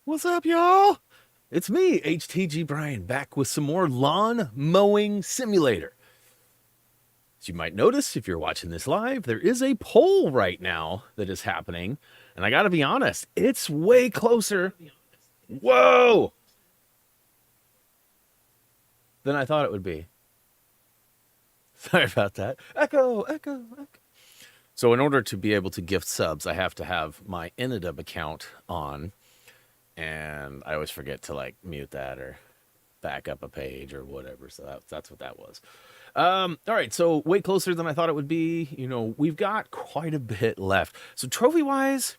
What's up, y'all? It's me, HTG Brian, back with some more Lawn Mowing Simulator. As you might notice, if you're watching this live, there is a poll right now that is happening. And I gotta be honest, it's way closer. Whoa! Than I thought it would be. Sorry about that. Echo, echo, echo. So in order to be able to gift subs, I have to have my Inidub account on. And I always forget to like mute that or back up a page or whatever. So that's what that was. All right, so way closer than I thought it would be. You know, we've got quite a bit left. So trophy-wise,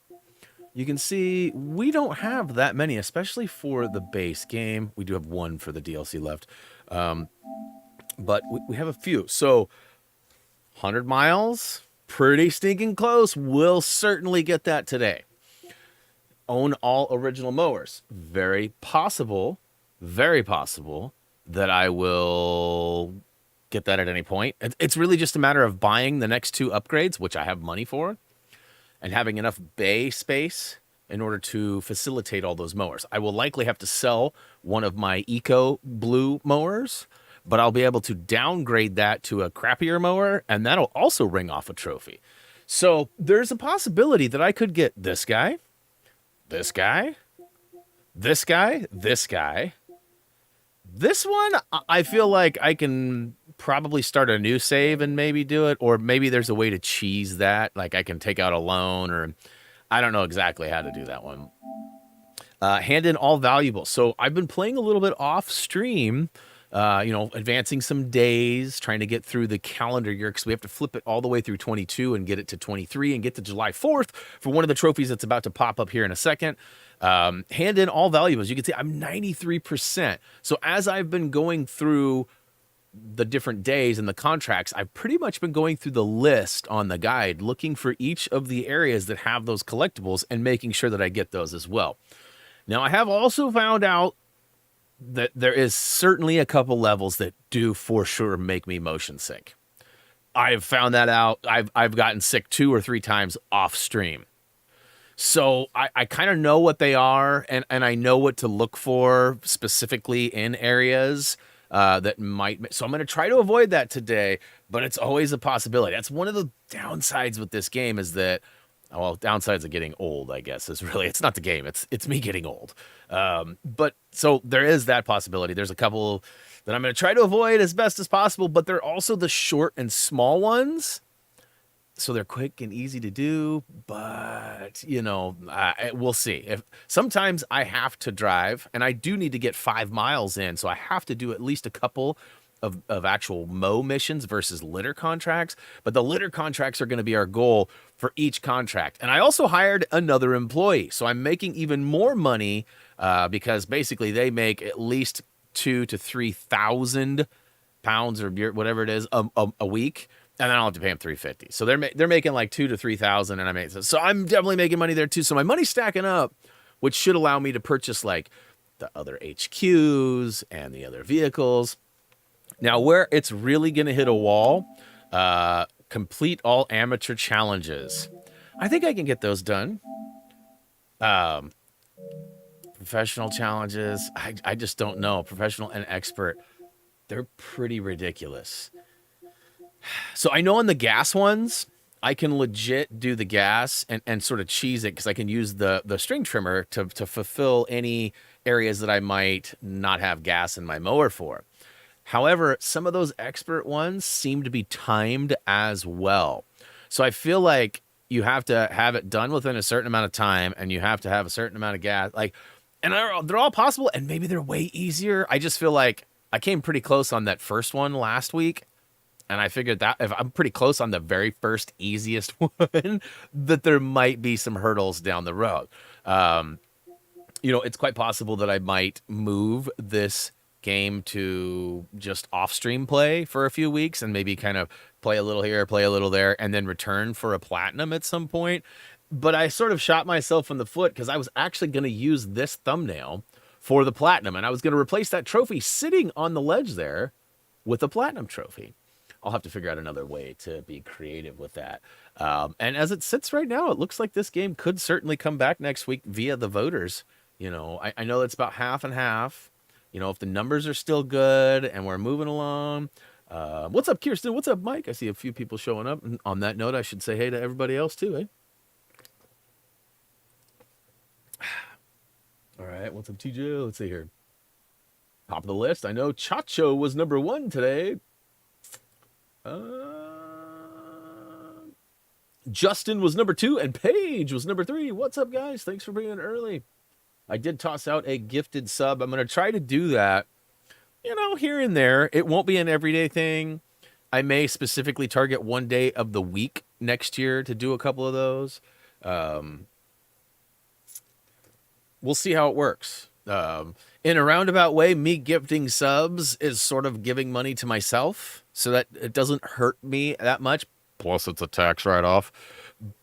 you can see we don't have that many, especially for the base game. We do have one for the DLC left. But we have a few. So 100 miles, pretty stinking close. We'll certainly get that today. Own all original mowers. Very possible that I will get that at any point. It's really just a matter of buying the next two upgrades, which I have money for, and having enough bay space in order to facilitate all those mowers. I will likely have to sell one of my Eco Blue mowers, but I'll be able to downgrade that to a crappier mower, and that'll also ring off a trophy. So there's a possibility that I could get this guy, this guy, this guy, this guy. This one, I feel like I can probably start a new save and maybe do it, or maybe there's a way to cheese that, like I can take out a loan, or I don't know exactly how to do that one. Hand in all valuables. So I've been playing a little bit off stream, you know, advancing some days, trying to get through the calendar year because we have to flip it all the way through 22 and get it to 23 and get to July 4th for one of the trophies that's about to pop up here in a second. Hand in all valuables. You can see I'm 93%. So as I've been going through the different days and the contracts, I've pretty much been going through the list on the guide, looking for each of the areas that have those collectibles and making sure that I get those as well. Now, I have also found out that there is certainly a couple levels that do for sure make me motion sick. I've found that out. I've gotten sick 2 or 3 times off stream. So I kind of know what they are, and I know what to look for specifically in areas that might. So I'm going to try to avoid that today, but it's always a possibility. That's one of the downsides with this game is that, well, downsides of getting old, I guess, is really, it's not the game. It's me getting old. But so there is that possibility. There's a couple that I'm going to try to avoid as best as possible, but they're also the short and small ones. So they're quick and easy to do, but, you know, we'll see. If sometimes I have to drive, and I do need to get 5 miles in, so I have to do at least a couple of actual mow missions versus litter contracts. But the litter contracts are going to be our goal for each contract. And I also hired another employee, so I'm making even more money because basically they make at least 2,000 to 3,000 pounds or whatever it is a week. And then I'll have to pay them $350. So they're making like 2,000 to 3,000, and I make so I'm definitely making money there too. So my money's stacking up, which should allow me to purchase like the other HQs and the other vehicles. Now, where it's really going to hit a wall, complete all amateur challenges. I think I can get those done. Professional challenges, I just don't know. Professional and expert, they're pretty ridiculous. So I know on the gas ones, I can legit do the gas and sort of cheese it because I can use the string trimmer to fulfill any areas that I might not have gas in my mower for. However, some of those expert ones seem to be timed as well. So I feel like you have to have it done within a certain amount of time, and you have to have a certain amount of gas. Like, and they're all possible, and maybe they're way easier. I just feel like I came pretty close on that first one last week. And I figured that if I'm pretty close on the very first easiest one, that there might be some hurdles down the road. You know, it's quite possible that I might move this game to just off-stream play for a few weeks and maybe kind of play a little here, play a little there, and then return for a platinum at some point. But I sort of shot myself in the foot because I was actually going to use this thumbnail for the platinum, and I was going to replace that trophy sitting on the ledge there with a platinum trophy. I'll have to figure out another way to be creative with that. And as it sits right now, it looks like this game could certainly come back next week via the voters You know, I know it's about half and half. You know, if the numbers are still good and we're moving along. What's up, Kirsten? What's up, Mike? I see a few people showing up. And on that note, I should say hey to everybody else too, eh? All right, what's up, TJ? Let's see here. Top of the list. I know Chacho was number 1 today. Justin was number 2, and Paige was number 3. What's up, guys? Thanks for bringing it early. I did toss out a gifted sub. I'm going to try to do that, you know, here and there. It won't be an everyday thing. I may specifically target one day of the week next year to do a couple of those. We'll see how it works. In a roundabout way, me gifting subs is sort of giving money to myself so that it doesn't hurt me that much. Plus, it's a tax write-off.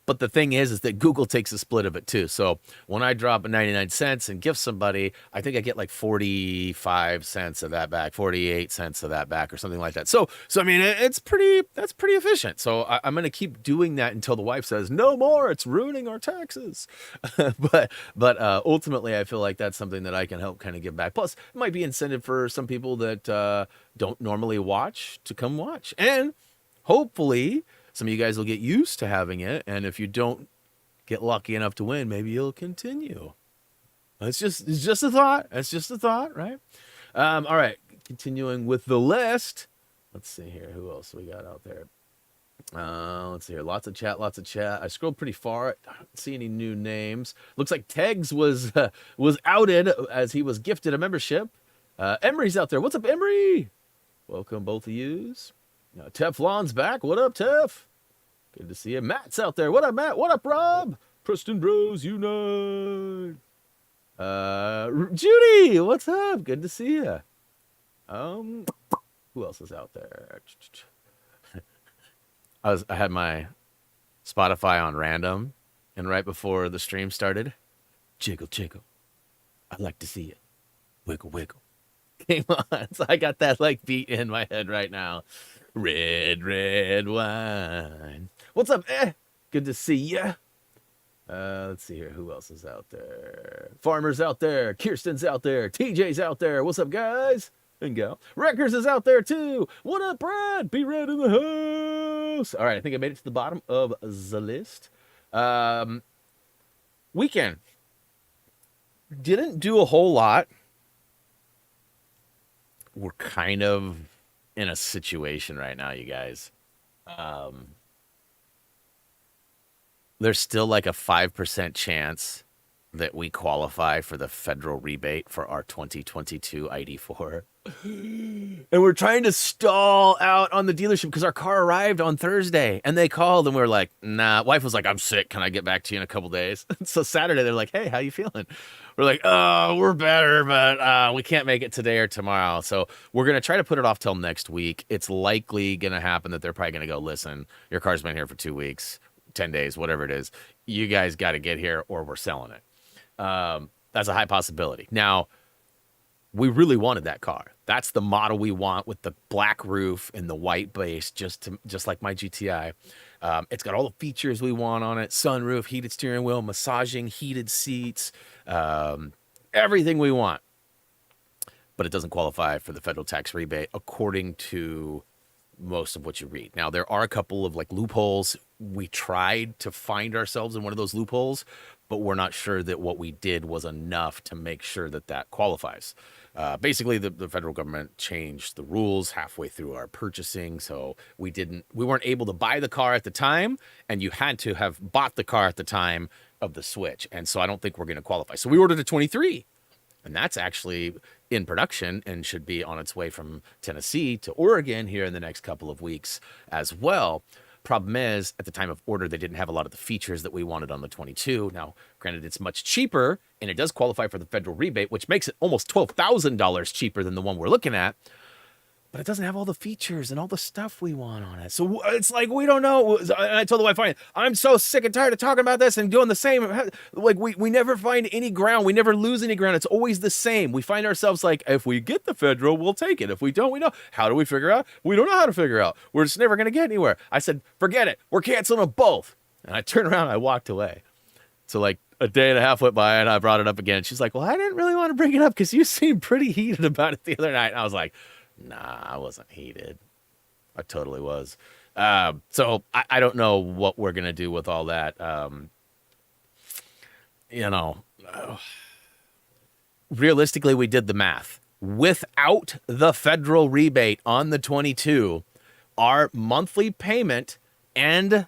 But the thing is that Google takes a split of it too. So when I drop 99 cents and gift somebody, I think I get like 45 cents of that back, 48 cents of that back, or something like that. So I mean, that's pretty efficient. So I'm going to keep doing that until the wife says, no more, it's ruining our taxes. but ultimately, I feel like that's something that I can help kind of give back. Plus, it might be incentive for some people that don't normally watch to come watch. And hopefully, some of you guys will get used to having it, and if you don't get lucky enough to win, maybe you'll continue. It's just a thought. It's just a thought, right? All right, continuing with the list. Let's see here. Who else we got out there? Let's see here. Lots of chat. I scrolled pretty far. I don't see any new names. Looks like Tegs was outed as he was gifted a membership. Emery's out there. What's up, Emery? Welcome, both of yous. Teflon's back. What up, Tef? Good to see you. Matt's out there. What up, Matt? What up, Rob? Preston Bros Unite. Judy, what's up? Good to see you. Who else is out there? I had my Spotify on random, and right before the stream started, jiggle, jiggle. I'd like to see you. Wiggle, wiggle. Came on. So I got that like beat in my head right now. Red wine. What's up? Good to see ya. Let's see here. Who else is out there? Farmer's out there. Kirsten's out there. TJ's out there. What's up, guys and gal? Wreckers is out there, too. What up, Brad? Be red in the house. All right, I think I made it to the bottom of the list. Weekend. Didn't do a whole lot. We're kind of in a situation right now, you guys. There's still like a 5% chance that we qualify for the federal rebate for our 2022 ID4. And we're trying to stall out on the dealership because our car arrived on Thursday and they called and we were like, nah. Wife was like, I'm sick. Can I get back to you in a couple days? So Saturday, they're like, hey, how you feeling? We're like, oh, we're better, but we can't make it today or tomorrow. So we're going to try to put it off till next week. It's likely going to happen that they're probably going to go, listen, your car's been here for 2 weeks, 10 days, whatever it is. You guys got to get here or we're selling it. That's a high possibility. Now, we really wanted that car. That's the model we want with the black roof and the white base, just like my GTI. It's got all the features we want on it: sunroof, heated steering wheel, massaging, heated seats, everything we want. But it doesn't qualify for the federal tax rebate, according to most of what you read. Now, there are a couple of like loopholes. We tried to find ourselves in one of those loopholes, but we're not sure that what we did was enough to make sure that that qualifies. Basically, the federal government changed the rules halfway through our purchasing, so we weren't able to buy the car at the time, and you had to have bought the car at the time of the switch, and so I don't think we're going to qualify. So we ordered a 23, and that's actually in production and should be on its way from Tennessee to Oregon here in the next couple of weeks as well. Problem is, at the time of order, they didn't have a lot of the features that we wanted on the 22. Now, granted, it's much cheaper, and it does qualify for the federal rebate, which makes it almost $12,000 cheaper than the one we're looking at. But it doesn't have all the features and all the stuff we want on it. So it's like, we don't know. And I told the wife, I'm so sick and tired of talking about this and doing the same. Like, we never find any ground. We never lose any ground. It's always the same. We find ourselves like, if we get the federal, we'll take it. If we don't, we don't. How do we figure out? We don't know how to figure out. We're just never going to get anywhere. I said, forget it. We're canceling them both. And I turned around and I walked away. So like a day and a half went by and I brought it up again. She's like, well, I didn't really want to bring it up because you seemed pretty heated about it the other night. And I was like, nah, I wasn't heated. I totally was. So I don't know what we're going to do with all that. You know, realistically, we did the math. Without the federal rebate on the 22, our monthly payment and,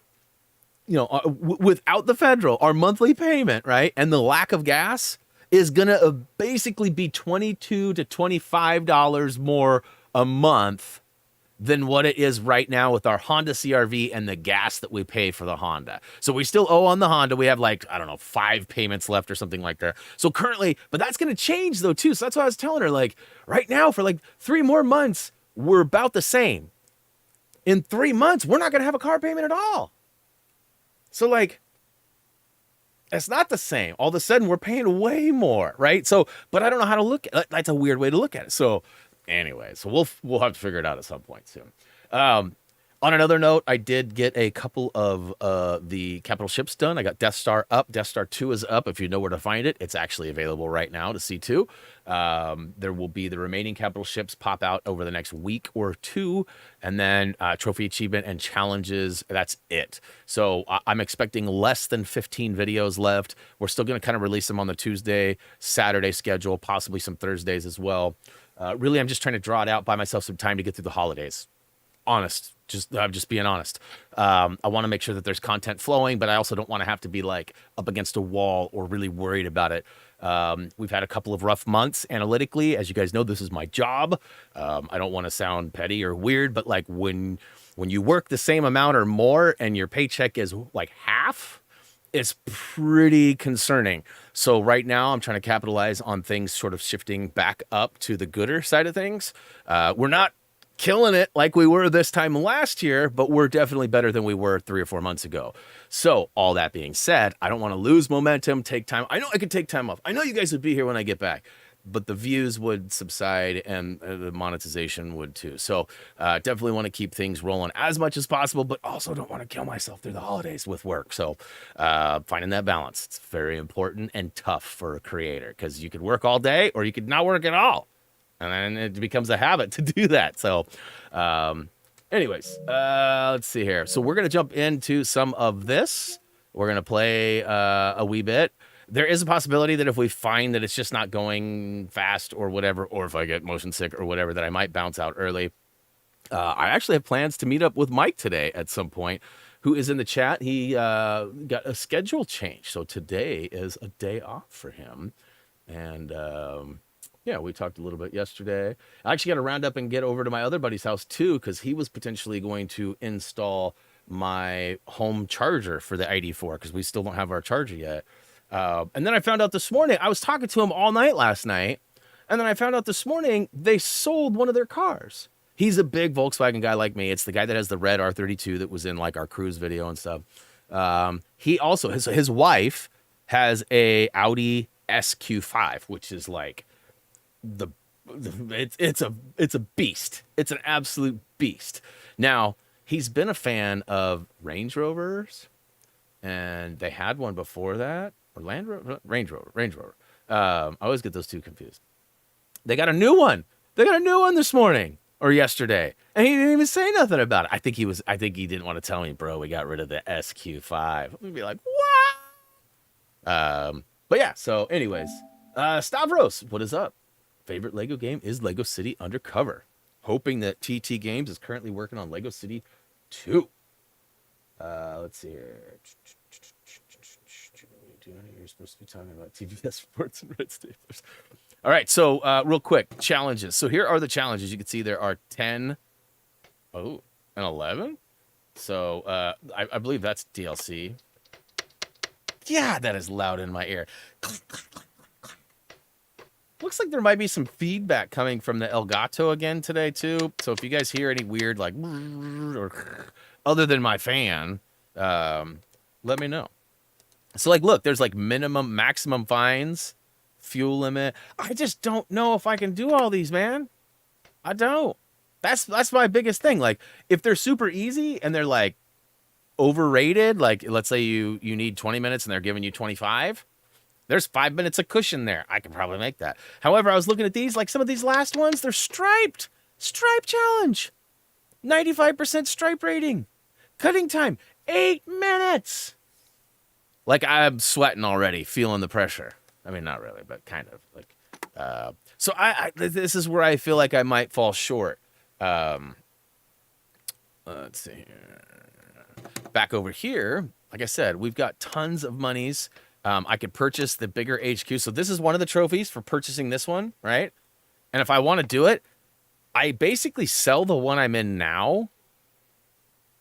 you know, without the federal, our monthly payment, right, and the lack of gas is going to basically be $22 to $25 more a month than what it is right now with our Honda CRV and the gas that we pay for the Honda. So we still owe on the Honda. We have like, I don't know, 5 payments left or something like that. So currently, but that's going to change though too. So that's what I was telling her, like right now for like 3 more months, we're about the same. In 3 months, we're not going to have a car payment at all. So like, it's not the same. All of a sudden we're paying way more, right? So, but I don't know how to look at it. That's a weird way to look at it. So anyway, so we'll have to figure it out at some point soon. On another note, I did get a couple of the capital ships done. I got Death Star up. Death Star 2 is up. If you know where to find it, it's actually available right now to see too. There will be the remaining capital ships pop out over the next week or two. And then trophy achievement and challenges, that's it. So I'm expecting less than 15 videos left. We're still going to kind of release them on the Tuesday, Saturday schedule, possibly some Thursdays as well. Really, I'm just trying to draw it out, buy myself some time to get through the holidays. Honest, I'm just being honest. I want to make sure that there's content flowing, but I also don't want to have to be like up against a wall or really worried about it. We've had a couple of rough months analytically. As you guys know, this is my job. I don't want to sound petty or weird, but like when you work the same amount or more and your paycheck is like half, it's pretty concerning. So right now I'm trying to capitalize on things sort of shifting back up to the gooder side of things. We're not killing it like we were this time last year, but we're definitely better than we were 3 or 4 months ago. So all that being said, I don't want to lose momentum, take time. I know I could take time off. I know you guys would be here when I get back, but the views would subside and the monetization would too. So definitely want to keep things rolling as much as possible, but also don't want to kill myself through the holidays with work. So finding that balance, it's very important and tough for a creator because you could work all day or you could not work at all. And then it becomes a habit to do that. So anyways, let's see here. So we're going to jump into some of this. We're going to play a wee bit. There is a possibility that if we find that it's just not going fast or whatever, or if I get motion sick or whatever, that I might bounce out early. I actually have plans to meet up with Mike today at some point, who is in the chat. He got a schedule change. So today is a day off for him. And yeah, we talked a little bit yesterday. I actually got to round up and get over to my other buddy's house too, because he was potentially going to install my home charger for the ID4 because we still don't have our charger yet. And then I found out this morning, I was talking to him all night last night, and then I found out this morning they sold one of their cars. He's a big Volkswagen guy like me. It's the guy that has the red R32 that was in like our cruise video and stuff. He also, his wife has a Audi SQ5, which is like it's a beast. It's an absolute beast. Now, he's been a fan of Range Rovers, and they had one before that, or Range Rover. I always get those two confused. They got a new one. They got a new one this morning or yesterday, and he didn't even say nothing about it. I think he didn't want to tell me, bro, we got rid of the SQ5. We'd be like, what? But yeah. So, anyways, Stavros, what is up? Favorite Lego game is Lego City Undercover. Hoping that TT Games is currently working on Lego City 2. Let's see here. You're supposed to be talking about TVS Sports and Red Staplers. All right, so real quick, challenges. So here are the challenges. You can see there are 10, and 11. So I believe that's DLC. Yeah, that is loud in my ear. Looks like there might be some feedback coming from the Elgato again today, too. So if you guys hear any weird, like, or other than my fan, let me know. So, like, look, there's, like, maximum fines, fuel limit. I just don't know if I can do all these, man. I don't. That's my biggest thing. Like, if they're super easy and they're, like, overrated, like let's say you need 20 minutes and they're giving you 25, there's 5 minutes of cushion there. I can probably make that. However, I was looking at these, like some of these last ones, they're striped. Stripe challenge. 95% stripe rating. Cutting time, 8 minutes. Like, I'm sweating already, feeling the pressure. I mean, not really, but kind of. Like, so this is where I feel like I might fall short. Let's see here. Back over here, like I said, we've got tons of monies. I could purchase the bigger HQ. So this is one of the trophies for purchasing this one, right? And if I want to do it, I basically sell the one I'm in now,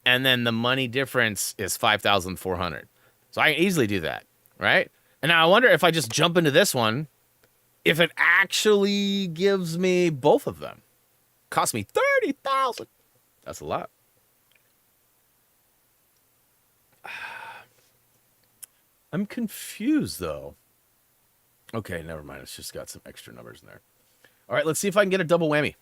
and then the money difference is 5,400. So I can easily do that, right? And now I wonder if I just jump into this one, if it actually gives me both of them. Cost me 30,000. That's a lot. I'm confused, though. Okay, never mind. It's just got some extra numbers in there. All right, let's see if I can get a double whammy.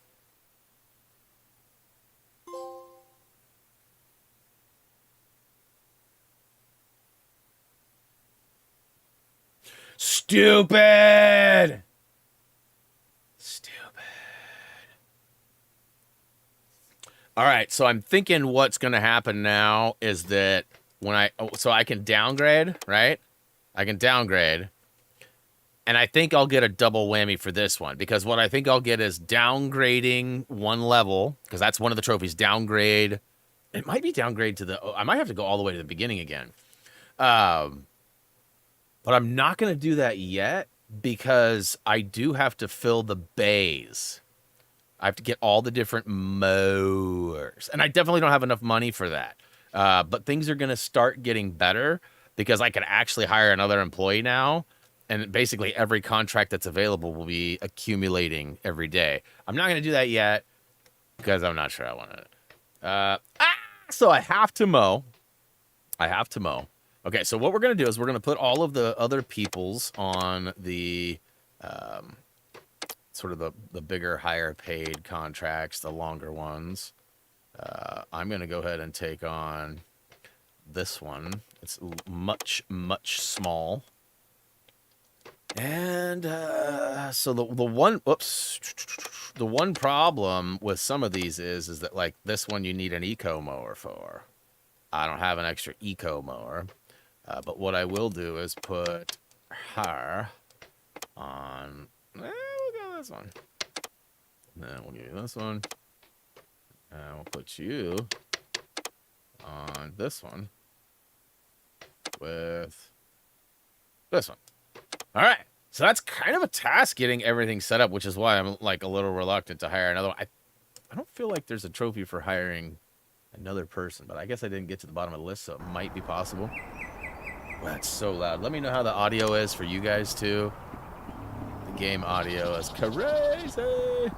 Stupid! All right, so I'm thinking what's going to happen now is that when I can downgrade, right? I can downgrade. And I think I'll get a double whammy for this one, because what I think I'll get is downgrading one level, because that's one of the trophies, downgrade. It might be downgrade to I might have to go all the way to the beginning again. But I'm not going to do that yet, because I do have to fill the bays. I have to get all the different mowers. And I definitely don't have enough money for that. But things are going to start getting better, because I can actually hire another employee now. And basically every contract that's available will be accumulating every day. I'm not going to do that yet, because I'm not sure I want to. So I have to mow. Okay, so what we're going to do is we're going to put all of the other people's on the sort of the bigger, higher paid contracts, the longer ones. I'm going to go ahead and take on this one. It's much, much small. And so the one problem with some of these is that, like, this one you need an eco mower for. I don't have an extra eco mower. But what I will do is put her on. We'll go this one. Then we'll give you this one. And we'll put you on this one with this one. All right. So that's kind of a task getting everything set up, which is why I'm like a little reluctant to hire another one. I don't feel like there's a trophy for hiring another person, but I guess I didn't get to the bottom of the list, so it might be possible. Wow, that's so loud. Let me know how the audio is for you guys, too. The game audio is crazy.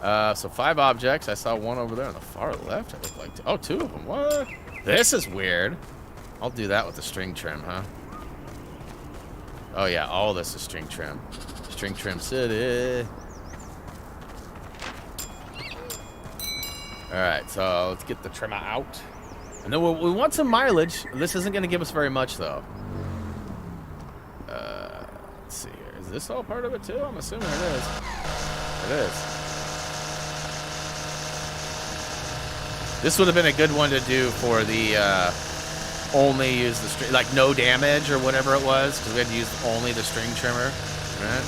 So 5 objects. I saw one over there on the far left. I look like 2 of them. What? This is weird. I'll do that with the string trim, huh? Oh, yeah. All this is string trim. String trim city. All right. So let's get the trimmer out. And then we want some mileage. This isn't going to give us very much, though. Let's see here. Is this all part of it, too? I'm assuming it is. It is. This would have been a good one to do for the only use the string, like no damage or whatever it was, because we had to use only the string trimmer. Right?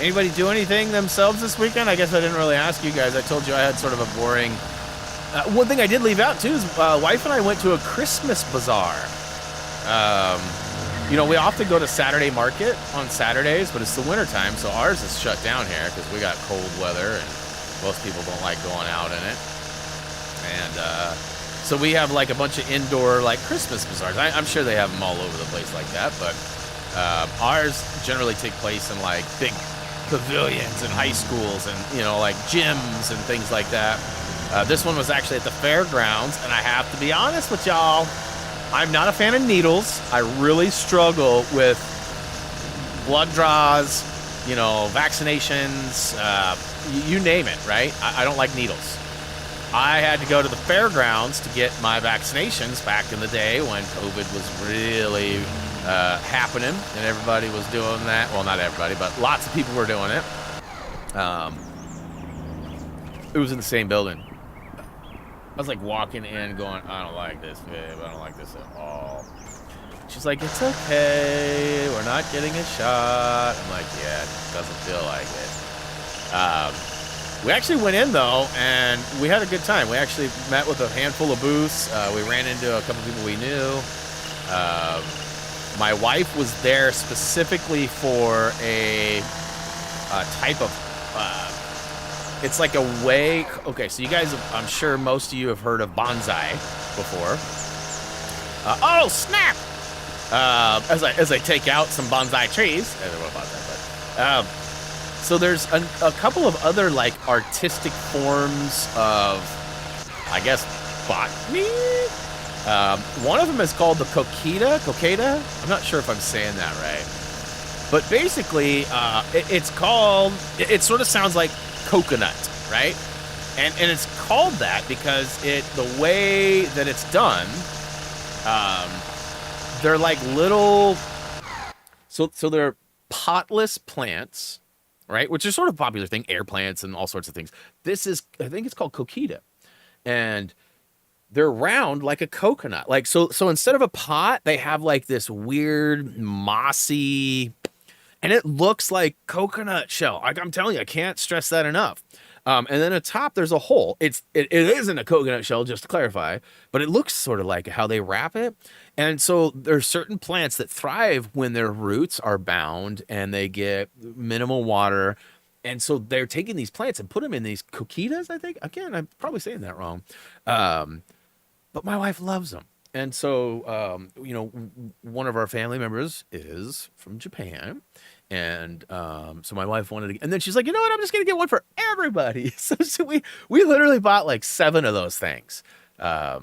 Anybody do anything themselves this weekend? I guess I didn't really ask you guys. I told you I had sort of a boring... one thing I did leave out, too, is wife and I went to a Christmas bazaar. You know, we often go to Saturday market on Saturdays, but it's the wintertime, so ours is shut down here because we got cold weather and most people don't like going out in it. And so we have like a bunch of indoor like Christmas bazaars. I'm sure they have them all over the place like that, but ours generally take place in like big pavilions and high schools and, you know, like gyms and things like that. This one was actually at the fairgrounds, and I have to be honest with y'all, I'm not a fan of needles. I really struggle with blood draws, you know, vaccinations, you name it, right? I don't like needles. I had to go to the fairgrounds to get my vaccinations back in the day when COVID was really happening and everybody was doing that. Well, not everybody, but lots of people were doing it. It was in the same building. I was like walking in going, I don't like this, babe. I don't like this at all. She's like, it's okay. We're not getting a shot. I'm like, yeah, it doesn't feel like it. We actually went in, though, and we had a good time. We actually met with a handful of booths. We ran into a couple people we knew. My wife was there specifically for a type of... it's like a way... Okay, so you guys, I'm sure most of you have heard of bonsai before. Oh, snap! As I take out some bonsai trees. I don't know about that, but... so there's a couple of other, like, artistic forms of, I guess, botany? One of them is called the coqueta? I'm not sure if I'm saying that right. But basically, it sort of sounds like coconut, right? And it's called that because the way that it's done, they're like little, so they're potless plants, right? Which is sort of a popular thing, air plants and all sorts of things. This is, I think it's called coqueta. And they're round like a coconut. Like, so instead of a pot, they have like this weird mossy, and it looks like coconut shell. I'm telling you, I can't stress that enough. And then atop, there's a hole. It isn't a coconut shell, just to clarify, but it looks sort of like how they wrap it. And so there's certain plants that thrive when their roots are bound and they get minimal water. And so they're taking these plants and put them in these coquetas, I think. Again, I'm probably saying that wrong. But my wife loves them. And so, one of our family members is from Japan. And so my wife wanted to, and then she's like, you know what? I'm just going to get one for everybody. So we literally bought like 7 of those things. So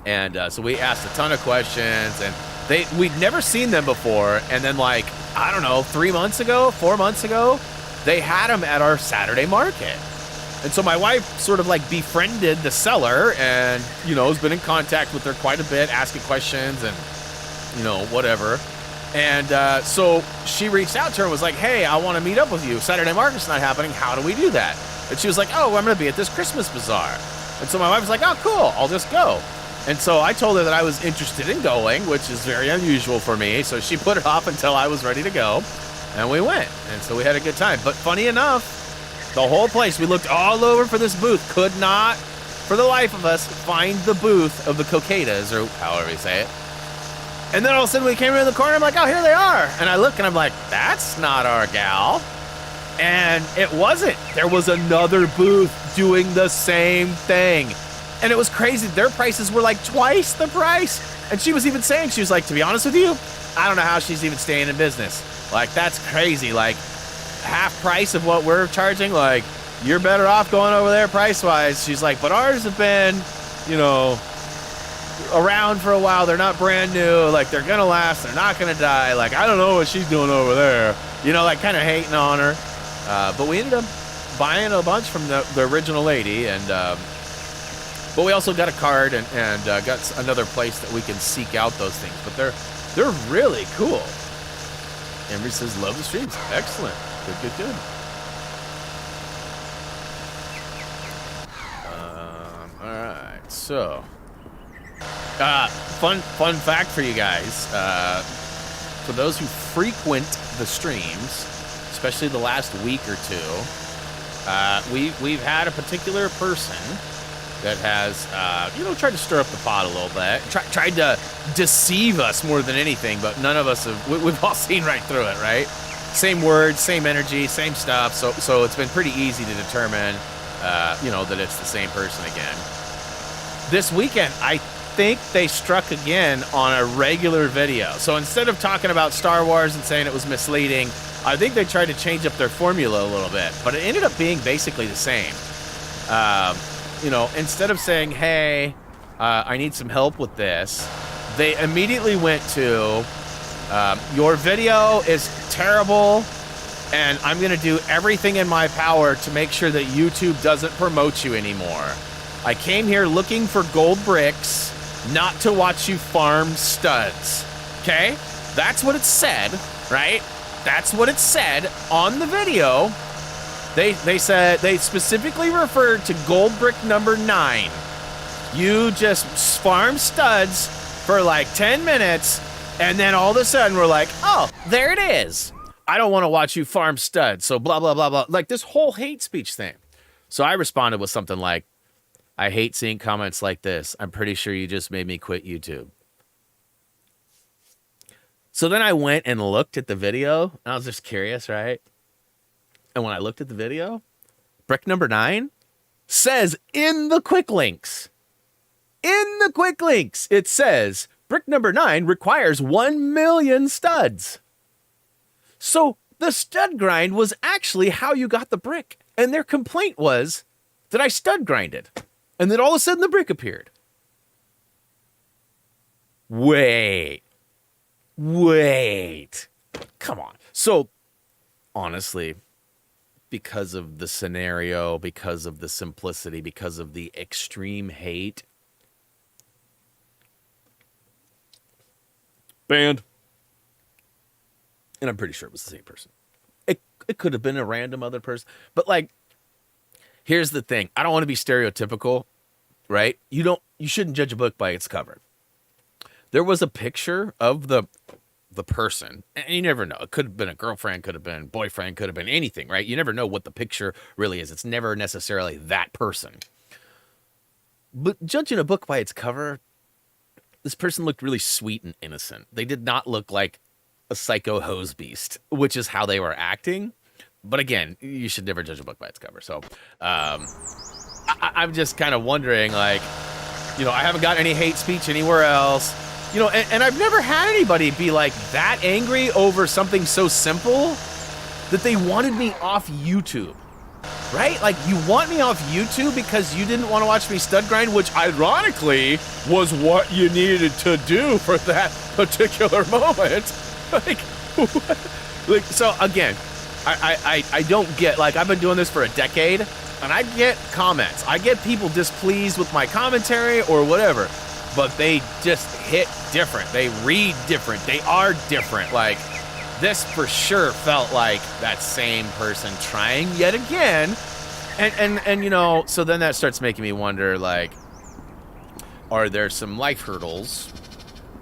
we asked a ton of questions, and we'd never seen them before. And then, like, I don't know, 4 months ago, they had them at our Saturday market. And so my wife sort of like befriended the seller and, has been in contact with her quite a bit, asking questions and, whatever. And so she reached out to her and was like, hey, I want to meet up with you. Saturday market's not happening. How do we do that? And she was like, oh, I'm going to be at this Christmas bazaar. And so my wife was like, oh, cool, I'll just go. And so I told her that I was interested in going, which is very unusual for me. So she put it off until I was ready to go. And we went. And so we had a good time. But funny enough, the whole place, we looked all over for this booth, could not, for the life of us, find the booth of the coquetas, or however you say it. And then all of a sudden we came around the corner, I'm like, oh, here they are. And I look and I'm like, that's not our gal. And it wasn't. There was another booth doing the same thing. And it was crazy. Their prices were like twice the price. And she was even saying, she was like, to be honest with you, I don't know how she's even staying in business. Like, that's crazy. Like, half price of what we're charging. Like, you're better off going over there price-wise. She's like, but ours have been, around for a while. They're not brand new. Like, they're going to last. They're not going to die. Like, I don't know what she's doing over there. Like, kind of hating on her. But we ended up buying a bunch from the original lady. And, but we also got a card and got another place that we can seek out those things. But they're really cool. Emery says, love the streams. Excellent. Good. All right. So, fun fact for you guys. For those who frequent the streams, especially the last week or two, we've had a particular person that has, tried to stir up the pot a little bit, tried to deceive us more than anything, but none of us have, we've all seen right through it, right? Same words, same energy, same stuff, so it's been pretty easy to determine, that it's the same person again. This weekend, I think they struck again on a regular video. So instead of talking about Star Wars and saying it was misleading, I think they tried to change up their formula a little bit, but it ended up being basically the same. Instead of saying, hey, I need some help with this, they immediately went to, your video is terrible, and I'm going to do everything in my power to make sure that YouTube doesn't promote you anymore. I came here looking for gold bricks, not to watch you farm studs. Okay? That's what it said, right? That's what it said on the video. They said, they specifically referred to gold brick number 9. You just farm studs for like 10 minutes, and then all of a sudden we're like, oh, there it is. I don't want to watch you farm studs, so blah, blah, blah, blah. Like this whole hate speech thing. So I responded with something like, I hate seeing comments like this. I'm pretty sure you just made me quit YouTube. So then I went and looked at the video, and I was just curious, right? And when I looked at the video, brick number 9 says in the quick links, it says brick number 9 requires 1 million studs. So the stud grind was actually how you got the brick. And their complaint was that I stud grinded. And then all of a sudden the brick appeared. Wait. Come on. So, honestly, because of the scenario, because of the simplicity, because of the extreme hate, banned. And I'm pretty sure it was the same person. It could have been a random other person. But, like, here's the thing. I don't want to be stereotypical, right? You shouldn't judge a book by its cover. There was a picture of the person, and you never know. It could have been a girlfriend, could have been boyfriend, could have been anything, right? You never know what the picture really is. It's never necessarily that person. But judging a book by its cover, this person looked really sweet and innocent. They did not look like a psycho hose beast, which is how they were acting. But again, you should never judge a book by its cover. So I'm just kind of wondering, like, you know, I haven't got any hate speech anywhere else. You know, and I've never had anybody be like that angry over something so simple that they wanted me off YouTube, right? Like, you want me off YouTube because you didn't want to watch me stud grind, which ironically was what you needed to do for that particular moment. Like, like, so again, I don't get, like, I've been doing this for a decade, and I get comments. I get people displeased with my commentary or whatever. But they just hit different. They read different. They are different. Like, this for sure felt like that same person trying yet again. And you know, so then that starts making me wonder, like, are there some life hurdles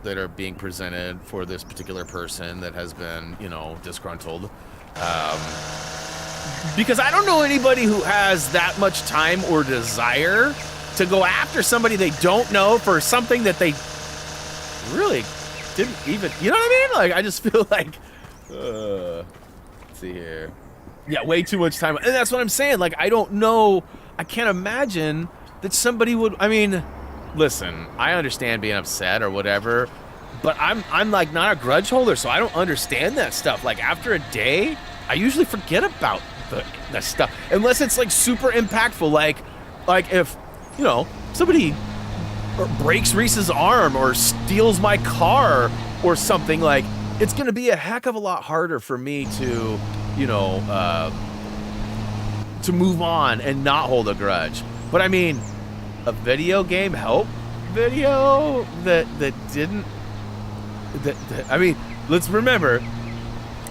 that are being presented for this particular person that has been, you know, disgruntled? Because I don't know anybody who has that much time or desire to go after somebody they don't know for something that they really didn't even, you know what I mean? Like, I just feel like, let's see here. Yeah, way too much time. And that's what I'm saying. Like, I don't know. I can't imagine that somebody would, I mean, listen, I understand being upset or whatever, but I'm like not a grudge holder, so I don't understand that stuff. Like, after a day, I usually forget about the stuff. Unless it's like super impactful. Like if, you know, somebody breaks Reese's arm or steals my car or something, like, it's going to be a heck of a lot harder for me to, you know, to move on and not hold a grudge. But I mean, a video game help video that didn't, I mean, let's remember,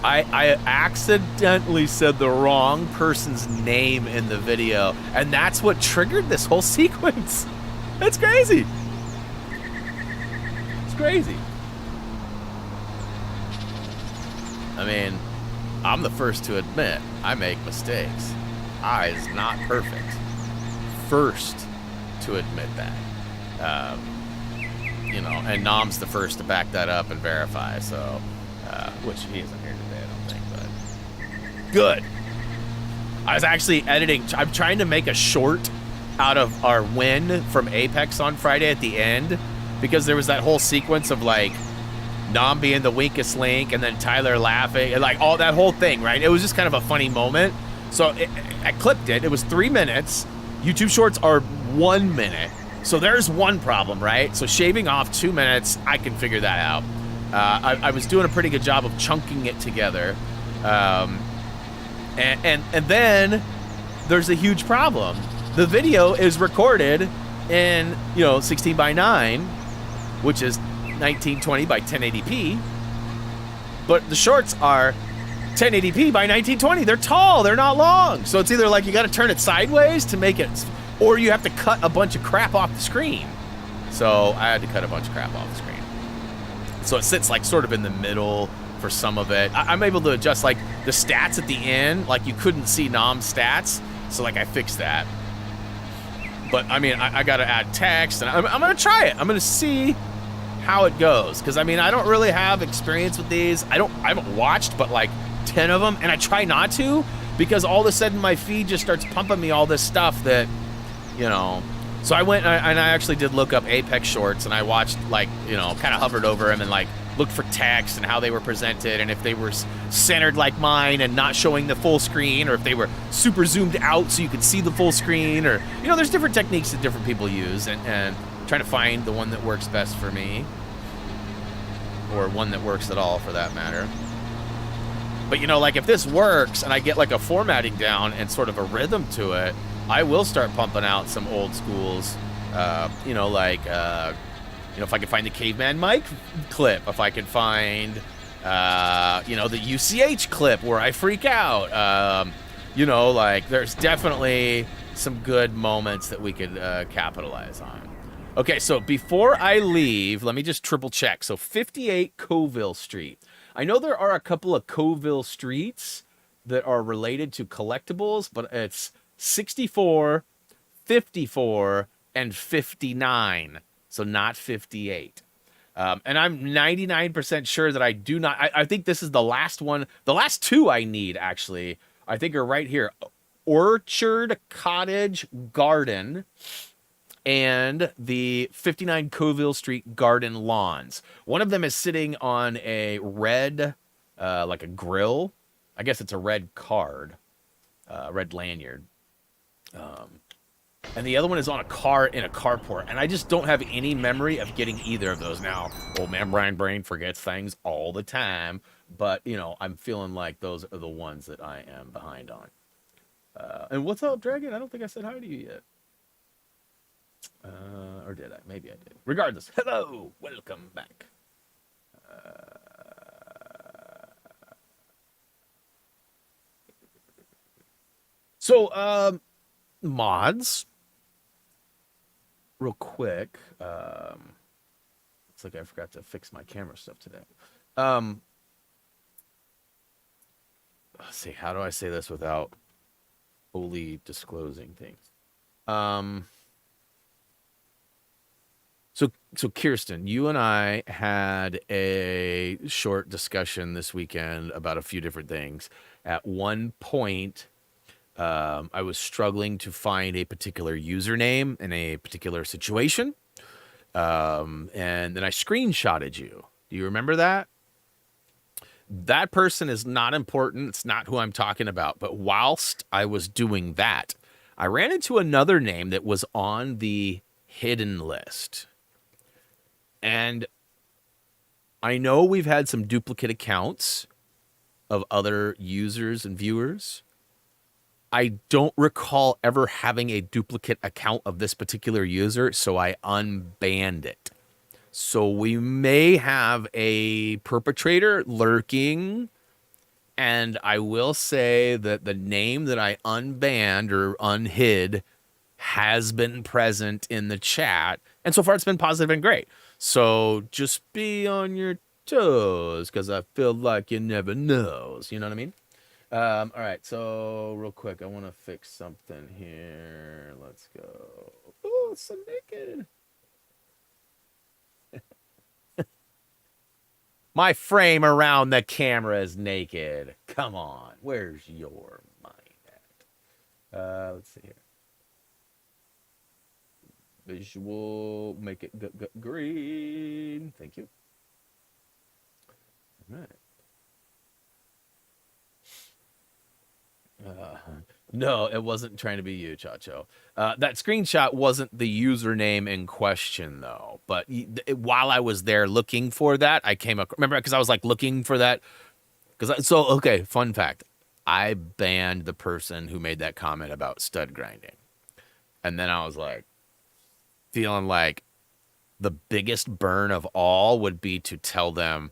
I accidentally said the wrong person's name in the video, and that's what triggered this whole sequence. That's crazy. It's crazy. I mean, I'm the first to admit I make mistakes. I is not perfect. First to admit that. You know, and Nom's the first to back that up and verify, so, which he isn't here today, I don't think, but good. I was actually editing, I'm trying to make a short out of our win from Apex on Friday at the end, because there was that whole sequence of, like, Nom being the weakest link and then Tyler laughing and, like, all that whole thing, right? It was just kind of a funny moment. So I clipped it. It was 3 minutes. YouTube Shorts are 1 minute. So there's one problem, right? So shaving off 2 minutes, I can figure that out. I was doing a pretty good job of chunking it together. And then there's a huge problem. The video is recorded in 16 by 9, which is 1920 by 1080p, but the shorts are 1080p by 1920. They're tall, they're not long. So it's either like you got to turn it sideways to make it, or you have to cut a bunch of crap off the screen. So I had to cut a bunch of crap off the screen. So it sits like sort of in the middle for some of it. I'm able to adjust like the stats at the end, like you couldn't see Nom's stats. So like I fixed that. But I mean, I got to add text, and I'm going to try it. I'm going to see how it goes. Because I mean, I don't really have experience with these. I haven't watched but like 10 of them, and I try not to, because all of a sudden my feed just starts pumping me all this stuff that, So I went and I actually did look up Apex shorts, and I watched like, kind of hovered over them and like looked for text and how they were presented, and if they were centered like mine and not showing the full screen, or if they were super zoomed out so you could see the full screen, or, there's different techniques that different people use, and trying to find the one that works best for me, or one that works at all for that matter. But, like if this works and I get like a formatting down and sort of a rhythm to it, I will start pumping out some old schools, if I can find the Caveman Mike clip, if I can find, the UCH clip where I freak out, there's definitely some good moments that we could capitalize on. Okay, so before I leave, let me just triple check. So 58 Coville Street. I know there are a couple of Coville streets that are related to collectibles, but it's 64, 54, and 59. So not 58. And I'm 99% sure that I do not. I think this is the last one. The last two I need, actually, I think are right here. Orchard Cottage Garden and the 59 Coville Street Garden Lawns. One of them is sitting on a red, like a grill. I guess it's a red card, red lanyard. And the other one is on a car in a carport. And I just don't have any memory of getting either of those now. Old man Brian Brain forgets things all the time. But, I'm feeling like those are the ones that I am behind on. And what's up, Dragon? I don't think I said hi to you yet. Or did I? Maybe I did. Regardless, hello! Welcome back. So, mods. Real quick, looks like I forgot to fix my camera stuff today. Let's see, how do I say this without fully disclosing things? So Kirsten, you and I had a short discussion this weekend about a few different things. At one point, I was struggling to find a particular username in a particular situation. And then I screenshotted you. Do you remember that? That person is not important. It's not who I'm talking about. But whilst I was doing that, I ran into another name that was on the hidden list. And I know we've had some duplicate accounts of other users and viewers. I don't recall ever having a duplicate account of this particular user, so I unbanned it. So we may have a perpetrator lurking, and I will say that the name that I unbanned or unhid has been present in the chat, and so far it's been positive and great. So just be on your toes, because I feel like you never knows. You know what I mean? All right, so real quick, I want to fix something here. Let's go. Oh, it's so naked. My frame around the camera is naked. Come on, where's your mind at? Let's see here. Visual, make it green. Thank you. All right. No, it wasn't trying to be you, Chacho. That screenshot wasn't the username in question, though. But while I was there looking for that, I came up. Remember, because I was like looking for that. Okay, fun fact. I banned the person who made that comment about stud grinding. And then I was like, feeling like the biggest burn of all would be to tell them,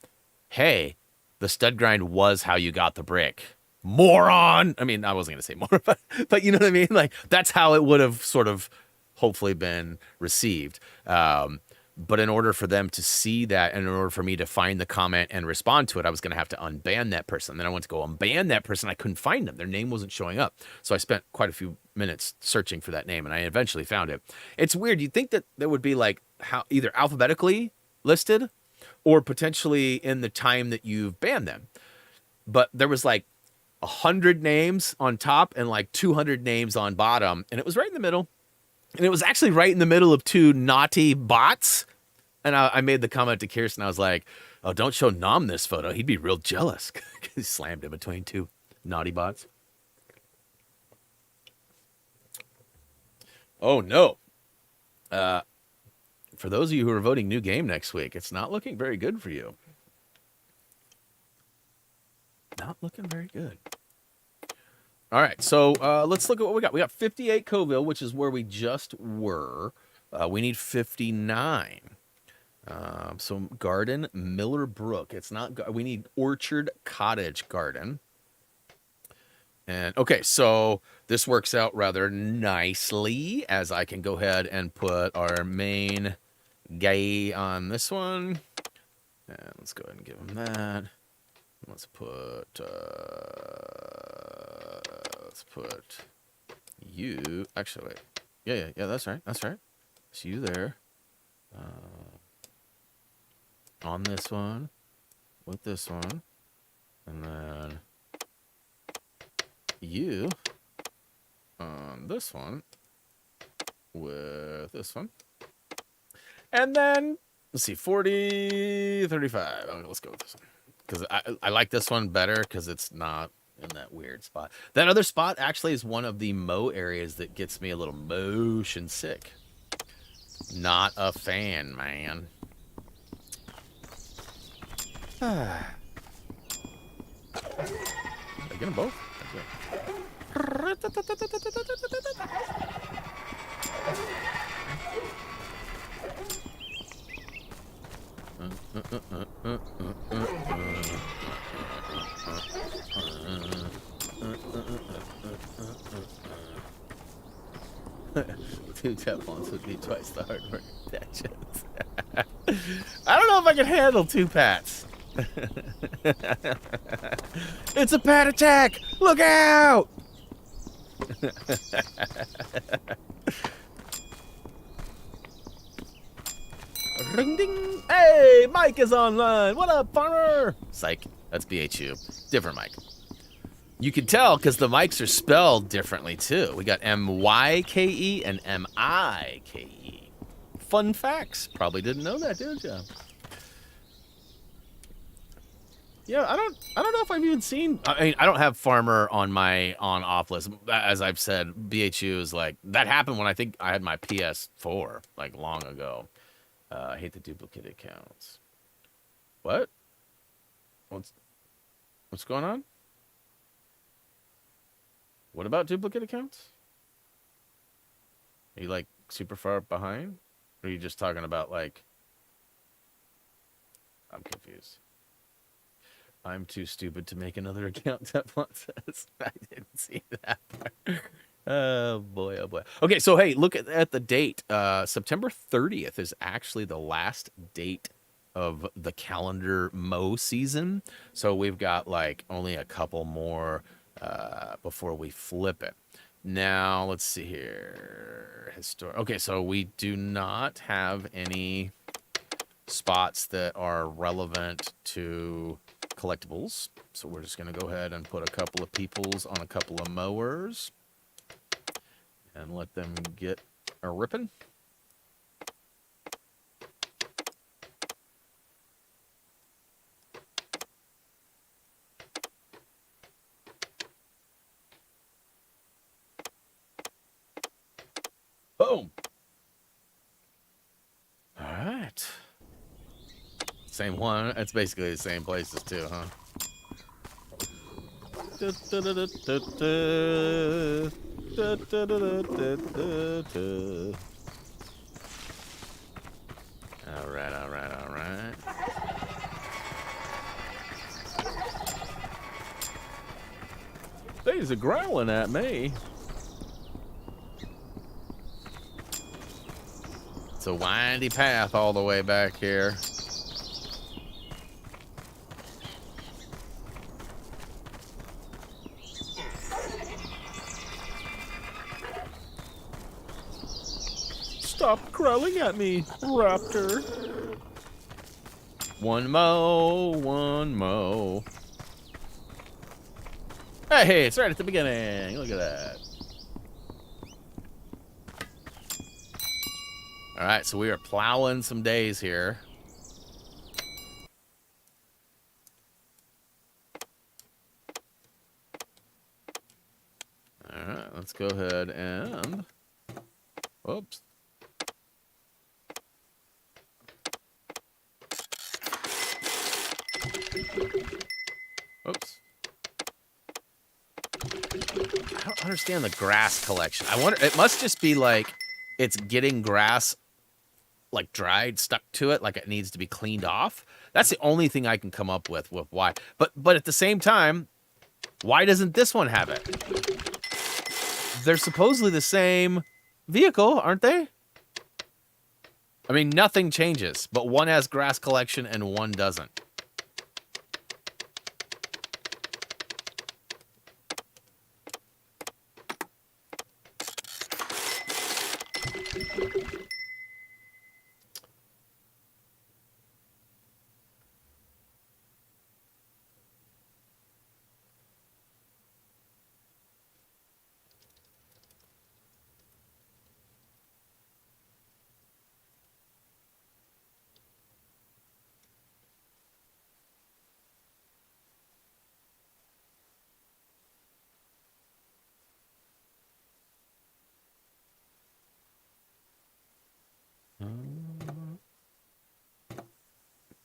hey, the stud grind was how you got the brick. Moron! I mean, I wasn't going to say more, but you know what I mean? Like, that's how it would have sort of hopefully been received. But in order for them to see that, and in order for me to find the comment and respond to it, I was going to have to unban that person. Then I went to go unban that person. I couldn't find them. Their name wasn't showing up. So I spent quite a few minutes searching for that name, and I eventually found it. It's weird. You'd think that there would be like how either alphabetically listed or potentially in the time that you've banned them. But there was like 100 names on top and like 200 names on bottom, and it was right in the middle. And it was actually right in the middle of two naughty bots. And I made the comment to Kirsten. I was like, oh, don't show Nom this photo. He'd be real jealous. He slammed in between two naughty bots. Oh, no. For those of you who are voting new game next week, it's not looking very good for you. Not looking very good. All right, so let's look at what we got. We got 58 Coville, which is where we just were. We need 59. So Garden, Miller Brook. It's not. We need Orchard Cottage Garden. And okay, so this works out rather nicely, as I can go ahead and put our main guy on this one. And let's go ahead and give him that. Let's put you. Actually, wait. Yeah. That's right. It's you there. On this one, with this one, and then you on this one with this one, and then let's see, 40, 35. Okay, let's go with this one because I like this one better because it's not in that weird spot. That other spot actually is one of the mow areas that gets me a little motion sick. Not a fan, man. I get them both? Two tap-ons would be twice the hard work. I don't know if I can handle two pats. It's a pat attack! Look out! Ring ding! Hey, Mike is online. What up, farmer? Psych. That's BHU. Different Mike. You can tell because the mics are spelled differently too. We got M-Y-K-E and M-I-K-E. Fun facts. Probably didn't know that, did you? Yeah, I don't know if I've even seen. I mean, I don't have Farmer on my on-off list. As I've said, BHU is like that happened when I think I had my PS4 like long ago. I hate the duplicate accounts. What? What's going on? What about duplicate accounts? Are you like super far behind? Or are you just talking about like? I'm confused. I'm too stupid to make another account, Teflon says. I didn't see that part. Oh, boy, oh, boy. Okay, so, hey, look at the date. September 30th is actually the last date of the calendar mow season. So we've got, like, only a couple more before we flip it. Now, let's see here. Okay, so we do not have any spots that are relevant to collectibles, so we're just going to go ahead and put a couple of peoples on a couple of mowers and let them get a ripping. Boom. All right. Same one. It's basically the same places too, huh? He's a growling at me. It's a windy path all the way back here. Stop growling at me, raptor. One mow. Hey, it's right at the beginning. Look at that. All right, so we are plowing some days here. All right, let's go ahead and... Oops. Oops. I don't understand the grass collection. I wonder, it must just be like it's getting grass like dried, stuck to it, like it needs to be cleaned off. That's the only thing I can come up with why. But at the same time, why doesn't this one have it? They're supposedly the same vehicle, aren't they? I mean, nothing changes, but one has grass collection and one doesn't.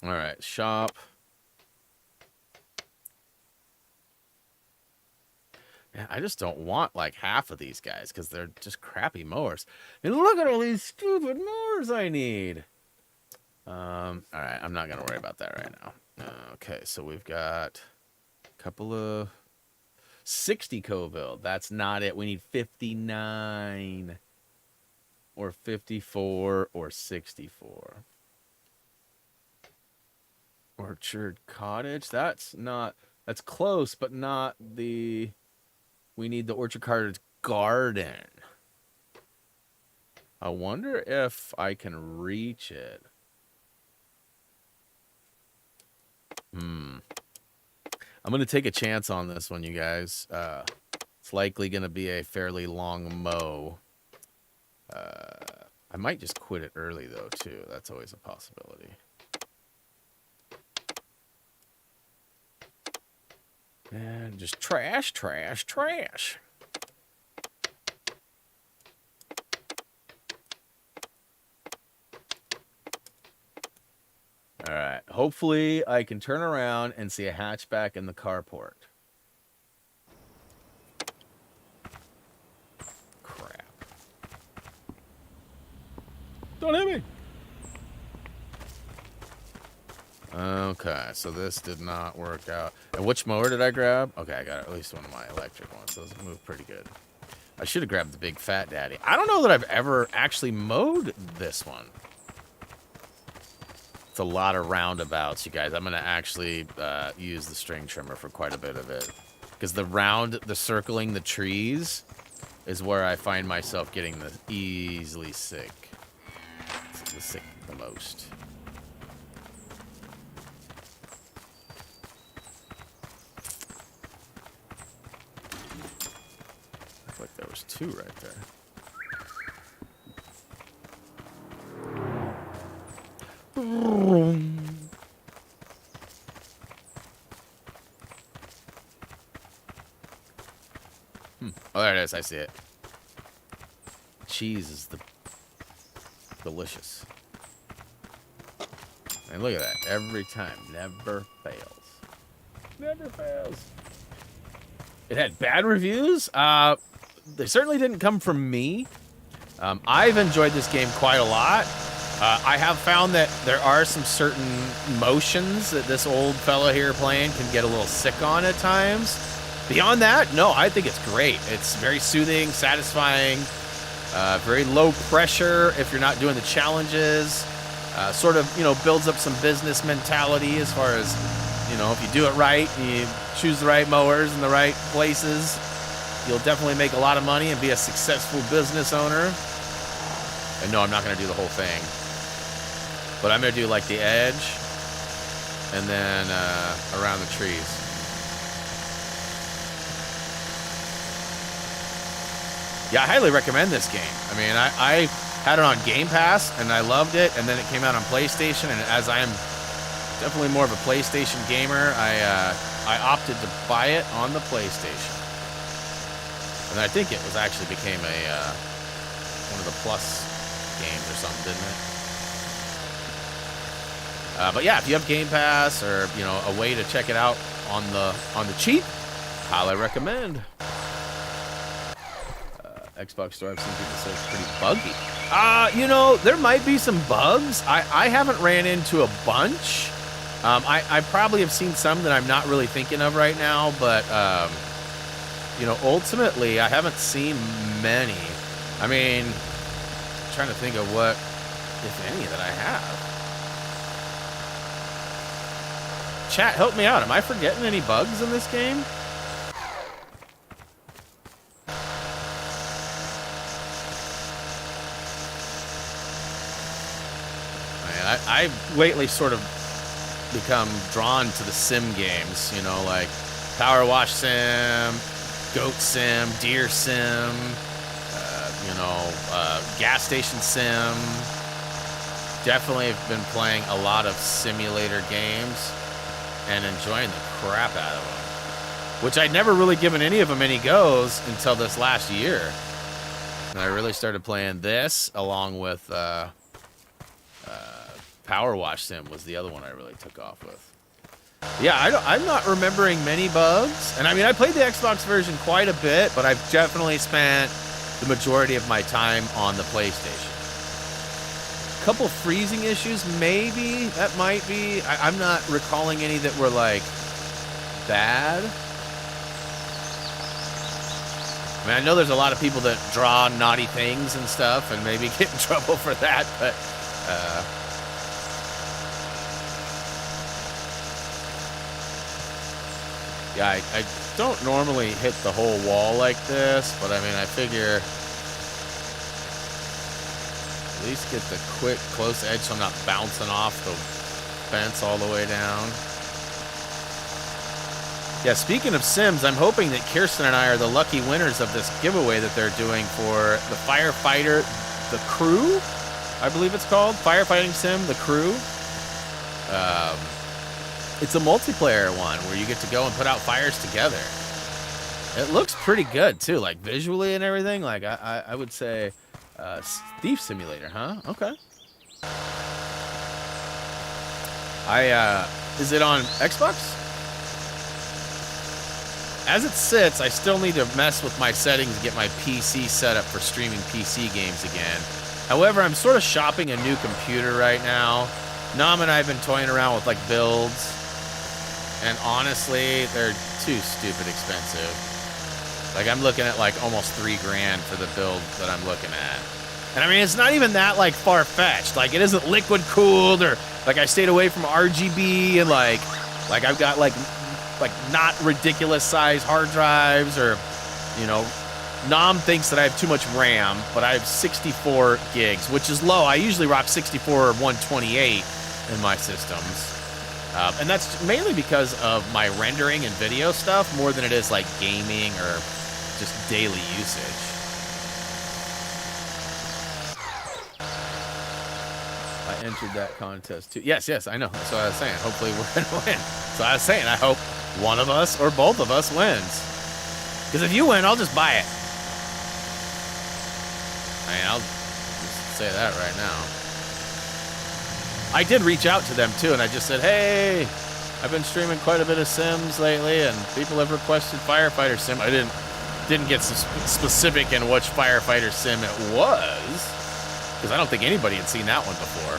All right, shop. Yeah, I just don't want like half of these guys because they're just crappy mowers. And look at all these stupid mowers I need. All right, I'm not gonna worry about that right now. Okay, so we've got a couple of 60 Coville. That's not it. We need 59 or 54 or 64. Orchard Cottage. That's close, but not the... We need the Orchard Cottage Garden. I wonder if I can reach it. I'm going to take a chance on this one, you guys. It's likely going to be a fairly long mow. I might just quit it early, though, too. That's always a possibility. And just trash. All right. Hopefully, I can turn around and see a hatchback in the carport. Crap. Don't hit me. Okay, so this did not work out. And which mower did I grab? Okay, I got at least one of my electric ones. Those move pretty good. I should have grabbed the big fat daddy. I don't know that I've ever actually mowed this one. It's a lot of roundabouts, you guys. I'm going to actually use the string trimmer for quite a bit of it. Because the circling the trees is where I find myself getting easily sick. Sick the most. Like there was two right there. Oh, there it is. I see it. Cheese is delicious. And look at that. Every time. Never fails. Never fails. It had bad reviews. They certainly didn't come from me. I've enjoyed this game quite a lot. I have found that there are some certain motions that this old fella here playing can get a little sick on at times. Beyond that, no, I think it's great. It's very soothing, satisfying, very low pressure if you're not doing the challenges. Sort of, you know, builds up some business mentality as far as, you know, if you do it right, you choose the right mowers in the right places, you'll definitely make a lot of money and be a successful business owner. And no, I'm not going to do the whole thing. But I'm going to do like the edge and then around the trees. Yeah, I highly recommend this game. I mean, I had it on Game Pass, and I loved it, and then it came out on PlayStation, and as I am definitely more of a PlayStation gamer, I opted to buy it on the PlayStation. And I think it was actually became a one of the Plus games or something, didn't it? But yeah, if you have Game Pass or, you know, a way to check it out on the cheap, highly recommend. Xbox Store, I've seen people say it's pretty buggy. You know, there might be some bugs. I haven't ran into a bunch. I probably have seen some that I'm not really thinking of right now, but, you know, ultimately, I haven't seen many. I mean, I'm trying to think of what, if any, that I have. Chat, help me out. Am I forgetting any bugs in this game? I've lately sort of become drawn to the sim games, you know, like Power Wash Sim, Goat Sim, Deer Sim, you know, Gas Station Sim. Definitely have been playing a lot of simulator games and enjoying the crap out of them, which I'd never really given any of them any goes until this last year. And I really started playing this along with Power Wash Sim was the other one I really took off with. Yeah, I'm not remembering many bugs. And I mean, I played the Xbox version quite a bit, but I've definitely spent the majority of my time on the PlayStation. A couple freezing issues, maybe. That might be. I'm not recalling any that were, like, bad. I mean, I know there's a lot of people that draw naughty things and stuff and maybe get in trouble for that, but... yeah, I don't normally hit the whole wall like this, but I mean, I figure at least get the quick, close edge so I'm not bouncing off the fence all the way down. Yeah, speaking of Sims, I'm hoping that Kirsten and I are the lucky winners of this giveaway that they're doing for the Firefighter, the Crew, I believe it's called. Firefighting Sim, the Crew. It's a multiplayer one where you get to go and put out fires together. It looks pretty good, too, like visually and everything. Like, I would say Thief Simulator, huh? Okay. Is it on Xbox? As it sits, I still need to mess with my settings and get my PC set up for streaming PC games again. However, I'm sort of shopping a new computer right now. Nam and I have been toying around with, like, builds. And honestly, they're too stupid expensive. Like, I'm looking at, like, almost $3 grand for the build that I'm looking at. And I mean, it's not even that, like, far-fetched. Like, it isn't liquid cooled or, like, I stayed away from RGB and, like I've got, like not ridiculous size hard drives or, you know, Nam thinks that I have too much RAM, but I have 64 gigs, which is low. I usually rock 64 or 128 in my systems. And that's mainly because of my rendering and video stuff more than it is like gaming or just daily usage. I entered that contest too. Yes, I know. That's what I was saying. Hopefully we're going to win. So I was saying, I hope one of us or both of us wins. Because if you win, I'll just buy it. I mean, I'll just say that right now. I did reach out to them too, and I just said, hey, I've been streaming quite a bit of Sims lately, and people have requested Firefighter Sim. I didn't get specific in which Firefighter Sim it was, because I don't think anybody had seen that one before.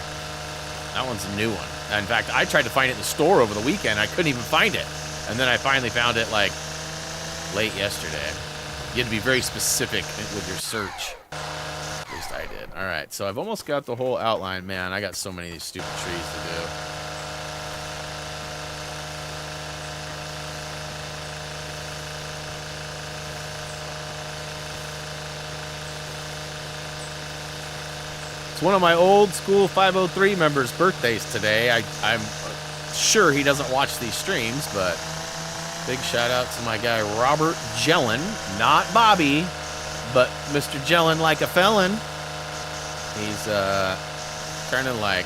That one's a new one. In fact, I tried to find it in the store over the weekend. I couldn't even find it. And then I finally found it, like, late yesterday. You had to be very specific with your search. At least I did. All right, so I've almost got the whole outline. Man, I got so many of these stupid trees to do. It's one of my old school 503 members' birthdays today. I'm sure he doesn't watch these streams, but big shout out to my guy Robert Jellin, not Bobby, but Mr. Jellin like a felon. He's turning like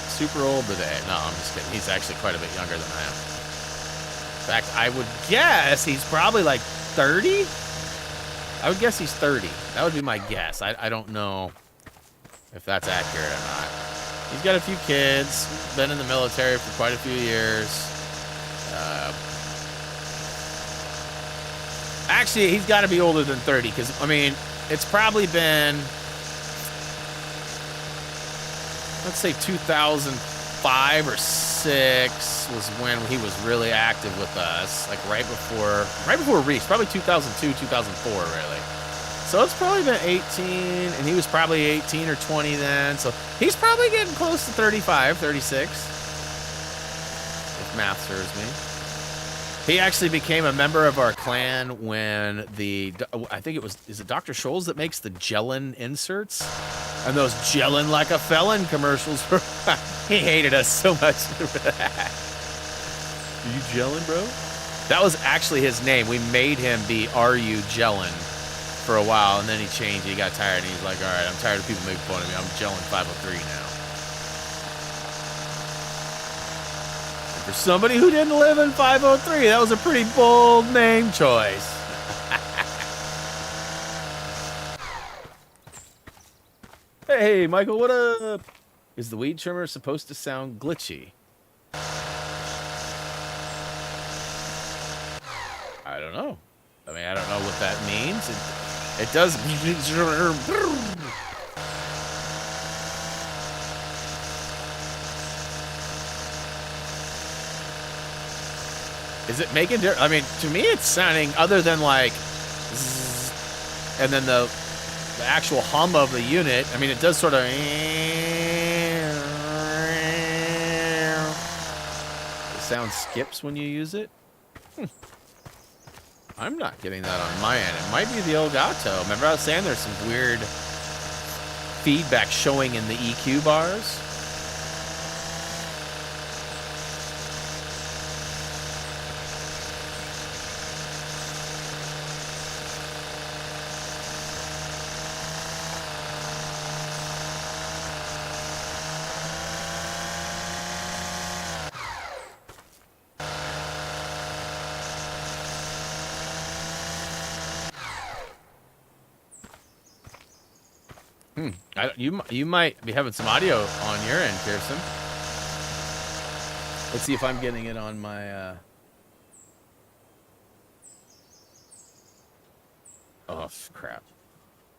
super old today. No, I'm just kidding. He's actually quite a bit younger than I am. In fact, I would guess he's probably like 30. I would guess he's 30. That would be my guess. I don't know if that's accurate or not. He's got a few kids, been in the military for quite a few years. Actually, he's got to be older than 30, because, I mean, it's probably been, let's say 2005 or 6 was when he was really active with us, like right before Reese, probably 2002, 2004, really. So it's probably been 18, and he was probably 18 or 20 then. So he's probably getting close to 35, 36, if math serves me. He actually became a member of our clan when I think is it Dr. Scholl's that makes the Jellin inserts? And those Jellin like a felon commercials were, he hated us so much. Are you Jellin, bro? That was actually his name. We made him be Are You Jellin for a while, and then he changed. He got tired, and he's like, all right, I'm tired of people making fun of me. I'm Jellin 503 now. And for somebody who didn't live in 503, that was a pretty bold name choice. Hey, Michael, what up? Is the weed trimmer supposed to sound glitchy? I don't know. I mean, I don't know what that means. It does. Is it making difference? I mean, to me, it's sounding other than like, zzz, and then the actual hum of the unit. I mean, it does sort of. The sound skips when you use it. I'm not getting that on my end. It might be the Elgato. Remember I was saying there's some weird feedback showing in the EQ bars? You might be having some audio on your end, Kirsten. Let's see if I'm getting it on my... Oh, crap.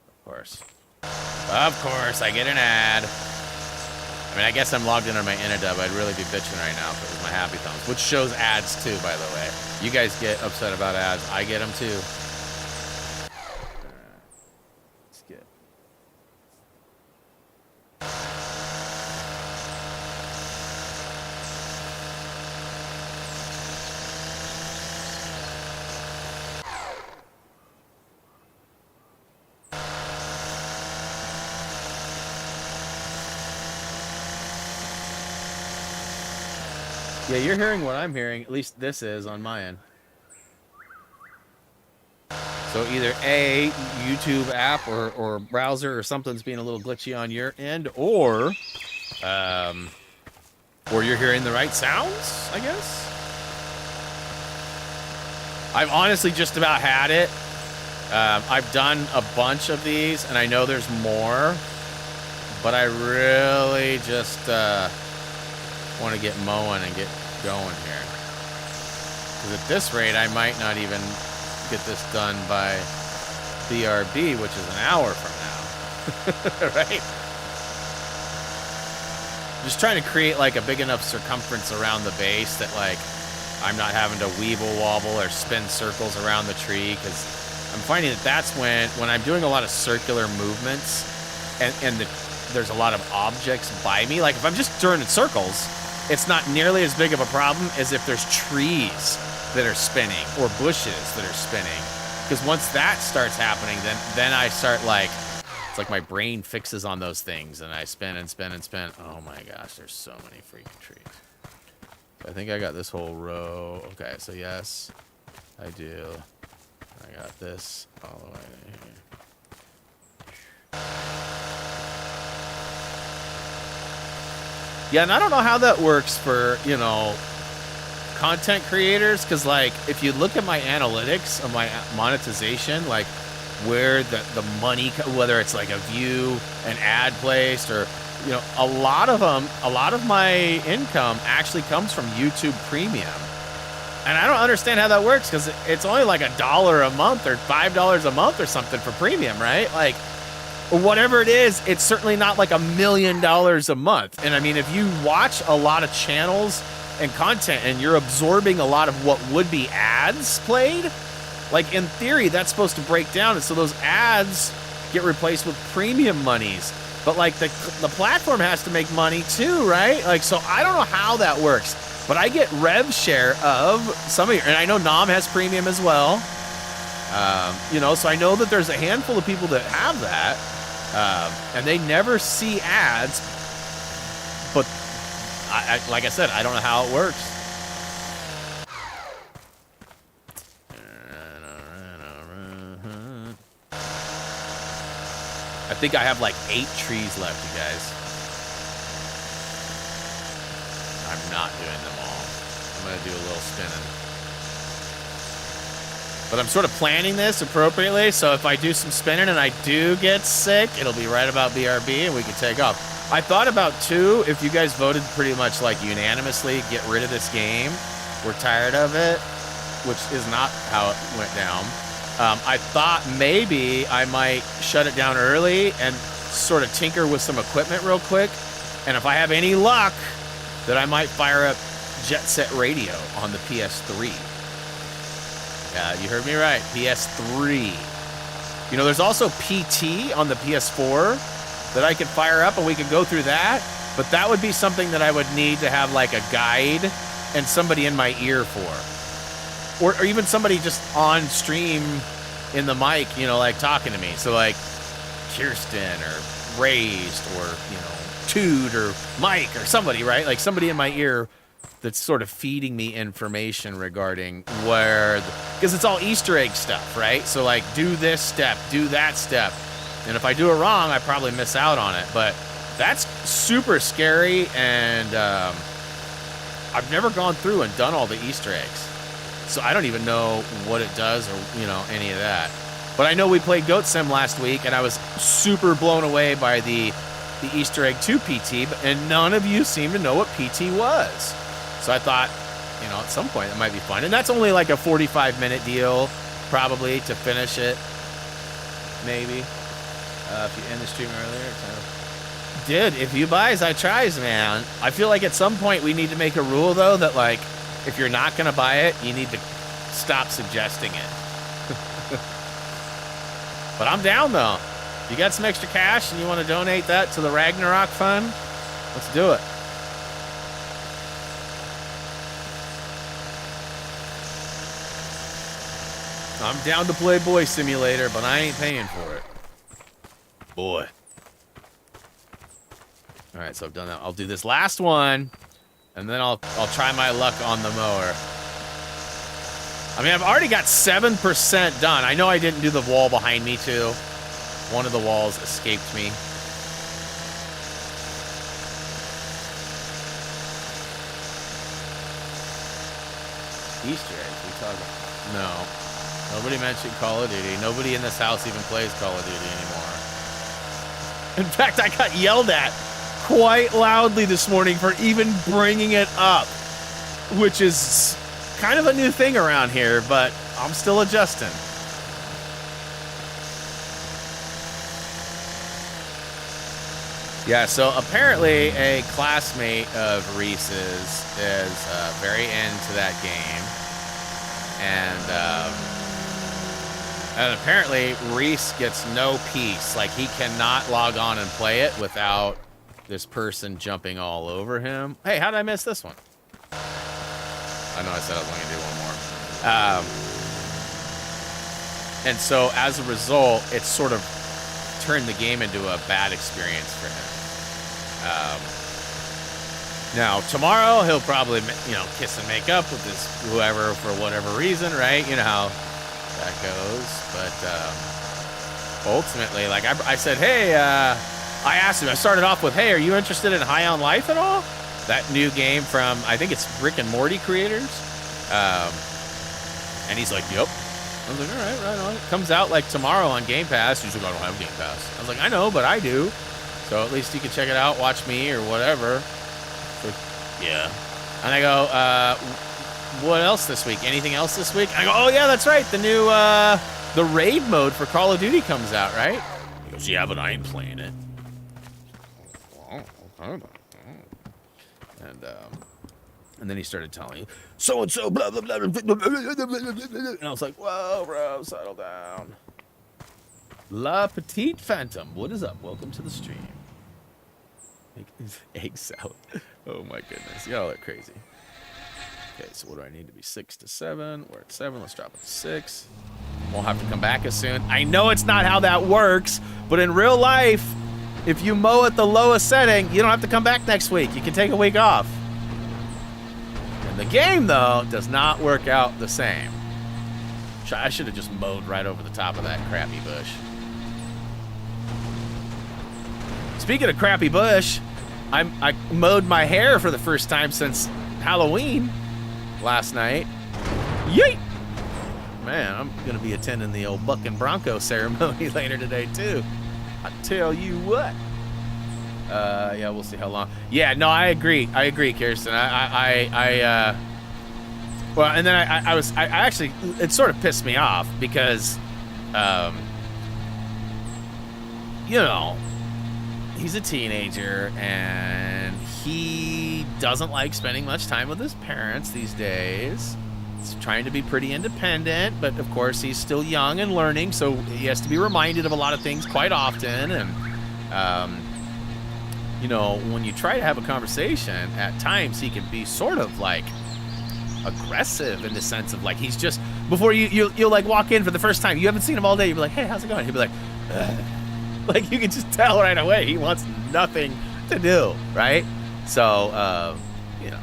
Of course. Of course, I get an ad. I mean, I guess I'm logged in on my Inadub. I'd really be bitching right now if it was my Happy Thumbs, which shows ads too, by the way. You guys get upset about ads. I get them too. Yeah, you're hearing what I'm hearing. At least this is on my end. So either A, YouTube app or browser or something's being a little glitchy on your end, or you're hearing the right sounds, I guess. I've honestly just about had it. I've done a bunch of these, and I know there's more, but I really just want to get mowing and get going here. Because at this rate, I might not even get this done by BRB, which is an hour from now. Right? Just trying to create like a big enough circumference around the base that like I'm not having to weeble wobble or spin circles around the tree, because I'm finding that that's when I'm doing a lot of circular movements and there's a lot of objects by me. Like if I'm just turning circles, it's not nearly as big of a problem as if there's trees that are spinning or bushes that are spinning. Because once that starts happening, then I start like, it's like my brain fixes on those things and I spin and spin and spin. Oh my gosh, there's so many freaking trees. I think I got this whole row. Okay, so yes, I do. I got this all the way here. Yeah, and I don't know how that works for, you know, content creators, because, like, if you look at my analytics of my monetization, like, where the money, whether it's like a view, an ad placed, or, you know, a lot of my income actually comes from YouTube Premium. And I don't understand how that works, because it's only like $1 a month or $5 a month or something for premium, right? Like, whatever it is, it's certainly not like $1 million a month. And I mean, if you watch a lot of channels and content and you're absorbing a lot of what would be ads played, like in theory, that's supposed to break down. And so those ads get replaced with premium monies. But like the platform has to make money too, right? Like, so I don't know how that works, but I get rev share of some of your, and I know Nom has premium as well. You know, so I know that there's a handful of people that have that. And they never see ads, but like I said, I don't know how it works. I think I have like 8 trees left, you guys. I'm not doing them all. I'm gonna do a little spinning. But I'm sort of planning this appropriately, so if I do some spinning and I do get sick, it'll be right about BRB and we can take off. I thought about, too, if you guys voted pretty much like unanimously, get rid of this game, we're tired of it, which is not how it went down. I thought maybe I might shut it down early and sort of tinker with some equipment real quick, and if I have any luck, that I might fire up Jet Set Radio on the PS3. You heard me right, PS3. You know, there's also PT on the PS4 that I could fire up and we could go through that, but that would be something that I would need to have like a guide and somebody in my ear for. Or even somebody just on stream in the mic, you know, like talking to me. So like Kirsten or Raised or, you know, Toot or Mike or somebody, right? Like somebody in my ear that's sort of feeding me information regarding where, because it's all Easter egg stuff, right? So like, do this step, do that step. And if I do it wrong, I probably miss out on it. But that's super scary, and I've never gone through and done all the Easter eggs. So I don't even know what it does or, you know, any of that. But I know we played Goat Sim last week, and I was super blown away by the Easter egg 2 PT, and none of you seem to know what PT was. So I thought, you know, at some point it might be fun. And that's only like a 45-minute deal, probably, to finish it. Maybe. If you end the stream earlier. Dude, if you buys, I tries, man. I feel like at some point we need to make a rule, though, that, like, if you're not going to buy it, you need to stop suggesting it. But I'm down, though. If you got some extra cash and you want to donate that to the Ragnarok Fund, let's do it. I'm down to play Boy Simulator, but I ain't paying for it. Boy. All right, so I've done that. I'll do this last one, and then I'll try my luck on the mower. I mean, I've already got 7% done. I know I didn't do the wall behind me, too. One of the walls escaped me. Easter eggs, we talking? No. Nobody mentioned Call of Duty. Nobody in this house even plays Call of Duty anymore. In fact, I got yelled at quite loudly this morning for even bringing it up, which is kind of a new thing around here, but I'm still adjusting. Yeah, so apparently a classmate of Reese's is very into that game. And apparently Reese gets no peace. Like, he cannot log on and play it without this person jumping all over him. Hey, how did I miss this one? I know I said I was only going to do one more. And so, as a result, it's sort of turned the game into a bad experience for him. Now, tomorrow, he'll probably, you know, kiss and make up with this whoever for whatever reason, right? You know how that goes. But ultimately, like, I said, hey, I asked him, I started off with, hey, are you interested in High on Life at all? That new game from, I think it's Rick and Morty creators. And he's like, yep. I was like, all right, right on. It comes out like tomorrow on Game Pass. He's like, I don't have Game Pass. I was like, I know, but I do. So at least you can check it out, watch me or whatever. So, yeah. And I go, what else this week? Anything else this week? And I go, oh yeah, that's right. The new, the raid mode for Call of Duty comes out, right? He goes, yeah, but I ain't playing it. And then he started telling me, so-and-so, blah, blah, blah, blah, blah, blah, blah, blah, blah. And I was like, whoa, bro, settle down. La Petite Phantom, what is up? Welcome to the stream. Egg salad. Oh, my goodness. Y'all are crazy. Okay, so what do I need to be? 6 to 7. We're at 7. Let's drop it to 6. Won't have to come back as soon. I know it's not how that works, but in real life, if you mow at the lowest setting, you don't have to come back next week. You can take a week off. And the game, though, does not work out the same. I should have just mowed right over the top of that crappy bush. Speaking of crappy bush, I mowed my hair for the first time since Halloween last night. Yeet! Man, I'm going to be attending the old Buck and Bronco ceremony later today, too. I tell you what. Yeah, we'll see how long. Yeah, no, I agree, Kirsten. Well, and then I actually, it sort of pissed me off because, you know, he's a teenager and he doesn't like spending much time with his parents these days. He's trying to be pretty independent, but of course he's still young and learning, so he has to be reminded of a lot of things quite often. And, you know, when you try to have a conversation, at times he can be sort of like aggressive in the sense of like he's just, before you'll like walk in for the first time, you haven't seen him all day, you'll be like, hey, how's it going? He'll be like, ugh. Like you can just tell right away he wants nothing to do, right? So, you know,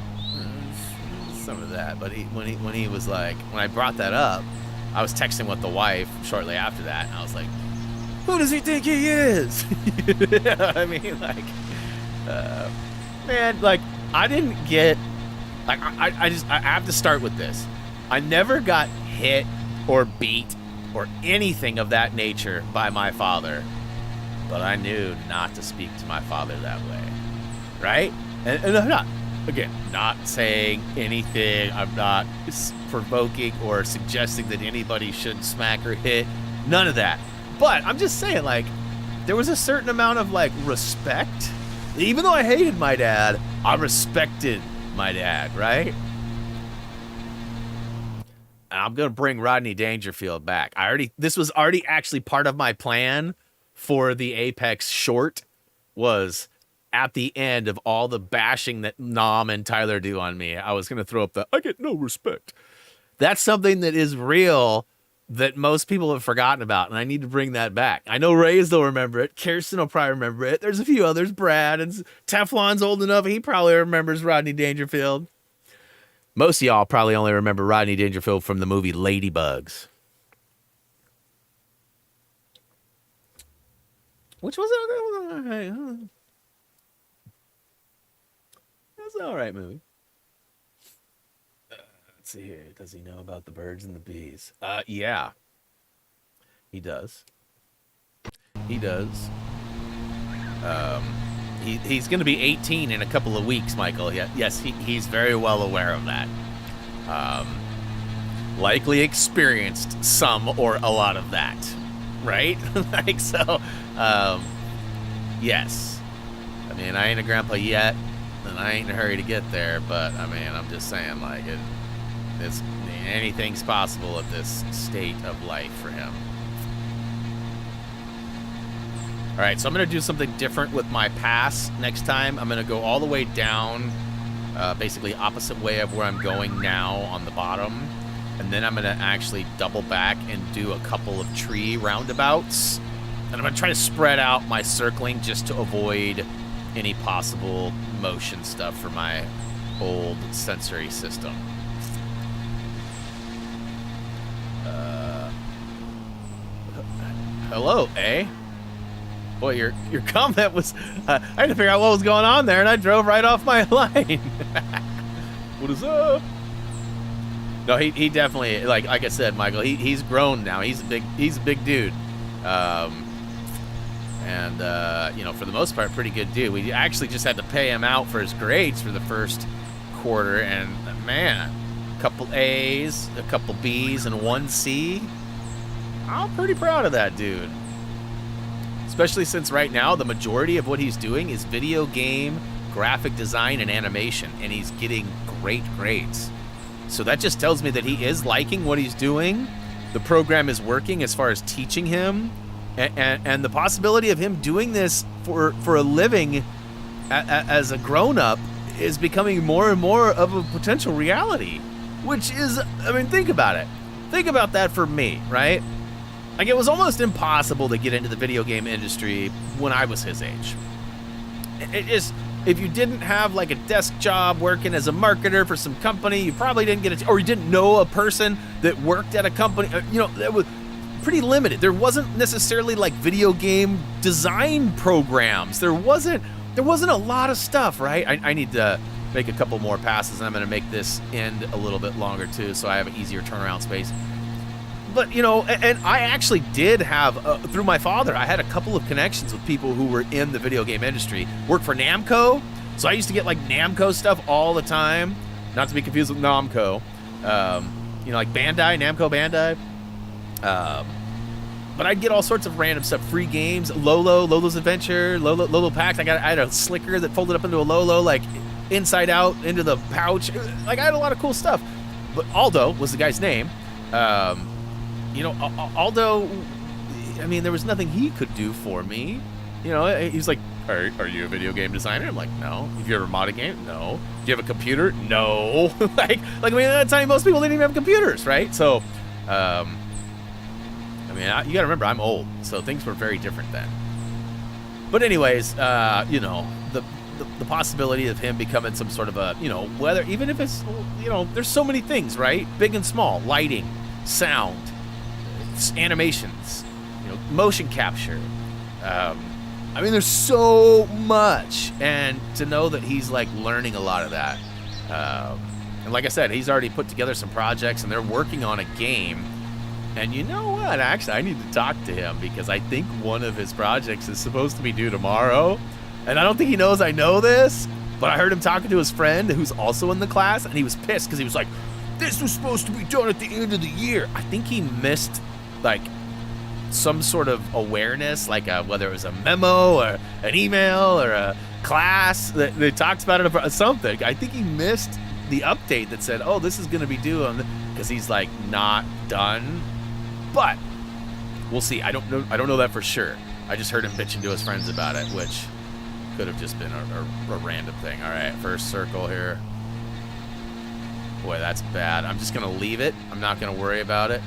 some of that. But when he was like, when I brought that up, I was texting with the wife shortly after that, and I was like, who does he think he is? You know what I mean? Like, man, like I didn't get, like I have to start with this. I never got hit or beat or anything of that nature by my father. But I knew not to speak to my father that way, right? And I'm not, again, not saying anything. I'm not provoking or suggesting that anybody should smack or hit. None of that. But I'm just saying, like, there was a certain amount of, like, respect. Even though I hated my dad, I respected my dad, right? And I'm going to bring Rodney Dangerfield back. This was already actually part of my plan for the Apex short, was at the end of all the bashing that Nom and Tyler do on me, I was going to throw up the, I get no respect. That's something that is real that most people have forgotten about, and I need to bring that back. I know Reyes will remember it. Kirsten will probably remember it. There's a few others. Brad, and Teflon's old enough. He probably remembers Rodney Dangerfield. Most of y'all probably only remember Rodney Dangerfield from the movie Ladybugs. Which was all right. That's an all right movie. Let's see here. Does he know about the birds and the bees? Yeah. He does. He does. He's going to be 18 in a couple of weeks, Michael. Yeah, yes, he's very well aware of that. Likely experienced some or a lot of that. Right? Like, so, yes. mean, I ain't a grandpa yet, and I ain't in a hurry to get there, but, I mean, I'm just saying, like, anything's possible at this state of life for him. All right, so I'm going to do something different with my pass next time. I'm going to go all the way down, basically opposite way of where I'm going now on the bottom. And then I'm going to actually double back and do a couple of tree roundabouts. And I'm going to try to spread out my circling just to avoid any possible motion stuff for my old sensory system. Hello, eh? Boy, your comment was... I had to figure out what was going on there, and I drove right off my line. What is up? No, he definitely, like I said, Michael, he's grown now. He's a big dude. You know, for the most part, pretty good dude. We actually just had to pay him out for his grades for the first quarter, and man, a couple A's, a couple B's, and 1 C. I'm pretty proud of that dude. Especially since right now, the majority of what he's doing is video game, graphic design, and animation, and he's getting great grades. So that just tells me that he is liking what he's doing. The program is working as far as teaching him, and the possibility of him doing this for a living as a grown-up is becoming more and more of a potential reality. Which is, I mean, think about it. Think about that for me, right? Like, it was almost impossible to get into the video game industry when I was his age. It just, if you didn't have like a desk job working as a marketer for some company, you probably didn't get it, or you didn't know a person that worked at a company. You know, that was pretty limited. There wasn't necessarily like video game design programs. There wasn't a lot of stuff, right? I need to make a couple more passes, and I'm going to make this end a little bit longer too, so I have an easier turnaround space. But, you know, and I actually did have, through my father, I had a couple of connections with people who were in the video game industry. Worked for Namco, so I used to get, like, Namco stuff all the time. Not to be confused with Namco. You know, like Bandai, Namco Bandai. But I'd get all sorts of random stuff. Free games, Lolo's Adventure, Lolo Packs. I had a slicker that folded up into a Lolo, like, inside out, into the pouch. Like, I had a lot of cool stuff. But Aldo was the guy's name. You know, Aldo, I mean, there was nothing he could do for me. You know, he's like, are you a video game designer? I'm like, no. Have you ever modded a game? No. Do you have a computer? No. like I mean, at that time, most people didn't even have computers, right? So, I mean, you got to remember, I'm old, so things were very different then. But anyways, you know, the possibility of him becoming some sort of a, you know, whether, even if it's, you know, there's so many things, right? Big and small, lighting, sound, animations, you know, motion capture. I mean, there's so much, and to know that he's like learning a lot of that. And like I said, he's already put together some projects, and they're working on a game. And you know what? Actually, I need to talk to him, because I think one of his projects is supposed to be due tomorrow. And I don't think he knows I know this, but I heard him talking to his friend who's also in the class, and he was pissed because he was like, this was supposed to be done at the end of the year. I think he missed like some sort of awareness, like whether it was a memo or an email or a class that talks about it or something. I think he missed the update that said, oh, this is going to be due on, because he's like not done. But we'll see. I don't know that for sure. I just heard him bitching to his friends about it, which could have just been a random thing. All right, first circle here. Boy, that's bad. I'm just going to leave it. I'm not going to worry about it.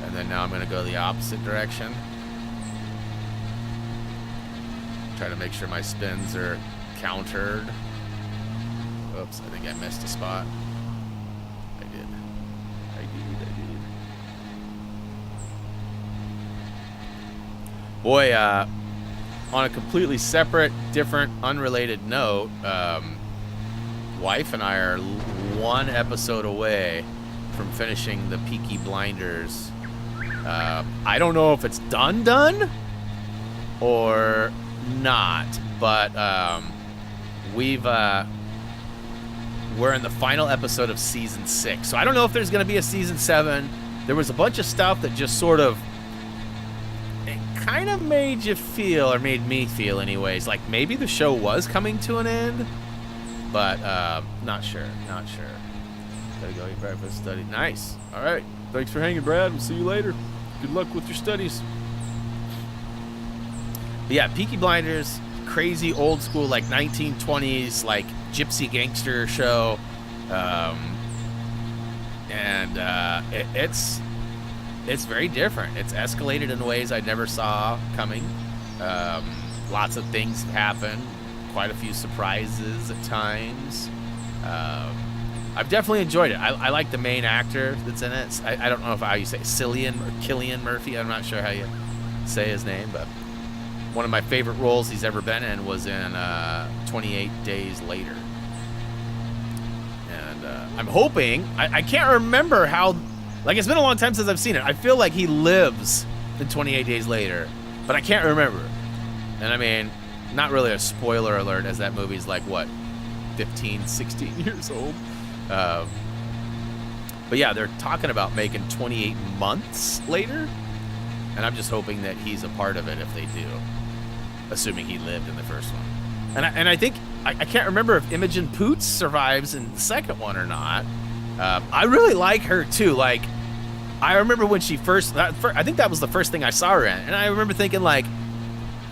And then now I'm going to go the opposite direction. Try to make sure my spins are countered. Oops, I think I missed a spot. I did. Boy, on a completely separate, different, unrelated note, wife and I are one episode away from finishing the Peaky Blinders. I don't know if it's done or not, but we're in the final episode of season 6. So I don't know if there's going to be a season 7. There was a bunch of stuff that just sort of kind of made you feel, or made me feel anyways, like maybe the show was coming to an end, but not sure. Gotta go eat breakfast, study. Nice. All right. Thanks for hanging, Brad. We'll see you later. Good luck with your studies. But yeah, Peaky Blinders, crazy old school, like 1920s, like gypsy gangster show. It's very different. It's escalated in ways I never saw coming. Lots of things happen. Quite a few surprises at times. I've definitely enjoyed it. I like the main actor that's in it. I don't know how you say it, Cillian Murphy. I'm not sure how you say his name, but one of my favorite roles he's ever been in was in 28 Days Later. And I'm hoping, I can't remember how, like it's been a long time since I've seen it. I feel like he lives in 28 Days Later, but I can't remember. And I mean, not really a spoiler alert, as that movie's like, what, 15, 16 years old? But yeah, they're talking about making 28 months later, and I'm just hoping that he's a part of it if they do, assuming he lived in the first one. And I think, I can't remember if Imogen Poots survives in the second one or not. I really like her too. Like, I remember when she I think that was the first thing I saw her in, and I remember thinking like,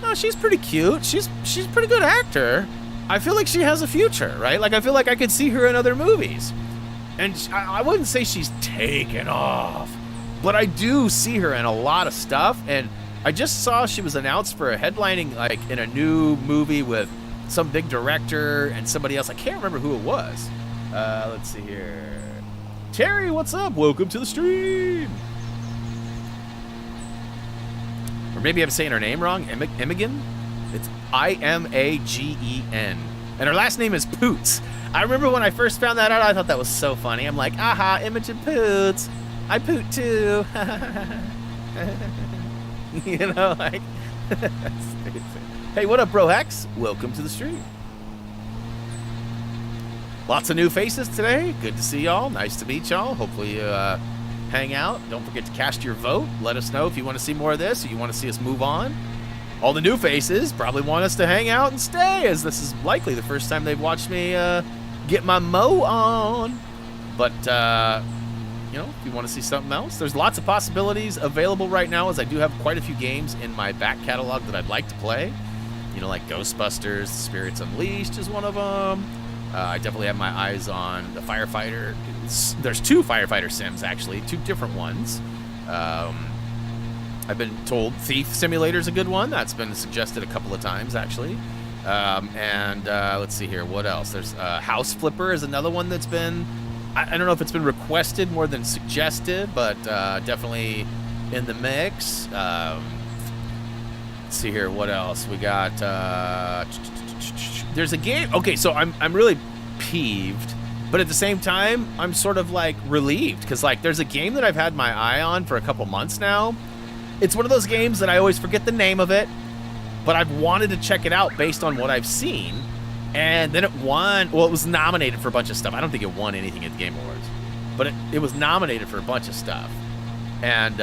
oh, she's pretty cute. She's a pretty good actor. I feel like she has a future, right? Like, I feel like I could see her in other movies. And I wouldn't say she's taken off, but I do see her in a lot of stuff. And I just saw she was announced for a headlining, like, in a new movie with some big director and somebody else. I can't remember who it was. Let's see here. Terry, what's up? Welcome to the stream. Or maybe I'm saying her name wrong. Imogen? It's Imagen. And her last name is Poots. I remember when I first found that out, I thought that was so funny. I'm like, aha, Imogen Poots. I poot too. You know, like, hey, what up, Bro Hex? Welcome to the stream. Lots of new faces today. Good to see y'all. Nice to meet y'all. Hopefully you hang out. Don't forget to cast your vote. Let us know if you want to see more of this or you want to see us move on. All the new faces probably want us to hang out and stay, as this is likely the first time they've watched me get my mow on. But, you know, if you want to see something else, there's lots of possibilities available right now, as I do have quite a few games in my back catalog that I'd like to play. You know, like Ghostbusters, Spirits Unleashed is one of them. I definitely have my eyes on the Firefighter. There's two Firefighter sims, actually, two different ones. I've been told Thief Simulator is a good one. That's been suggested a couple of times, actually. Let's see here. What else? There's House Flipper is another one that's been... I don't know if it's been requested more than suggested, but definitely in the mix. Let's see here. What else? We got... there's a game... Okay, so I'm really peeved, but at the same time, I'm sort of, like, relieved. Because, like, there's a game that I've had my eye on for a couple months now. It's one of those games that I always forget the name of it, but I've wanted to check it out based on what I've seen. And then it won. Well, it was nominated for a bunch of stuff. I don't think it won anything at the Game Awards, but it was nominated for a bunch of stuff. And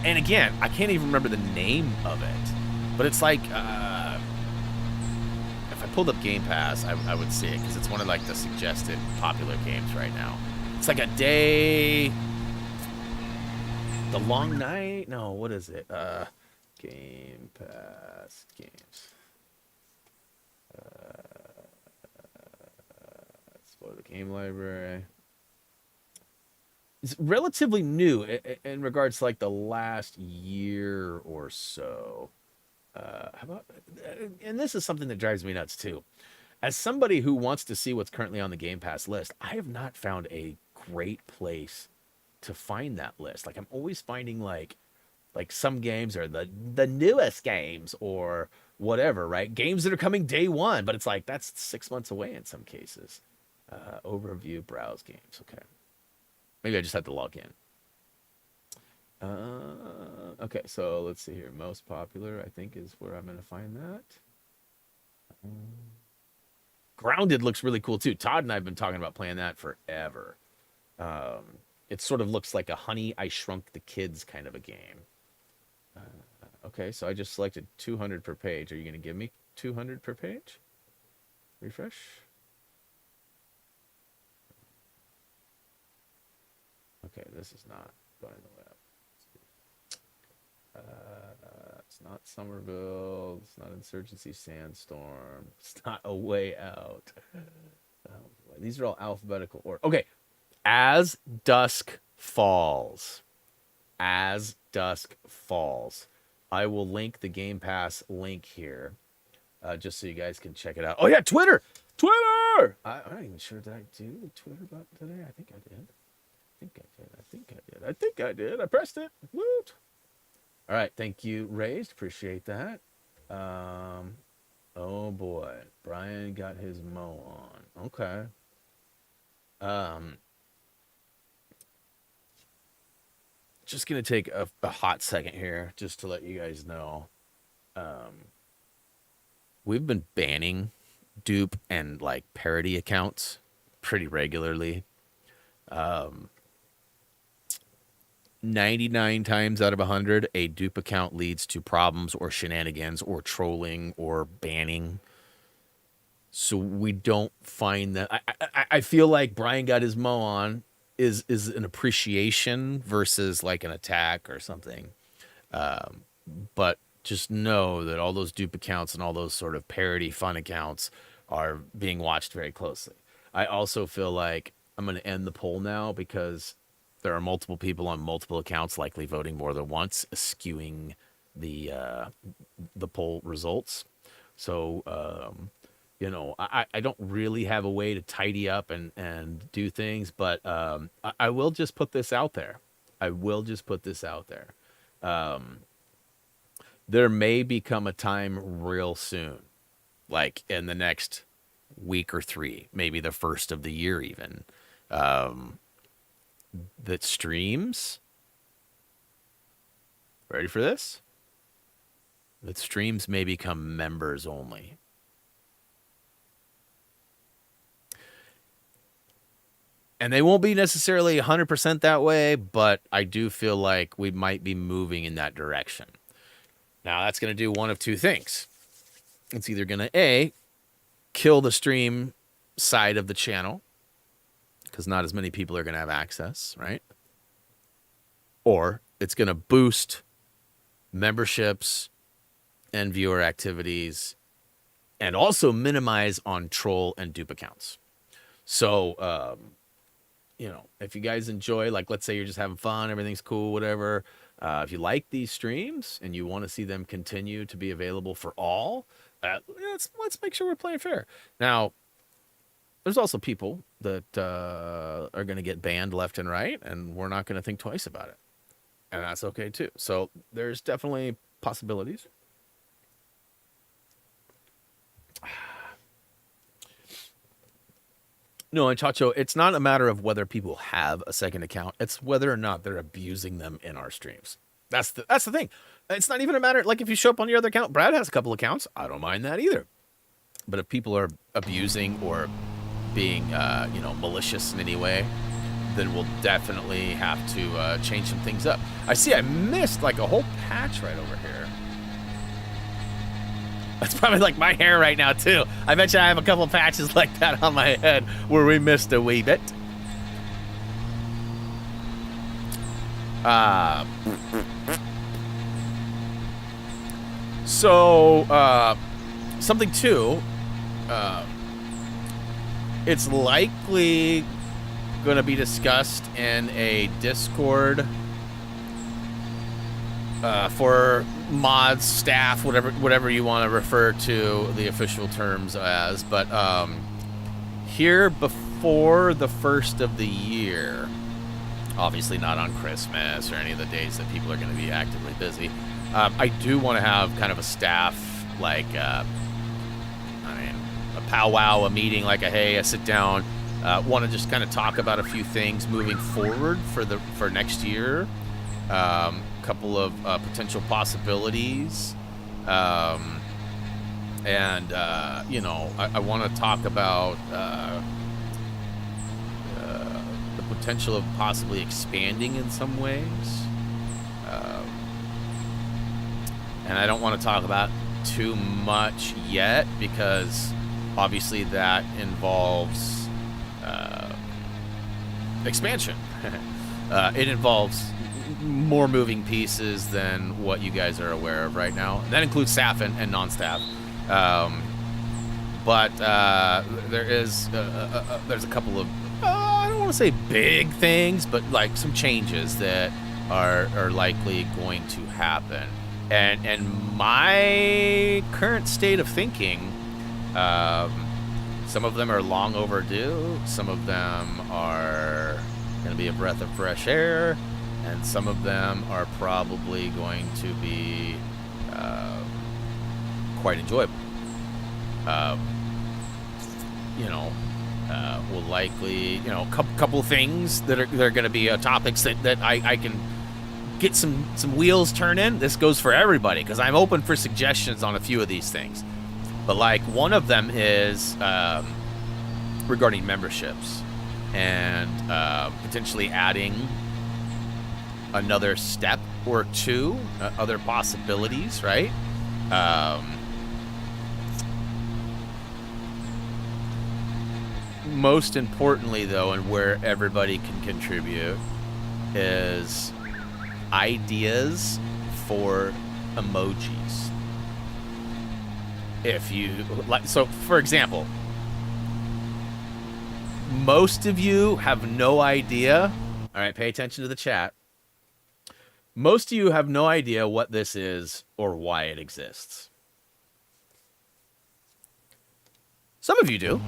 again, I can't even remember the name of it, but it's like, if I pulled up Game Pass, I would see it, because it's one of, like, the suggested popular games right now. It's like a day... The Long Night? No, what is it? Game Pass games. Explore the game library. It's relatively new in regards to, like, the last year or so. How about... And this is something that drives me nuts, too. As somebody who wants to see what's currently on the Game Pass list, I have not found a great place to find that list. Like, I'm always finding like some games are the newest games or whatever, right? Games that are coming day one, but it's like that's 6 months away in some cases. Overview, browse games. Okay, maybe I just had to log in. Okay, so let's see here. Most popular, I think, is where I'm gonna find that. Grounded looks really cool too. Todd and I have been talking about playing that forever. It sort of looks like a Honey, I Shrunk the Kids kind of a game. Okay, so I just selected 200 per page. Are you going to give me 200 per page? Refresh. Okay, this is not going the way up. It's not Somerville. It's not Insurgency Sandstorm. It's not A Way Out. These are all alphabetical order. Okay, As Dusk Falls. As Dusk Falls. I will link the Game Pass link here, just so you guys can check it out. Oh yeah, Twitter! Twitter! I'm not even sure, did I do the Twitter button today? I think I did. I think I did. I pressed it. Woot! All right, thank you, Raised. Appreciate that. Oh boy, Brian got his mow on. Okay. Just gonna take a hot second here, just to let you guys know. We've been banning dupe and like parody accounts pretty regularly. 99 times out of 100, a dupe account leads to problems or shenanigans or trolling or banning. So we don't find that. I feel like Brian got his mow on is an appreciation versus like an attack or something. But just know that all those dupe accounts and all those sort of parody fun accounts are being watched very closely. I also feel like I'm going to end the poll now because there are multiple people on multiple accounts likely voting more than once, skewing the poll results. So, you know, I don't really have a way to tidy up and do things, but I will just put this out there. There may become a time real soon, like in the next week or 3, maybe the first of the year even, that streams, ready for this? That streams may become members only. And they won't be necessarily 100% that way, but I do feel like we might be moving in that direction. Now, that's going to do one of two things. It's either going to, A, kill the stream side of the channel, because not as many people are going to have access, right? Or it's going to boost memberships and viewer activities and also minimize on troll and dupe accounts. So, you know, if you guys enjoy, like, let's say you're just having fun, everything's cool, whatever. If you like these streams and you want to see them continue to be available for all, let's make sure we're playing fair. Now, there's also people that are going to get banned left and right, and we're not going to think twice about it. And that's okay, too. So there's definitely possibilities. No, and Chacho, it's not a matter of whether people have a second account. It's whether or not they're abusing them in our streams. That's the thing. It's not even a matter, like if you show up on your other account, Brad has a couple accounts. I don't mind that either. But if people are abusing or being, you know, malicious in any way, then we'll definitely have to change some things up. I see I missed like a whole patch right over here. That's probably like my hair right now, too. I bet you I have a couple patches like that on my head where we missed a wee bit. So, something, too, it's likely going to be discussed in a Discord for mods, staff, whatever you want to refer to the official terms as. But here before the first of the year, obviously not on Christmas or any of the days that people are going to be actively busy, I do want to have kind of a staff, like, a powwow, a meeting, like a sit down. Want to just kind of talk about a few things moving forward for next year. Couple of potential possibilities, and you know, I want to talk about the potential of possibly expanding in some ways. and I don't want to talk about too much yet because obviously that involves expansion. It involves more moving pieces than what you guys are aware of right now. That includes staff and non-staff. But there's a couple of I don't want to say big things, but like some changes that are likely going to happen. And my current state of thinking, some of them are long overdue. Some of them are going to be a breath of fresh air, and some of them are probably going to be quite enjoyable. Will likely, a couple of things that are going to be topics that I can get some wheels turning. This goes for everybody because I'm open for suggestions on a few of these things. But like one of them is regarding memberships and potentially adding another step or two, other possibilities, right? Most importantly, though, and where everybody can contribute, is ideas for emojis. If you like, so for example, most of you have no idea. All right, pay attention to the chat. Most of you have no idea what this is or why it exists. Some of you do.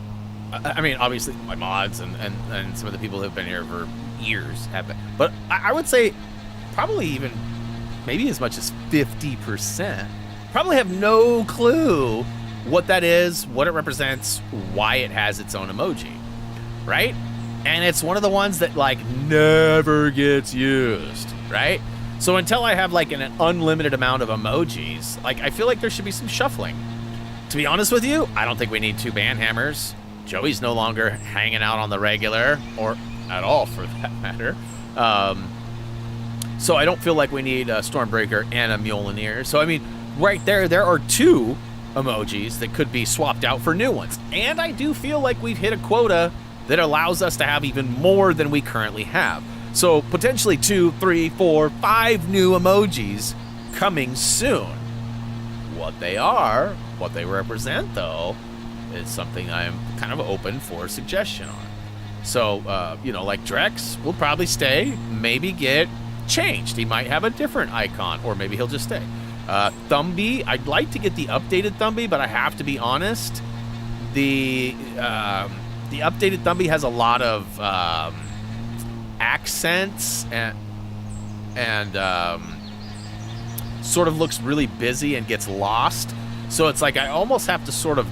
I mean, obviously, my mods and some of the people who have been here for years have been. But I would say probably even maybe as much as 50% probably have no clue what that is, what it represents, why it has its own emoji, right? And it's one of the ones that, like, never gets used, right? So until I have, like, an unlimited amount of emojis, like, I feel like there should be some shuffling. To be honest with you, I don't think we need 2 band hammers. Joey's no longer hanging out on the regular, or at all for that matter. So I don't feel like we need a Stormbreaker and a Mjolnir. So, I mean, right there are 2 emojis that could be swapped out for new ones. And I do feel like we've hit a quota that allows us to have even more than we currently have. So potentially 2, 3, 4, 5 new emojis coming soon. What they are, what they represent, though, is something I'm kind of open for suggestion on. So, like Drex will probably stay, maybe get changed. He might have a different icon, or maybe he'll just stay. Thumby, I'd like to get the updated Thumby, but I have to be honest, the updated Thumby has a lot of accents and sort of looks really busy and gets lost. So it's like I almost have to sort of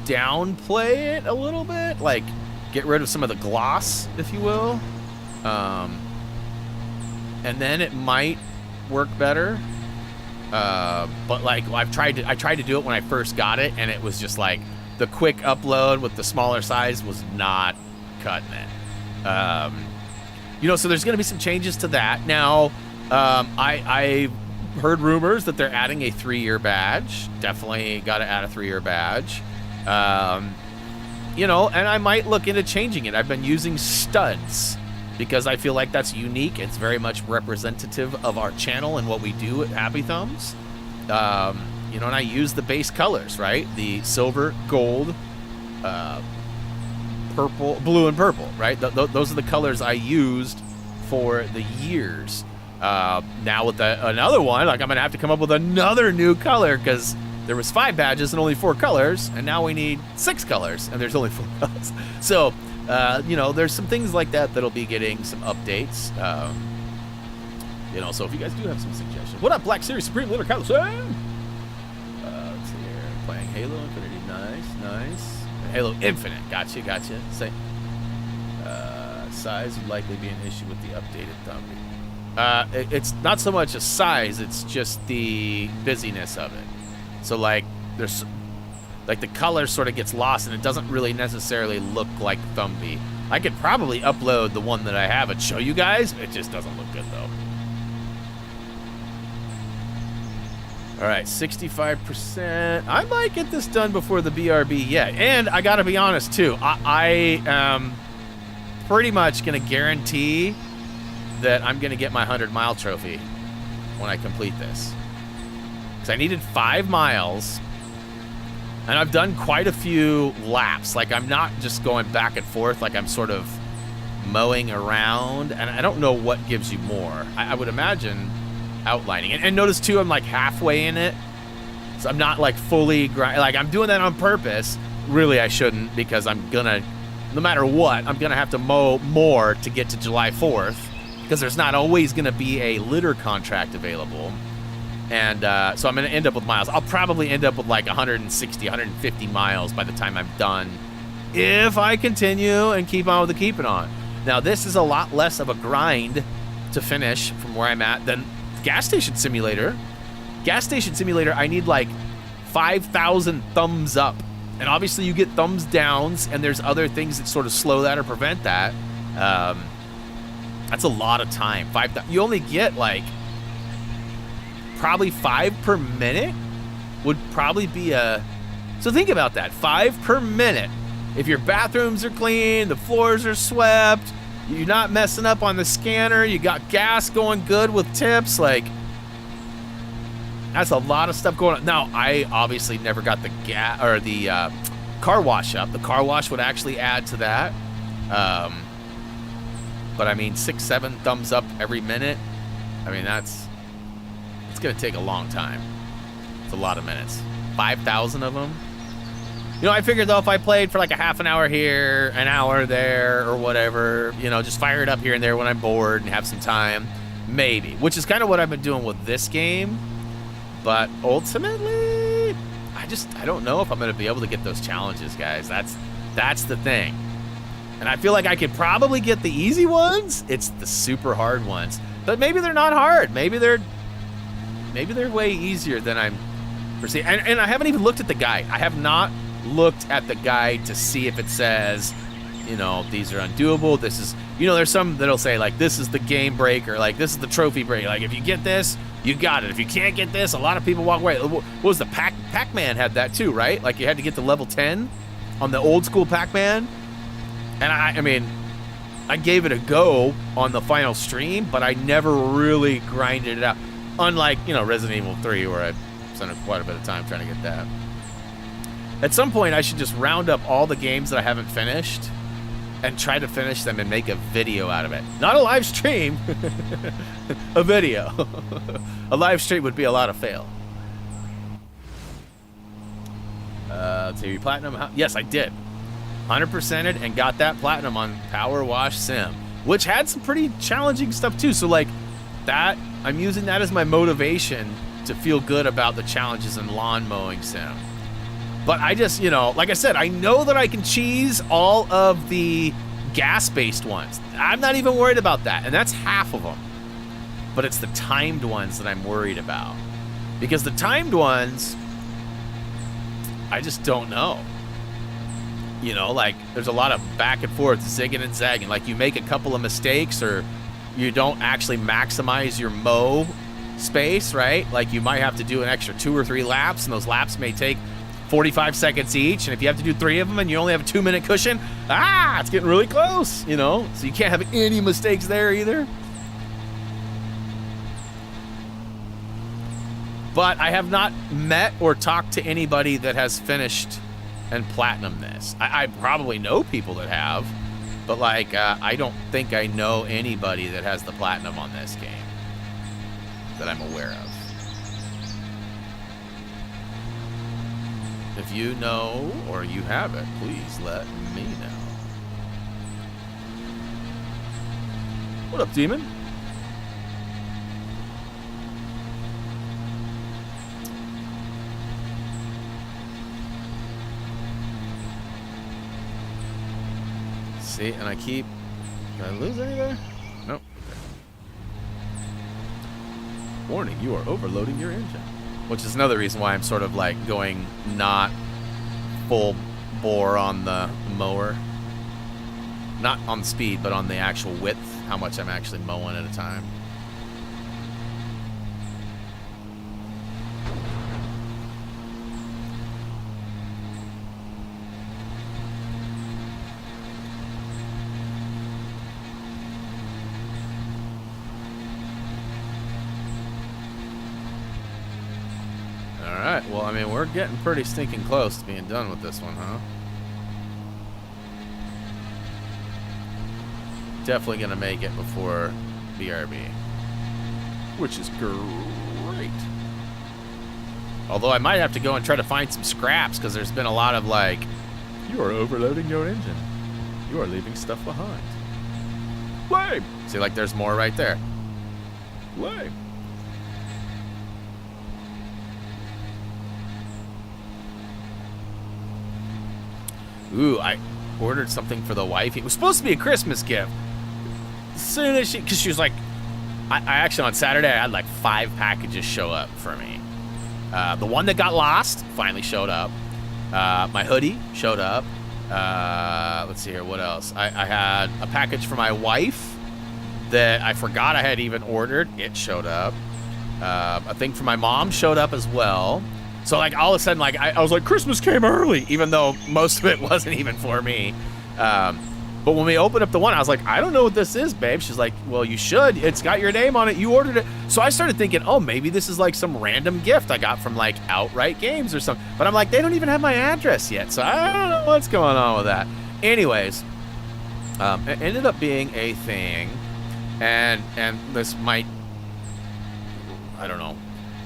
downplay it a little bit, like get rid of some of the gloss, if you will, and then it might work better. But like I tried to do it when I first got it, and it was just like the quick upload with the smaller size was not cutting it. So there's going to be some changes to that. Now, I heard rumors that they're adding a 3-year badge. Definitely got to add a 3-year badge. And I might look into changing it. I've been using studs because I feel like that's unique. It's very much representative of our channel and what we do at Happy Thumbs. And I use the base colors, right? The silver, gold, purple, blue, and purple, right? Those are the colors I used for the years. Now with another one, like I'm going to have to come up with another new color because there was 5 badges and only 4 colors, and now we need 6 colors, and there's only 4 colors. So, there's some things like that that'll be getting some updates. So if you guys do have some suggestions. What up, Black Series Supreme Leader Carlos? Let's see here. Playing Halo Infinity. Nice. Halo Infinite. Gotcha. Say, size would likely be an issue with the updated Thumby. It's not so much a size, it's just the busyness of it. So like there's like the color sort of gets lost and it doesn't really necessarily look like Thumby. I could probably upload the one that I have and show you guys. It just doesn't look good though. All right, 65%. I might get this done before the BRB yet. And I got to be honest, too. I am pretty much going to guarantee that I'm going to get my 100-mile trophy when I complete this. Because I needed 5 miles, and I've done quite a few laps. Like, I'm not just going back and forth. Like, I'm sort of mowing around, and I don't know what gives you more. I would imagine outlining. And notice, too, I'm, like, halfway in it. So I'm not, like, fully like, I'm doing that on purpose. Really, I shouldn't, because I'm going to, no matter what, I'm going to have to mow more to get to July 4th, because there's not always going to be a litter contract available. And so I'm going to end up with miles. I'll probably end up with, like, 160, 150 miles by the time I'm done, if I continue and keep on with the keeping on. Now, this is a lot less of a grind to finish from where I'm at than Gas Station Simulator. Gas Station Simulator, I need like 5,000 thumbs up. And obviously you get thumbs downs, and there's other things that sort of slow that or prevent that. That's a lot of time. You only get like probably 5 per minute would probably be a... So think about that, 5 per minute. If your bathrooms are clean, the floors are swept, you're not messing up on the scanner, you got gas going good with tips, like, that's a lot of stuff going on. Now, I obviously never got the gas or the car wash up. The car wash would actually add to that. But I mean, 6, 7 thumbs up every minute. I mean, it's going to take a long time. It's a lot of minutes. 5,000 of them. You know, I figured, though, if I played for like a half an hour here, an hour there, or whatever, you know, just fire it up here and there when I'm bored and have some time, maybe. Which is kind of what I've been doing with this game. But ultimately, I don't know if I'm going to be able to get those challenges, guys. That's the thing. And I feel like I could probably get the easy ones. It's the super hard ones. But maybe they're not hard. Maybe they're way easier than I'm perceiving. And I haven't even looked at the guide. I have not looked at the guide to see if it says, you know, these are undoable. This is, you know, there's some that'll say, like, this is the game breaker. Like, this is the trophy breaker. Like, if you get this, you got it. If you can't get this, a lot of people walk away. What was the Pac-Man had that too, right? Like, you had to get to level 10 on the old school Pac-Man. And I mean, I gave it a go on the final stream, but I never really grinded it out. Unlike, you know, Resident Evil 3, where I spent quite a bit of time trying to get that. At some point, I should just round up all the games that I haven't finished and try to finish them and make a video out of it. Not a live stream, a video. A live stream would be a lot of fail. Let's see, platinum. Yes, I did. 100%ed and got that platinum on Power Wash Sim, which had some pretty challenging stuff too. So like that, I'm using that as my motivation to feel good about the challenges in Lawn Mowing Sim. But I just, you know, like I said, I know that I can cheese all of the gas-based ones. I'm not even worried about that, and that's half of them. But it's the timed ones that I'm worried about. Because the timed ones, I just don't know. You know, like, there's a lot of back and forth, zigging and zagging. Like, you make a couple of mistakes, or you don't actually maximize your mow space, right? Like, you might have to do an extra 2 or 3 laps, and those laps may take 45 seconds each, and if you have to do 3 of them and you only have a 2-minute cushion, it's getting really close, you know? So you can't have any mistakes there either. But I have not met or talked to anybody that has finished and platinum this. I probably know people that have, but like, I don't think I know anybody that has the platinum on this game that I'm aware of. If you know or you have it, please let me know. What up, Demon? See, and I keep... Did I lose any there? Nope. Okay. Warning, you are overloading your engine. Which is another reason why I'm sort of like going not full bore on the mower. Not on the speed, but on the actual width, how much I'm actually mowing at a time. right. Well, I mean, we're getting pretty stinking close to being done with this one, huh? Definitely gonna make it before BRB, which is great. Although I might have to go and try to find some scraps because there's been a lot of like, you are overloading your engine. You are leaving stuff behind. Lame. See, like there's more right there. Lame. Ooh, I ordered something for the wife. It was supposed to be a Christmas gift. As soon as because she was like, I actually on Saturday I had like 5 packages show up for me. The one that got lost finally showed up. My hoodie showed up. Let's see here, what else? I had a package for my wife that I forgot I had even ordered. It showed up. A thing for my mom showed up as well. So like all of a sudden, like I was like, Christmas came early, even though most of it wasn't even for me. But when we opened up the one, I was like, I don't know what this is, babe. She's like, well, you should. It's got your name on it. You ordered it. So I started thinking, oh, maybe this is like some random gift I got from like Outright Games or something. But I'm like, they don't even have my address yet. So I don't know what's going on with that. Anyways, it ended up being a thing. And this might, I don't know,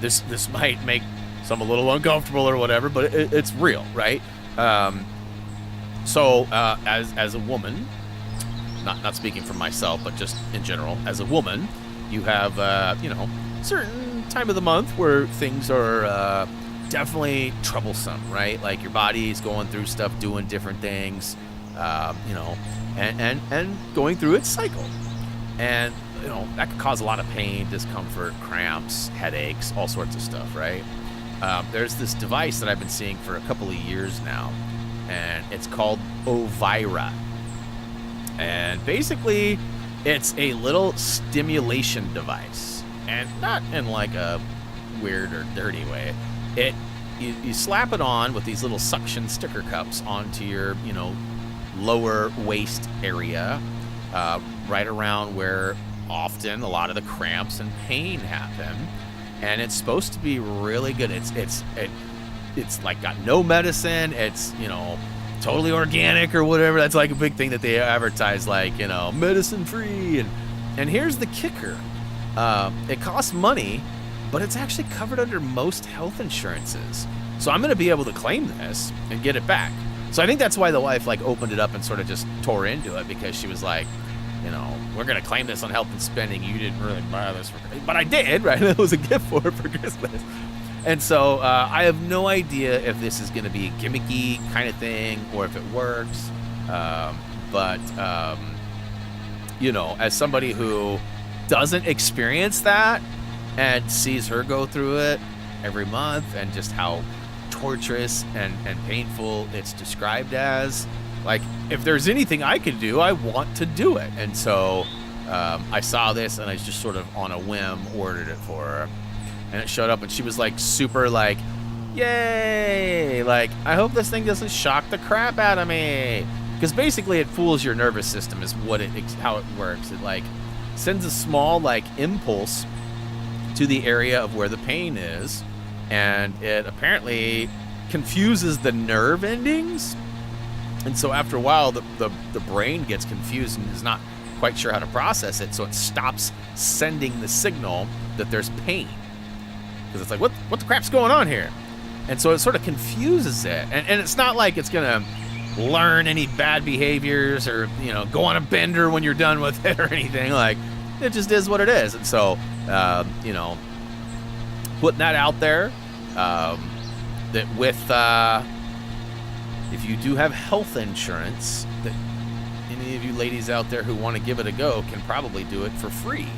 this might make some a little uncomfortable or whatever, but it's real, right? So as a woman, not speaking for myself, but just in general, as a woman, you have you know, certain time of the month where things are definitely troublesome, right? Like your body's going through stuff, doing different things, you know, and going through its cycle, and you know that could cause a lot of pain, discomfort, cramps, headaches, all sorts of stuff, right? There's this device that I've been seeing for a couple of years now, and it's called Ovira. And basically, it's a little stimulation device, and not in like a weird or dirty way. You slap it on with these little suction sticker cups onto your, you know, lower waist area, right around where often a lot of the cramps and pain happen. And it's supposed to be really good. It's like got no medicine. It's, you know, totally organic or whatever. That's like a big thing that they advertise, like, you know, medicine free. And here's the kicker. It costs money, but it's actually covered under most health insurances. So I'm going to be able to claim this and get it back. So I think that's why the wife like opened it up and sort of just tore into it, because she was like, you know, we're going to claim this on health and spending. You didn't really buy this for, but I did, right? It was a gift for her for Christmas. And so I have no idea if this is going to be a gimmicky kind of thing or if it works. But you know, as somebody who doesn't experience that and sees her go through it every month, and just how torturous and painful it's described as, like, if there's anything I could do, I want to do it. And so I saw this and I just sort of on a whim ordered it for her. And it showed up and she was like super like, yay! Like, I hope this thing doesn't shock the crap out of me. Because basically it fools your nervous system is how it works. It like sends a small like impulse to the area of where the pain is. And it apparently confuses the nerve endings. And so after a while, the brain gets confused and is not quite sure how to process it. So it stops sending the signal that there's pain. Because it's like, what the crap's going on here? And so it sort of confuses it. And it's not like it's going to learn any bad behaviors or, you know, go on a bender when you're done with it or anything. Like, it just is what it is. And so, you know, putting that out there, that with, if you do have health insurance, that any of you ladies out there who want to give it a go can probably do it for free.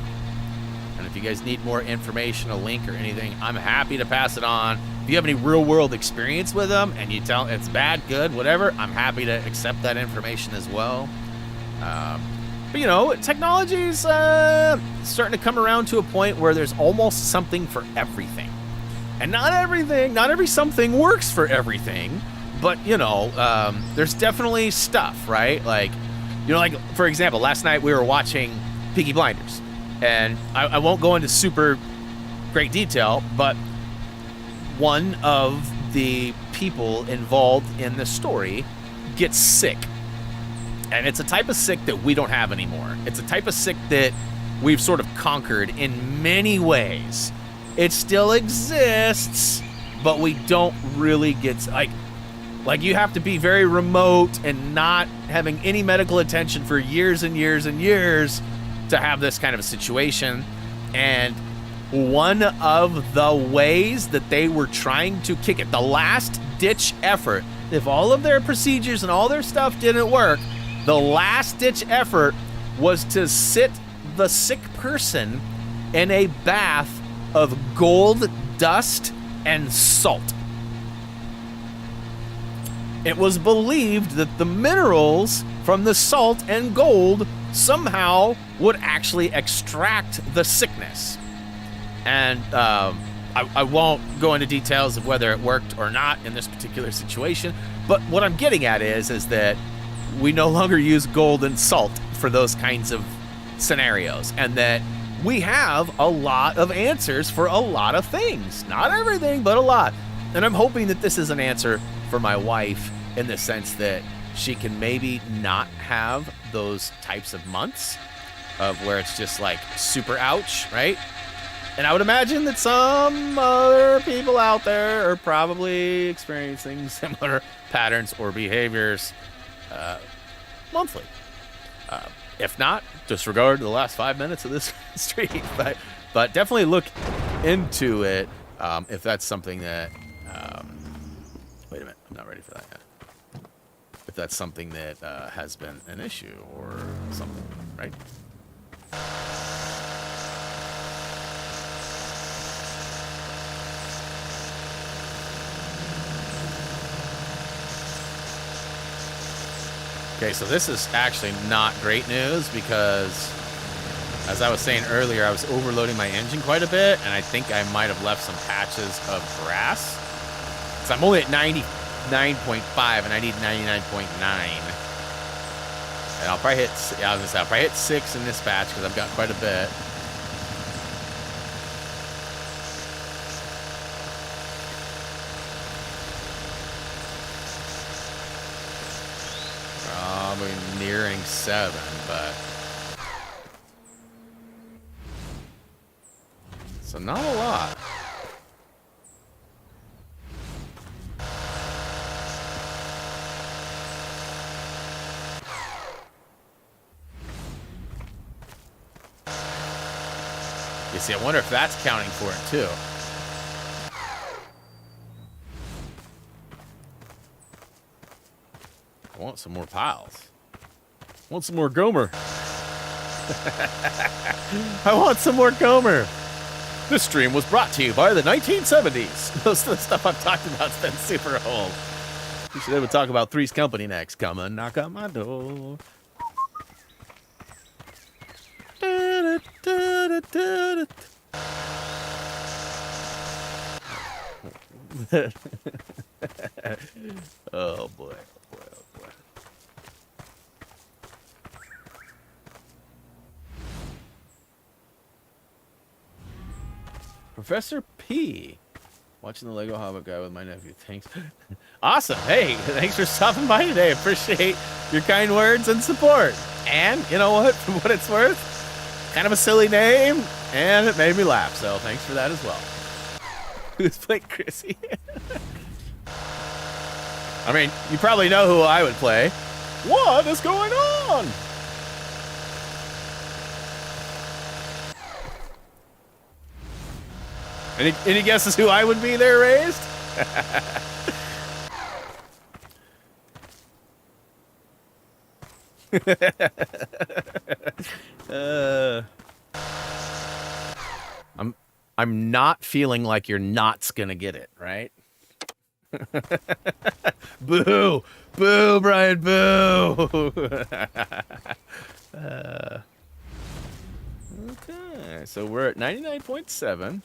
And if you guys need more information, a link or anything, I'm happy to pass it on. If you have any real world experience with them and you tell it's bad, good, whatever, I'm happy to accept that information as well. But you know, technology's starting to come around to a point where there's almost something for everything. And not every something works for everything. But, you know, there's definitely stuff, right? Like, you know, like, for example, last night we were watching Peaky Blinders. And I won't go into super great detail, but one of the people involved in the story gets sick. And it's a type of sick that we don't have anymore. It's a type of sick that we've sort of conquered in many ways. It still exists, but we don't really get, like you have to be very remote and not having any medical attention for years and years and years to have this kind of a situation. And one of the ways that they were trying to kick it, the last ditch effort, if all of their procedures and all their stuff didn't work, the last ditch effort was to sit the sick person in a bath of gold dust and salt. It was believed that the minerals from the salt and gold somehow would actually extract the sickness. And I won't go into details of whether it worked or not in this particular situation, but what I'm getting at is that we no longer use gold and salt for those kinds of scenarios, and that we have a lot of answers for a lot of things. Not everything, but a lot. And I'm hoping that this is an answer for my wife in the sense that she can maybe not have those types of months of where it's just like super ouch, right? And I would imagine that some other people out there are probably experiencing similar patterns or behaviors monthly. If not, disregard the last 5 minutes of this stream. But definitely look into it if that's something that... wait a minute, I'm not ready for that yet. If that's something that has been an issue or something, right? Okay, so this is actually not great news because, as I was saying earlier, I was overloading my engine quite a bit, and I think I might have left some patches of grass. So I'm only at 99.5, and I need 99.9. And I'll probably hit, yeah, I was gonna say, I'll probably hit 6 in this batch because I've got quite a bit. Probably nearing 7, but so not a lot. You see, I wonder if that's counting for it too. I want some more piles. I want some more Gomer. I want some more Gomer. This stream was brought to you by the 1970s. Most of the stuff I've talked about has been super old. We should ever talk about Three's Company next. Come and knock on my door. Oh boy. Professor P. Watching the Lego Hobbit guy with my nephew. Thanks. Awesome. Hey, thanks for stopping by today. Appreciate your kind words and support. And you know what? For what it's worth, kind of a silly name, and it made me laugh. So thanks for that as well. Who's playing Chrissy? I mean, you probably know who I would play. What is going on? Any guesses who I would be there raised? I'm not feeling like you're not gonna get it, right? Boo! Boo, Brian, boo! Okay, so we're at 99.7.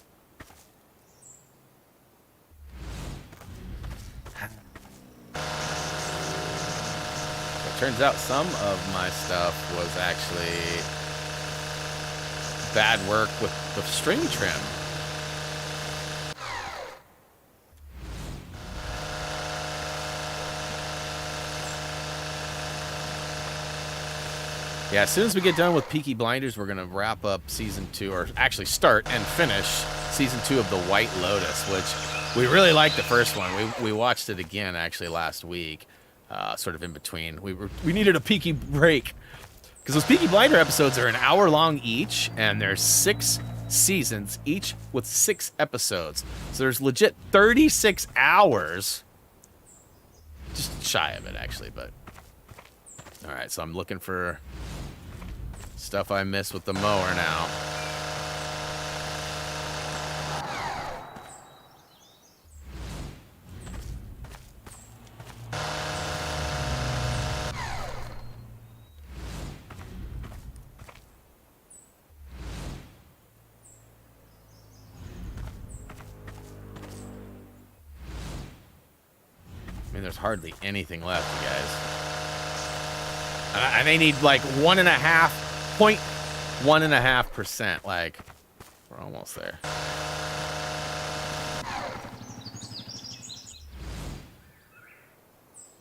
Turns out some of my stuff was actually bad work with string trim. Yeah, as soon as we get done with Peaky Blinders, we're going to wrap up Season 2, or actually start and finish Season 2 of The White Lotus, which we really liked the first one. We watched it again, actually, last week, sort of in between. We needed a Peaky break, because those Peaky Blinder episodes are an hour long each, and there's 6 seasons, each with 6 episodes. So there's legit 36 hours. Just shy of it, actually, but... Alright, so I'm looking for stuff I missed with the mower now. I mean, there's hardly anything left, you guys. And they need like 1.5%. Like, we're almost there.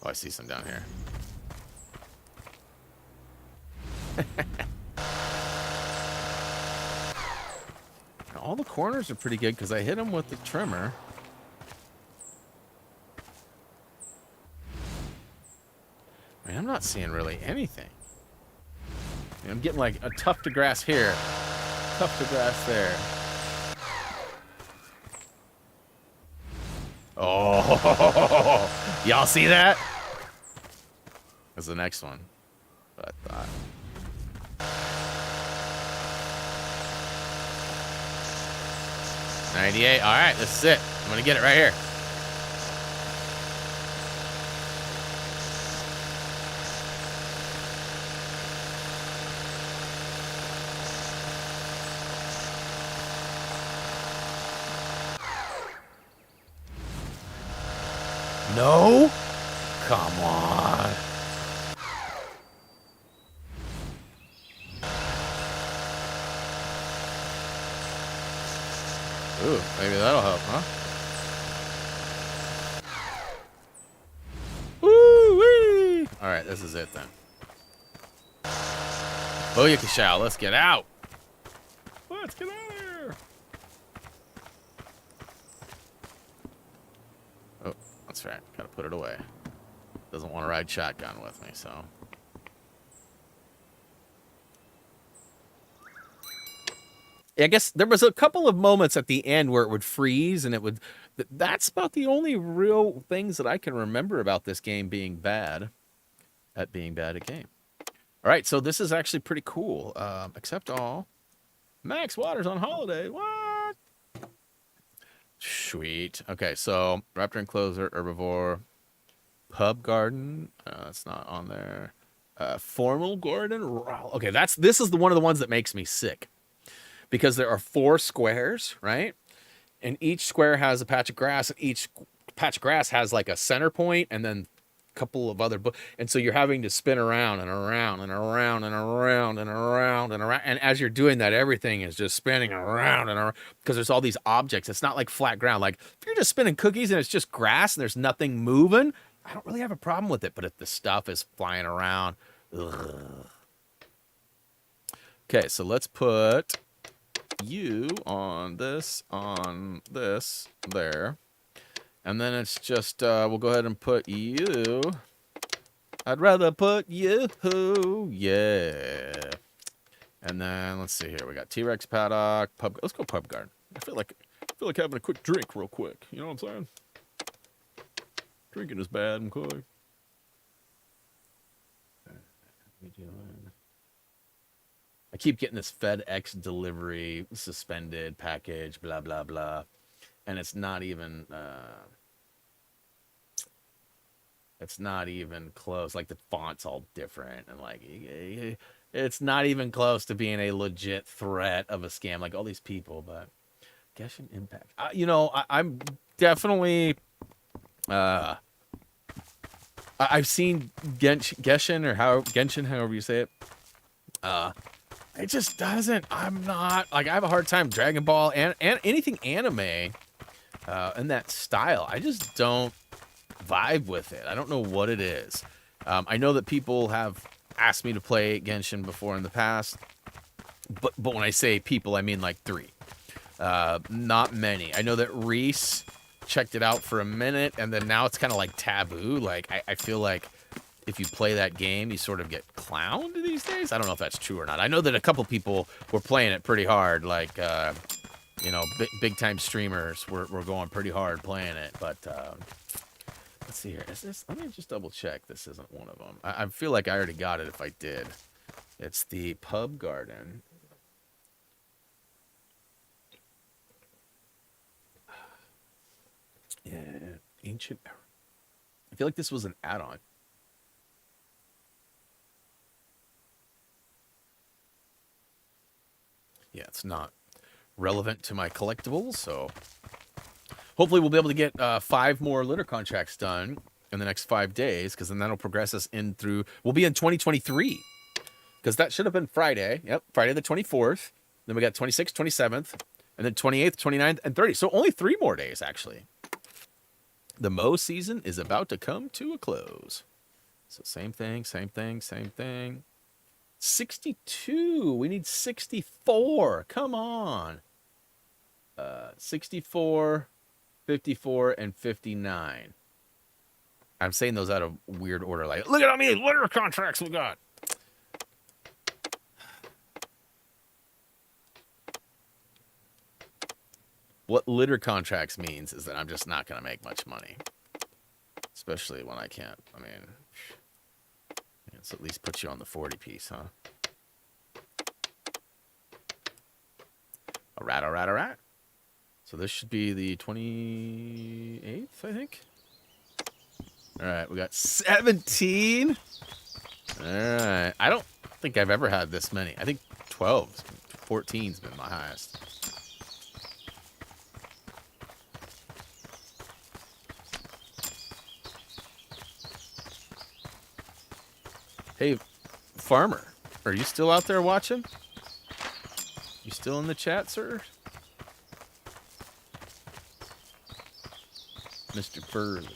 Oh, I see some down here. All the corners are pretty good because I hit them with the trimmer. I mean, I'm not seeing really anything. I mean, I'm getting like a tuft of grass here, tuft of grass there. Oh, y'all see that? That's the next one. What I thought. $98. All right, this is it. I'm gonna get it right here. No? Come on. Ooh, maybe that'll help, huh? Woo-wee! Alright, this is it then. Booyakashow, let's get out! Let's get out of here! Oh, that's right. Gotta put it away. Doesn't want to ride shotgun with me, so... I guess there was a couple of moments at the end where it would freeze and it would... That's about the only real things that I can remember about this game being bad. At being bad at game. All right, so this is actually pretty cool. Except all. Max Waters on holiday. What? Sweet. Okay, so Raptor Enclosure, Herbivore, Pub Garden. That's not on there. Formal Garden. Okay, this is one of the ones that makes me sick. Because there are 4 squares, right? And each square has a patch of grass, and each patch of grass has like a center point, and then a couple of other... And so you're having to spin around and around and around and around and around and around. And as you're doing that, everything is just spinning around and around because there's all these objects. It's not like flat ground. Like if you're just spinning cookies and it's just grass and there's nothing moving, I don't really have a problem with it. But if the stuff is flying around... Ugh. Okay, so let's put... you on this, there. And then it's just, we'll go ahead and put you. I'd rather put you, yeah. And then, let's see here. We got T-Rex paddock, pub, let's go pub garden. I feel like having a quick drink real quick. You know what I'm saying? Drinking is bad and quick. What are we doing? I keep getting this FedEx delivery, suspended package, blah, blah, blah. And it's not even close. Like the font's all different. And like, it's not even close to being a legit threat of a scam. Like all these people, but Genshin Impact. You know, I'm definitely, I've seen Genshin or Genshin, however you say it. It just doesn't. I'm not like I have a hard time Dragon Ball and anything anime in that style. I just don't vibe with it. I don't know what it is. I know that people have asked me to play Genshin before in the past. But when I say people, I mean like 3. Not many. I know that Reese checked it out for a minute, and then now it's kind of like taboo. Like, I feel like if you play that game, you sort of get clowned these days. I don't know if that's true or not. I know that a couple people were playing it pretty hard, like, you know, big-time streamers were going pretty hard playing it. But let's see here. Is this? Let me just double-check this isn't one of them. I feel like I already got it if I did. It's the Pub Garden. Yeah, Ancient Era. I feel like this was an add-on. Yeah, it's not relevant to my collectibles, so hopefully we'll be able to get 5 more litter contracts done in the next 5 days, because then that'll progress us in through... We'll be in 2023, because that should have been Friday. Yep, Friday the 24th. Then we got 26th, 27th, and then 28th, 29th, and 30th. So only 3 more days, actually. The Mow season is about to come to a close. So same thing, same thing, same thing. 62. We need 64. Come on. 64, 54, and 59. I'm saying those out of weird order. Like, look at how many litter contracts we got. What litter contracts means is that I'm just not going to make much money. Especially when I can't. I mean, let's at least put you on the 40 piece, huh? All right, all right, all right. So this should be the 28th, I think. All right, we got 17. All right. I don't think I've ever had this many. I think 12, 14's been my highest. Hey, Farmer, are you still out there watching? You still in the chat, sir? Mr. Furley.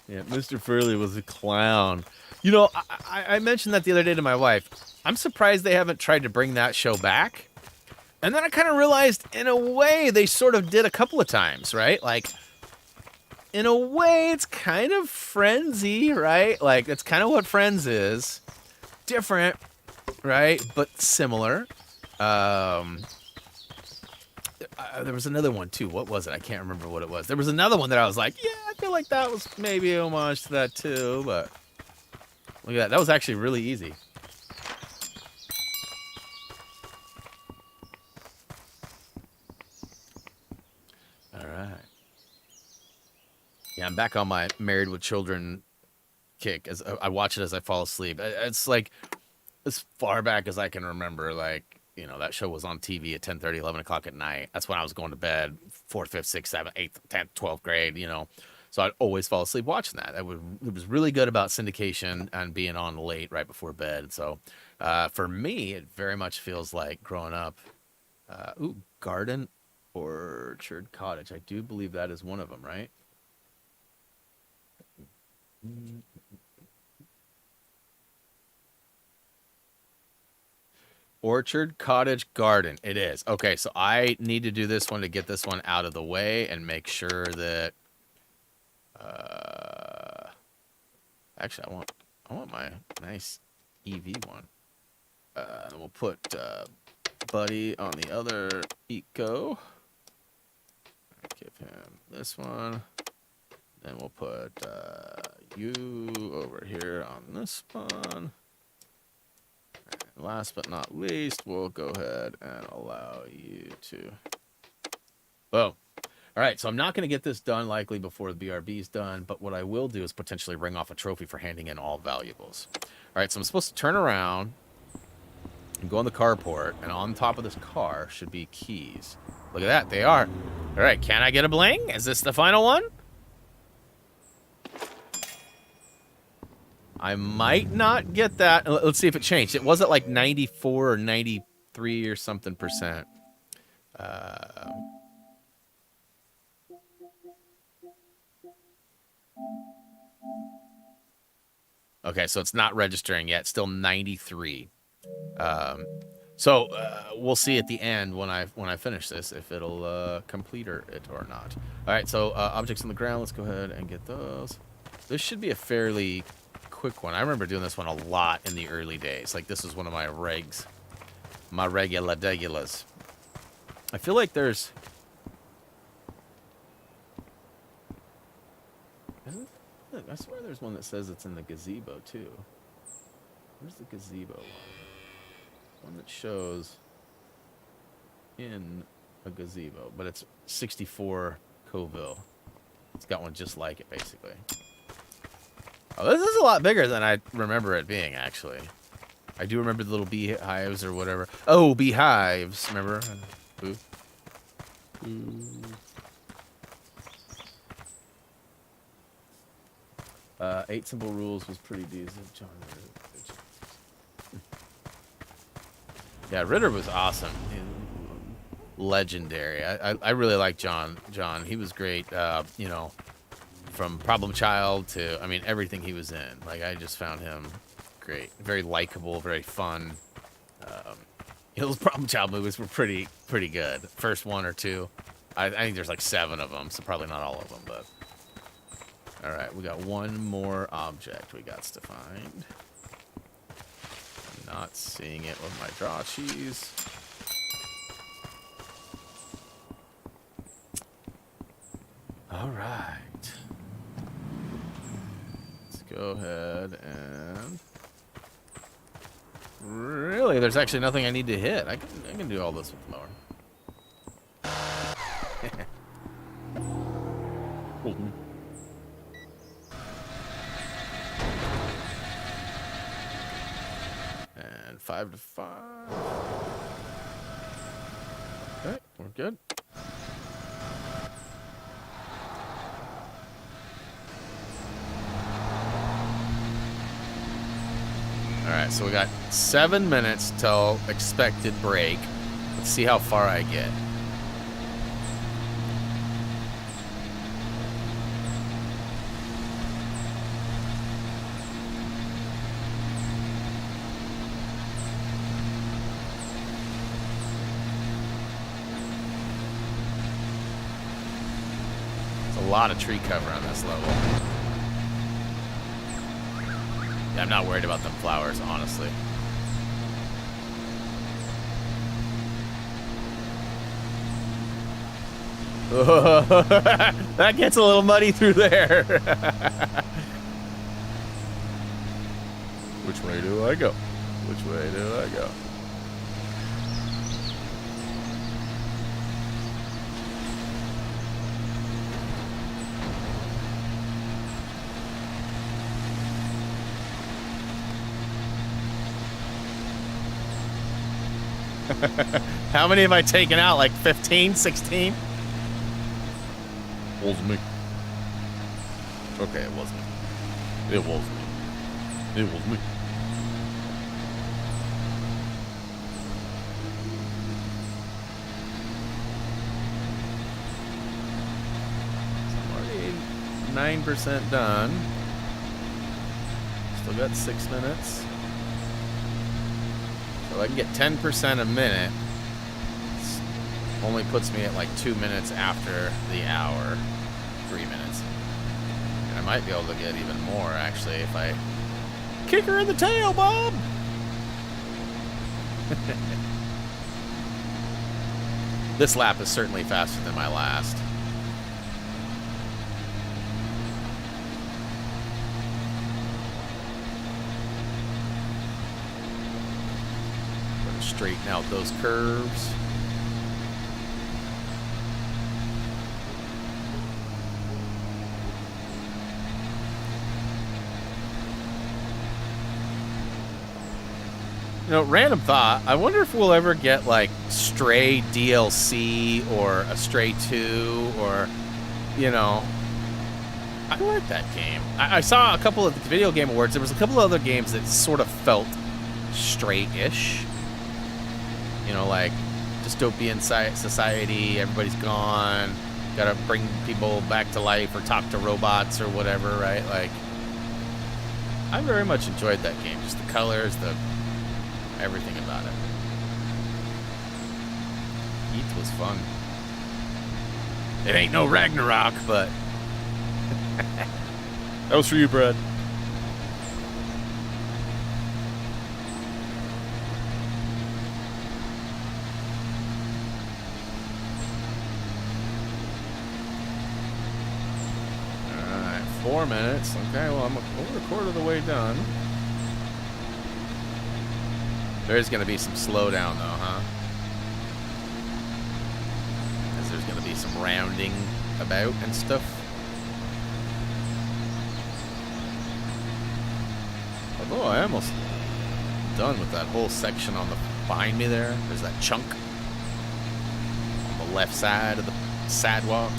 Yeah, Mr. Furley was a clown. You know, I mentioned that the other day to my wife. I'm surprised they haven't tried to bring that show back. And then I kind of realized, in a way, they sort of did a couple of times, right? Like, in a way, it's kind of Friends-y, right? Like, that's kind of what Friends is. Different, right? But similar. There was another one, too. What was it? I can't remember what it was. There was another one that I was like, yeah, I feel like that was maybe a homage to that, too. But look at that. That was actually really easy. Yeah, I'm back on my Married with Children kick. As I watch it as I fall asleep. It's like as far back as I can remember. Like, you know, that show was on TV at 10:30, 11 o'clock at night. That's when I was going to bed, 4th, 5th, 6th, 7th, 8th, 10th, 12th grade, you know. So I'd always fall asleep watching that. It was really good about syndication and being on late right before bed. So for me, it very much feels like growing up. Garden Orchard Cottage. I do believe that is one of them, right? Orchard Cottage Garden. It is. Okay, so I need to do this one to get this one out of the way and make sure that actually I want my nice EV one. And we'll put Buddy on the other Eco. Give him this one. Then we'll put you over here on this one. And last but not least, we'll go ahead and allow you to... Boom. All right, so I'm not going to get this done likely before the BRB is done, but what I will do is potentially ring off a trophy for handing in all valuables. All right, so I'm supposed to turn around and go on the carport, and on top of this car should be keys. Look at that, they are. All right, can I get a bling? Is this the final one? I might not get that. Let's see if it changed. It was at like 94 or 93 or something %. Okay, so it's not registering yet. Still 93. So we'll see at the end when I finish this if it'll complete it or not. All right, so objects on the ground. Let's go ahead and get those. This should be a fairly quick one. I remember doing this one a lot in the early days. Like this was one of my regs, my regulars. I feel like there's. Look, I swear there's one that says it's in the gazebo too. Where's the gazebo one? One that shows in a gazebo, but it's 64 Coville. It's got one just like it, basically. Oh, this is a lot bigger than I remember it being, actually. I do remember the little beehives or whatever. Oh, beehives, remember? Ooh. Ooh. 8 simple rules was pretty decent. John Ritter. Yeah, Ritter was awesome. Legendary. I really like John. He was great. You know, from Problem Child to, I mean, everything he was in. Like, I just found him great. Very likable, very fun. You know, those Problem Child movies were pretty good. First one or two. I think there's like 7 of them, so probably not all of them, but. All right, we got one more object we got to find. I'm not seeing it with my draw cheese. All right. Let's go ahead and... Really, there's actually nothing I need to hit. I can do all this with the mower. And 5 to 5. Okay, we're good. Alright, so we got 7 minutes till expected break. Let's see how far I get. There's a lot of tree cover on this level. Yeah, I'm not worried about them flowers, honestly. That gets a little muddy through there. Which way do I go? Which way do I go? How many have I taken out? Like 15, 16? It wasn't me. Okay, it wasn't me. It wasn't me. It was me. So I'm already 9% done. Still got 6 minutes. So I can get 10% a minute. Only puts me at like 2 minutes after the hour. 3 minutes. And I might be able to get even more, actually, if I kick her in the tail, Bob! This lap is certainly faster than my last. Gonna straighten out those curves. You know, random thought, I wonder if we'll ever get, like, Stray DLC or a Stray 2 or, you know. I like that game. I saw a couple of the Video Game Awards. There was a couple of other games that sort of felt Stray-ish. You know, like dystopian society. Everybody's gone. Gotta bring people back to life or talk to robots or whatever, right? Like, I very much enjoyed that game. Just the colors, the everything about it. Heath was fun. It ain't no Ragnarok, but that was for you, Brad. All right, 4 minutes. Okay, well, I'm over a quarter of the way done. There's gonna be some slowdown, though, huh? Because there's gonna be some rounding about and stuff. Although I almost done with that whole section on the behind me there. There's that chunk on the left side of the sidewalk.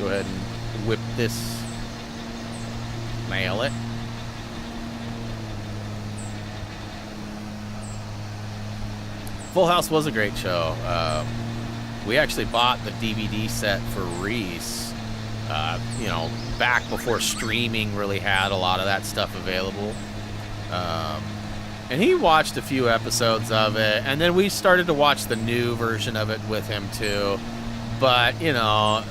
Go ahead and whip this. Nail it. Full House was a great show. We actually bought the DVD set for Reese, you know, back before streaming really had a lot of that stuff available. And he watched a few episodes of it, and then we started to watch the new version of it with him too. But, you know,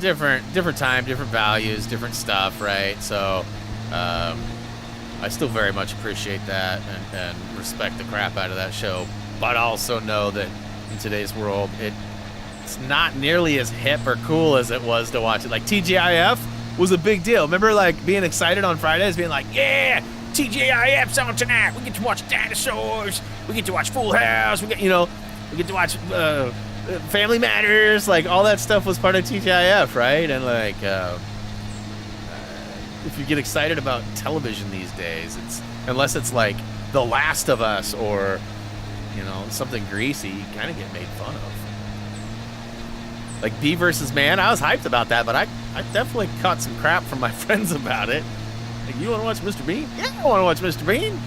different time, different values, different stuff, right? So I still very much appreciate that and respect the crap out of that show, but also know that in today's world it's not nearly as hip or cool as it was to watch it. Like TGIF was a big deal. Remember, like, being excited on Fridays, being like, yeah, TGIF's on tonight. We get to watch dinosaurs. We get to watch Full House. We get to watch Family Matters. Like, all that stuff was part of TGIF, right? And like, if you get excited about television these days, unless it's like The Last of Us or, you know, something greasy, you kind of get made fun of. Like Bee vs. Man, I was hyped about that, but I definitely caught some crap from my friends about it. Like, you want to watch Mr. Bean? Yeah, I want to watch Mr. Bean.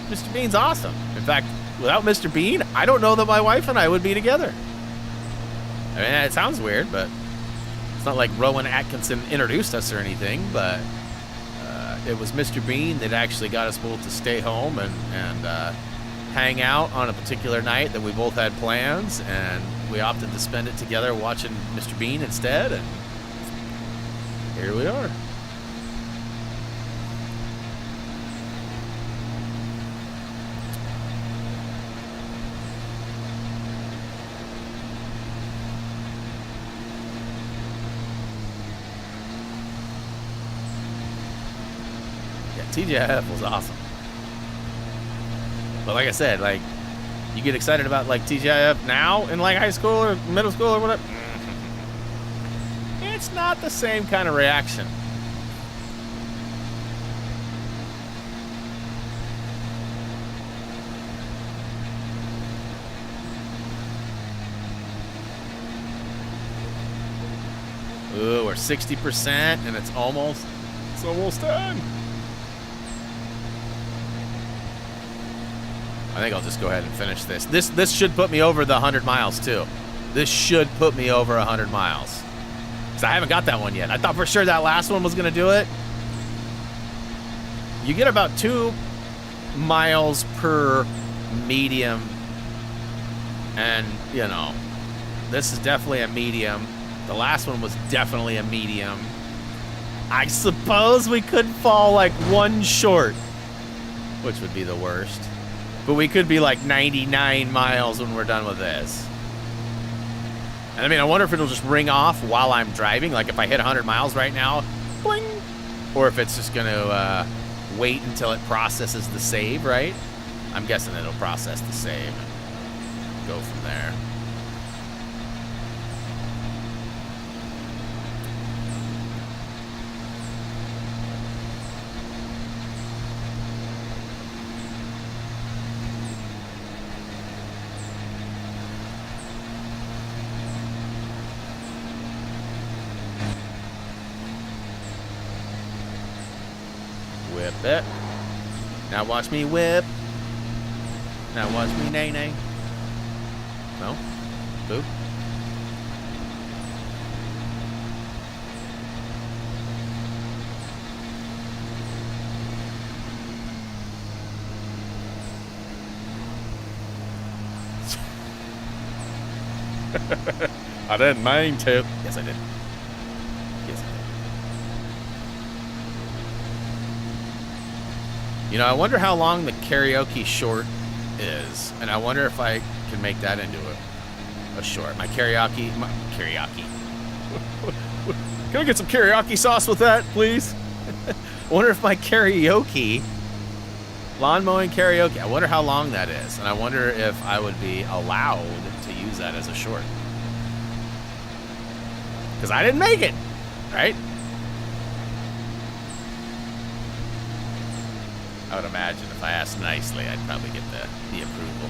Mr. Bean's awesome. In fact, without Mr. Bean, I don't know that my wife and I would be together. I mean, it sounds weird, but it's not like Rowan Atkinson introduced us or anything, but it was Mr. Bean that actually got us both to stay home and hang out on a particular night that we both had plans, and we opted to spend it together watching Mr. Bean instead, and here we are. TGIF was awesome. But like I said, like, you get excited about like TGIF now in like high school or middle school or whatever, it's not the same kind of reaction. Ooh, we're 60% and it's almost done. I think I'll just go ahead and finish this. This should put me over the 100 miles too. This should put me over 100 miles. Because I haven't got that one yet. I thought for sure that last one was going to do it. You get about 2 miles per medium. And, you know, this is definitely a medium. The last one was definitely a medium. I suppose we could fall like 1 short, which would be the worst. But we could be like 99 miles when we're done with this. And I mean, I wonder if it'll just ring off while I'm driving. Like if I hit 100 miles right now, bling. Or if it's just going to wait until it processes the save, right? I'm guessing it'll process the save and go from there. Whip it. Now watch me whip. Now watch me nay-nay. No? Boop. I didn't mean to. Yes, I did. Yes, I did. You know, I wonder how long the karaoke short is, and I wonder if I can make that into a short. My karaoke. Can I get some karaoke sauce with that, please? I wonder if my karaoke, lawn mowing karaoke, I wonder how long that is, and I wonder if I would be allowed to use that as a short. Because I didn't make it, right? I would imagine if I asked nicely, I'd probably get the approval.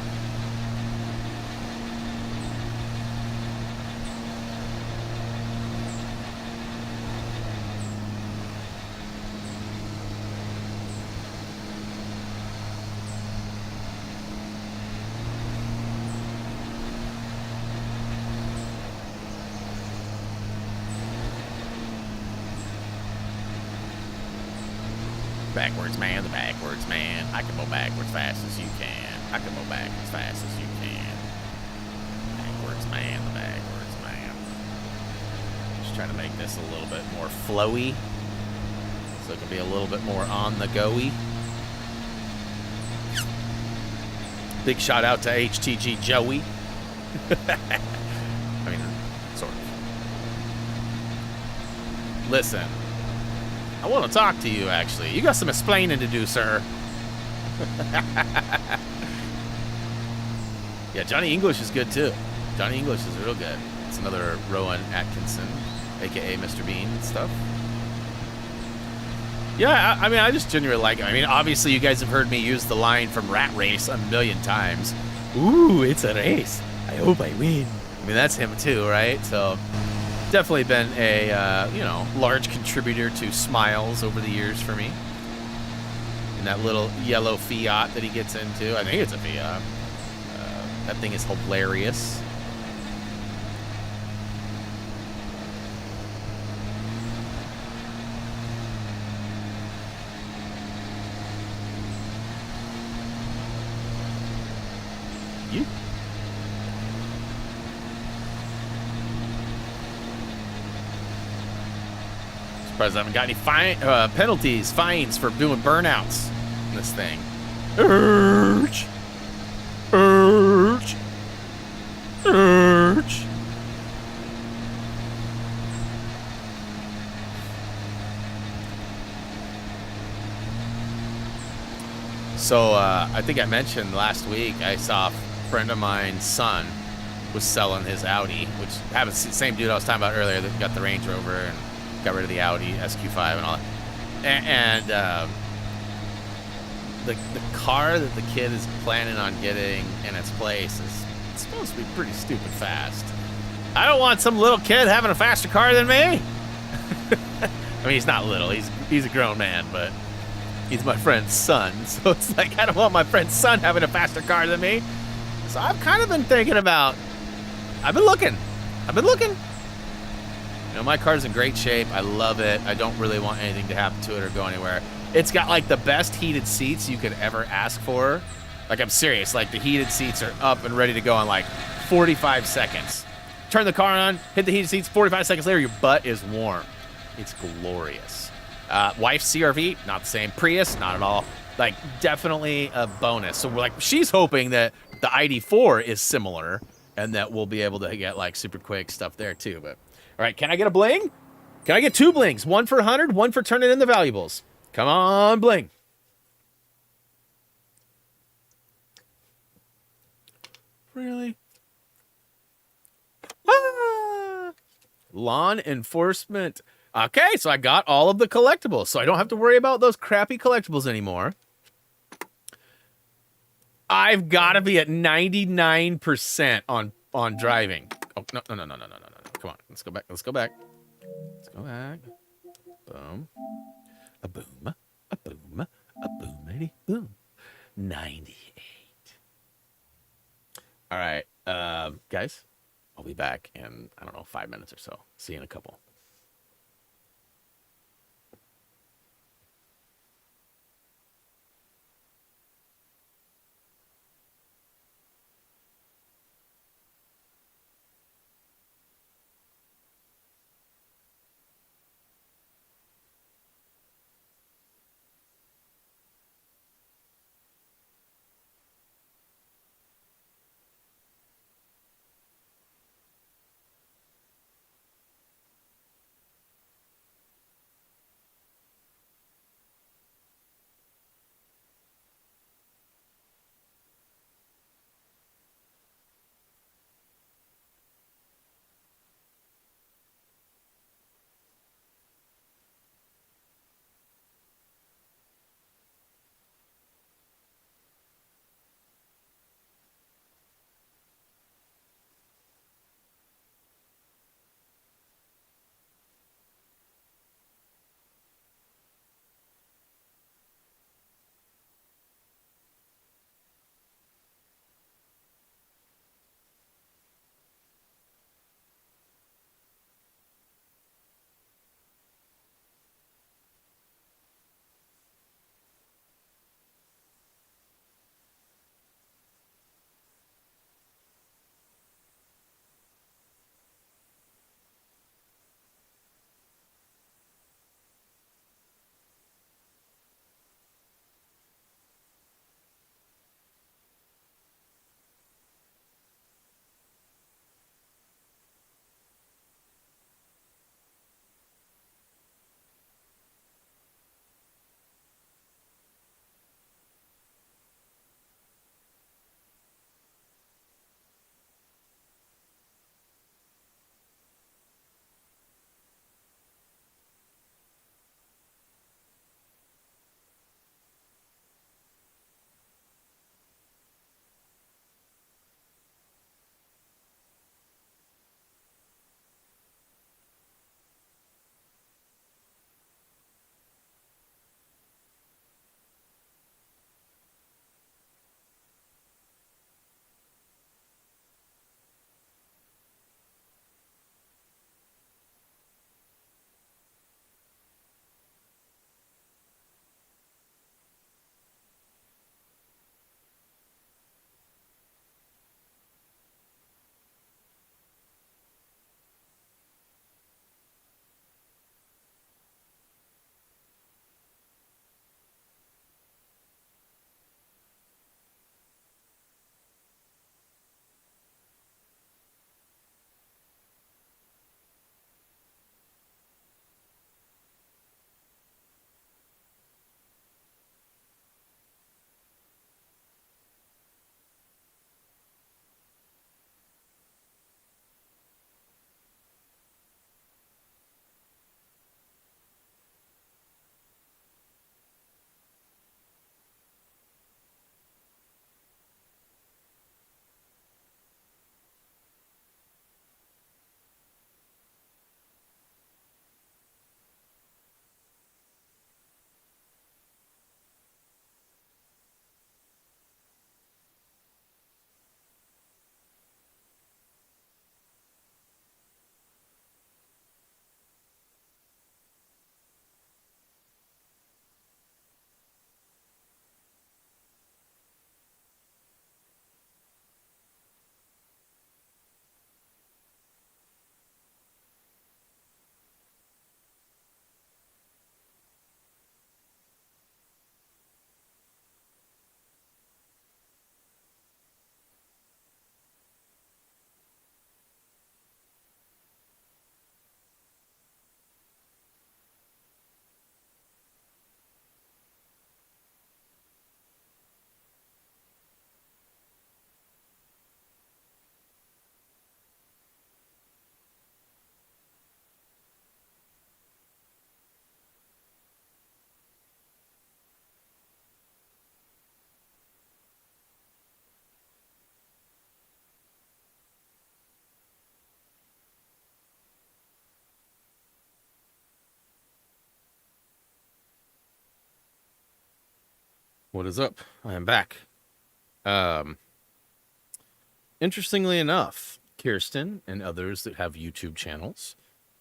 Backwards man, the backwards man. I can mow backwards fast as you can. I can mow backwards fast as you can. Backwards man, the backwards man. Just trying to make this a little bit more flowy, so it can be a little bit more on the go-y. Big shout out to HTG Joey. I mean, sort of. Listen. I want to talk to you, actually. You got some explaining to do, sir. Yeah, Johnny English is good, too. Johnny English is real good. It's another Rowan Atkinson, a.k.a. Mr. Bean stuff. Yeah, I mean, I just genuinely like it. I mean, obviously, you guys have heard me use the line from Rat Race a million times. Ooh, it's a race. I hope I win. I mean, that's him, too, right? So... definitely been a, you know, large contributor to smiles over the years for me. And that little yellow Fiat that he gets into. I think it's a Fiat. That thing is hilarious. You? Surprised I haven't got any penalties, fines for doing burnouts in this thing. Urge. Urge. Urge. So, I think I mentioned last week, I saw a friend of mine's son was selling his Audi, which happens the same dude I was talking about earlier that got the Range Rover and got rid of the Audi SQ5 and all that. And the car that the kid is planning on getting in its place is supposed to be pretty stupid fast. I don't want some little kid having a faster car than me. I mean, he's not little. He's a grown man, but he's my friend's son. So it's like, I don't want my friend's son having a faster car than me. So I've kind of been thinking about, I've been looking. You know, my car's in great shape. I love it. I don't really want anything to happen to it or go anywhere. It's got like the best heated seats you could ever ask for. Like, I'm serious. Like, the heated seats are up and ready to go in like 45 seconds. Turn the car on, hit the heated seats, 45 seconds later, your butt is warm. It's glorious. Wife's CRV, not the same. Prius, not at all. Like, definitely a bonus. So we're like, she's hoping that the ID4 is similar and that we'll be able to get like super quick stuff there too. But all right, can I get a bling? Can I get 2 blings? One for 100, one for turning in the valuables. Come on, bling. Really? Ah! Lawn enforcement. Okay, so I got all of the collectibles, so I don't have to worry about those crappy collectibles anymore. I've got to be at 99% on driving. Oh, no. Come on, let's go back. Let's go back. Boom. A boom. A boom. A boomity boom. 98. All right, guys, I'll be back in, I don't know, 5 minutes or so. See you in a couple. What is up? I am back. Interestingly enough, Kirsten and others that have YouTube channels,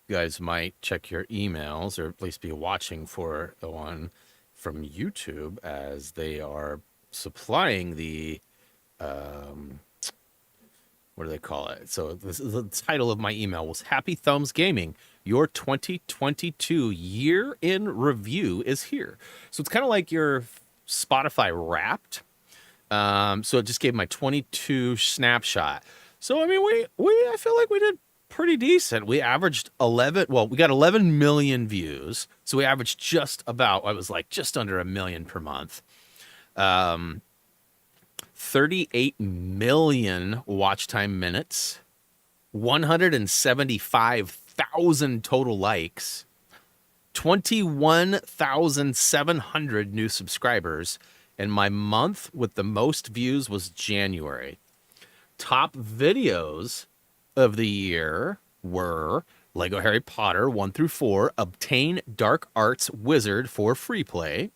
you guys might check your emails or at least be watching for the one from YouTube as they are supplying the, what do they call it? So this is the title of my email was HappyThumbsGaming. Your 2022 year in review is here. So it's kind of like your Spotify Wrapped. So it just gave my 22 snapshot. So, I mean, I feel like we did pretty decent. We averaged 11, well, we got 11 million views. So we averaged just about, I was like just under 1 million per month. 38 million watch time minutes, 175,000 total likes, 21,700 new subscribers, and my month with the most views was January. Top videos of the year were Lego Harry Potter 1 through 4, Obtain Dark Arts Wizard for free play.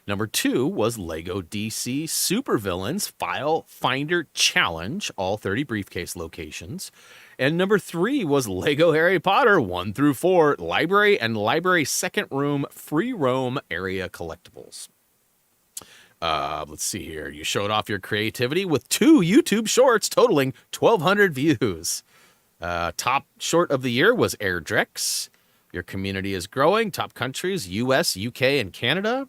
Number 2 was Lego DC Supervillains File Finder Challenge, all 30 briefcase locations. And number 3 was Lego Harry Potter 1 through 4, Library and Library Second Room Free Roam Area Collectibles. Let's see here. You showed off your creativity with 2 YouTube shorts totaling 1,200 views. Top short of the year was Airdrex. Your community is growing. Top countries, US, UK, and Canada.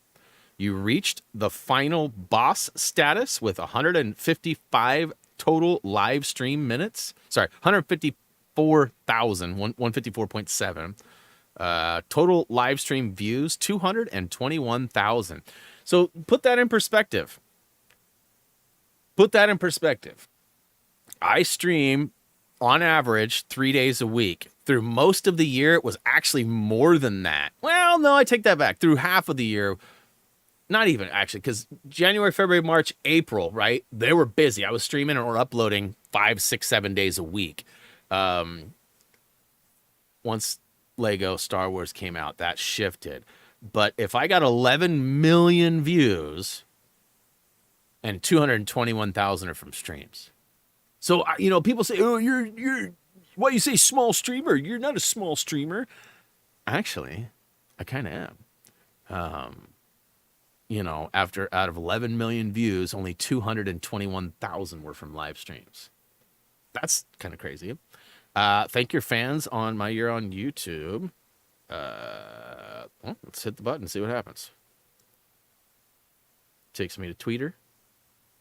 You reached the final boss status with 155 total live stream minutes. Sorry, 154,000, 154.7. Total live stream views, 221,000. So put that in perspective. I stream on average 3 days a week. Through most of the year, it was actually more than that. Well, no, I take that back. Through half of the year, not even actually, because January, February, March, April, right? They were busy. I was streaming or uploading 5, 6, 7 days a week. Once Lego Star Wars came out, that shifted. But if I got 11 million views and 221,000 are from streams. So, you know, people say, oh, you're, why you say small streamer? You're not a small streamer. Actually, I kind of am. You know, out of 11 million views, only 221,000 were from live streams. That's kind of crazy. Thank your fans on my year on YouTube. Well, let's hit the button and see what happens. Takes me to Twitter.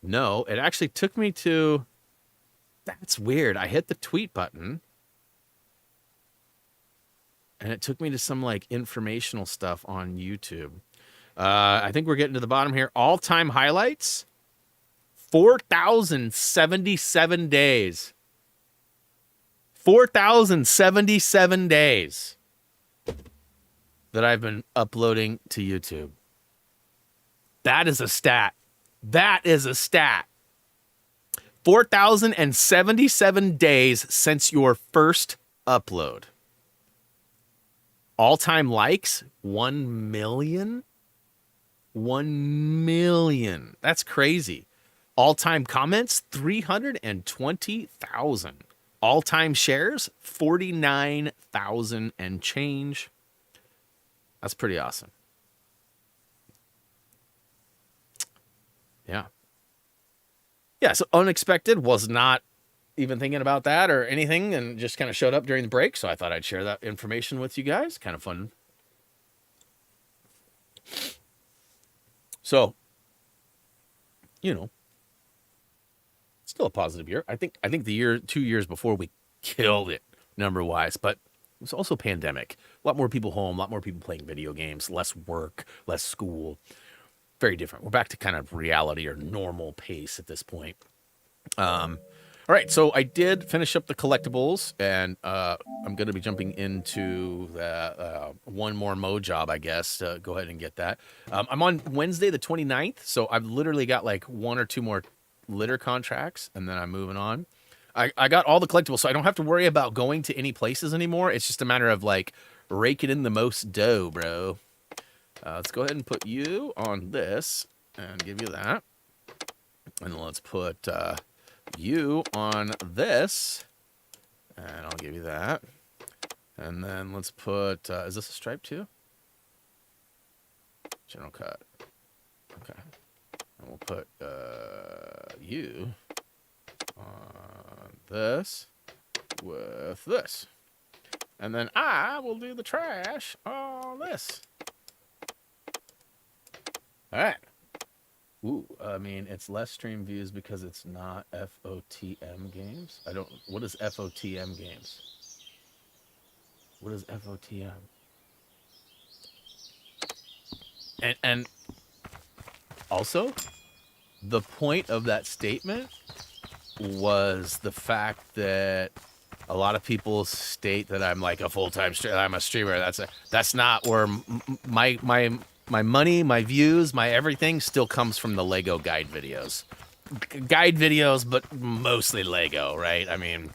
No, it actually took me to... That's weird. I hit the tweet button. And it took me to some, like, informational stuff on YouTube. I think we're getting to the bottom here. All-time highlights. 4,077 days. 4,077 days that I've been uploading to YouTube. That is a stat. 4,077 days since your first upload. All-time likes, 1 million. 1 million. That's crazy. All-time comments, 320,000. All-time shares, 49,000 and change. That's pretty awesome. Yeah. Yeah, so unexpected, was not even thinking about that or anything, and just kind of showed up during the break, so I thought I'd share that information with you guys. Kind of fun. So, you know, still a positive year. I think the 2 years before we killed it number-wise, but it was also pandemic. A lot more people home, a lot more people playing video games, less work, less school. Very different. We're back to kind of reality or normal pace at this point. All right, so I did finish up the collectibles, and I'm going to be jumping into one more Mo job, I guess. Go ahead and get that. I'm on Wednesday the 29th, so I've literally got like 1 or 2 more litter contracts, and then I'm moving on. I got all the collectibles, so I don't have to worry about going to any places anymore. It's just a matter of like raking in the most dough, bro. Let's go ahead and put you on this. and give you that. And let's put you on this, and I'll give you that. And then let's put, is this a stripe too? General cut. Okay. And we'll put you on this with this. And then I will do the trash on this. All right. Ooh, I mean, it's less stream views because it's not FOTM games. What is FOTM games? What is FOTM? And also, the point of that statement was the fact that a lot of people state that I'm like a full-time streamer. I'm a streamer. That's not where my money, my views, my everything still comes from the Lego guide videos. Guide videos, but mostly Lego, right? I mean,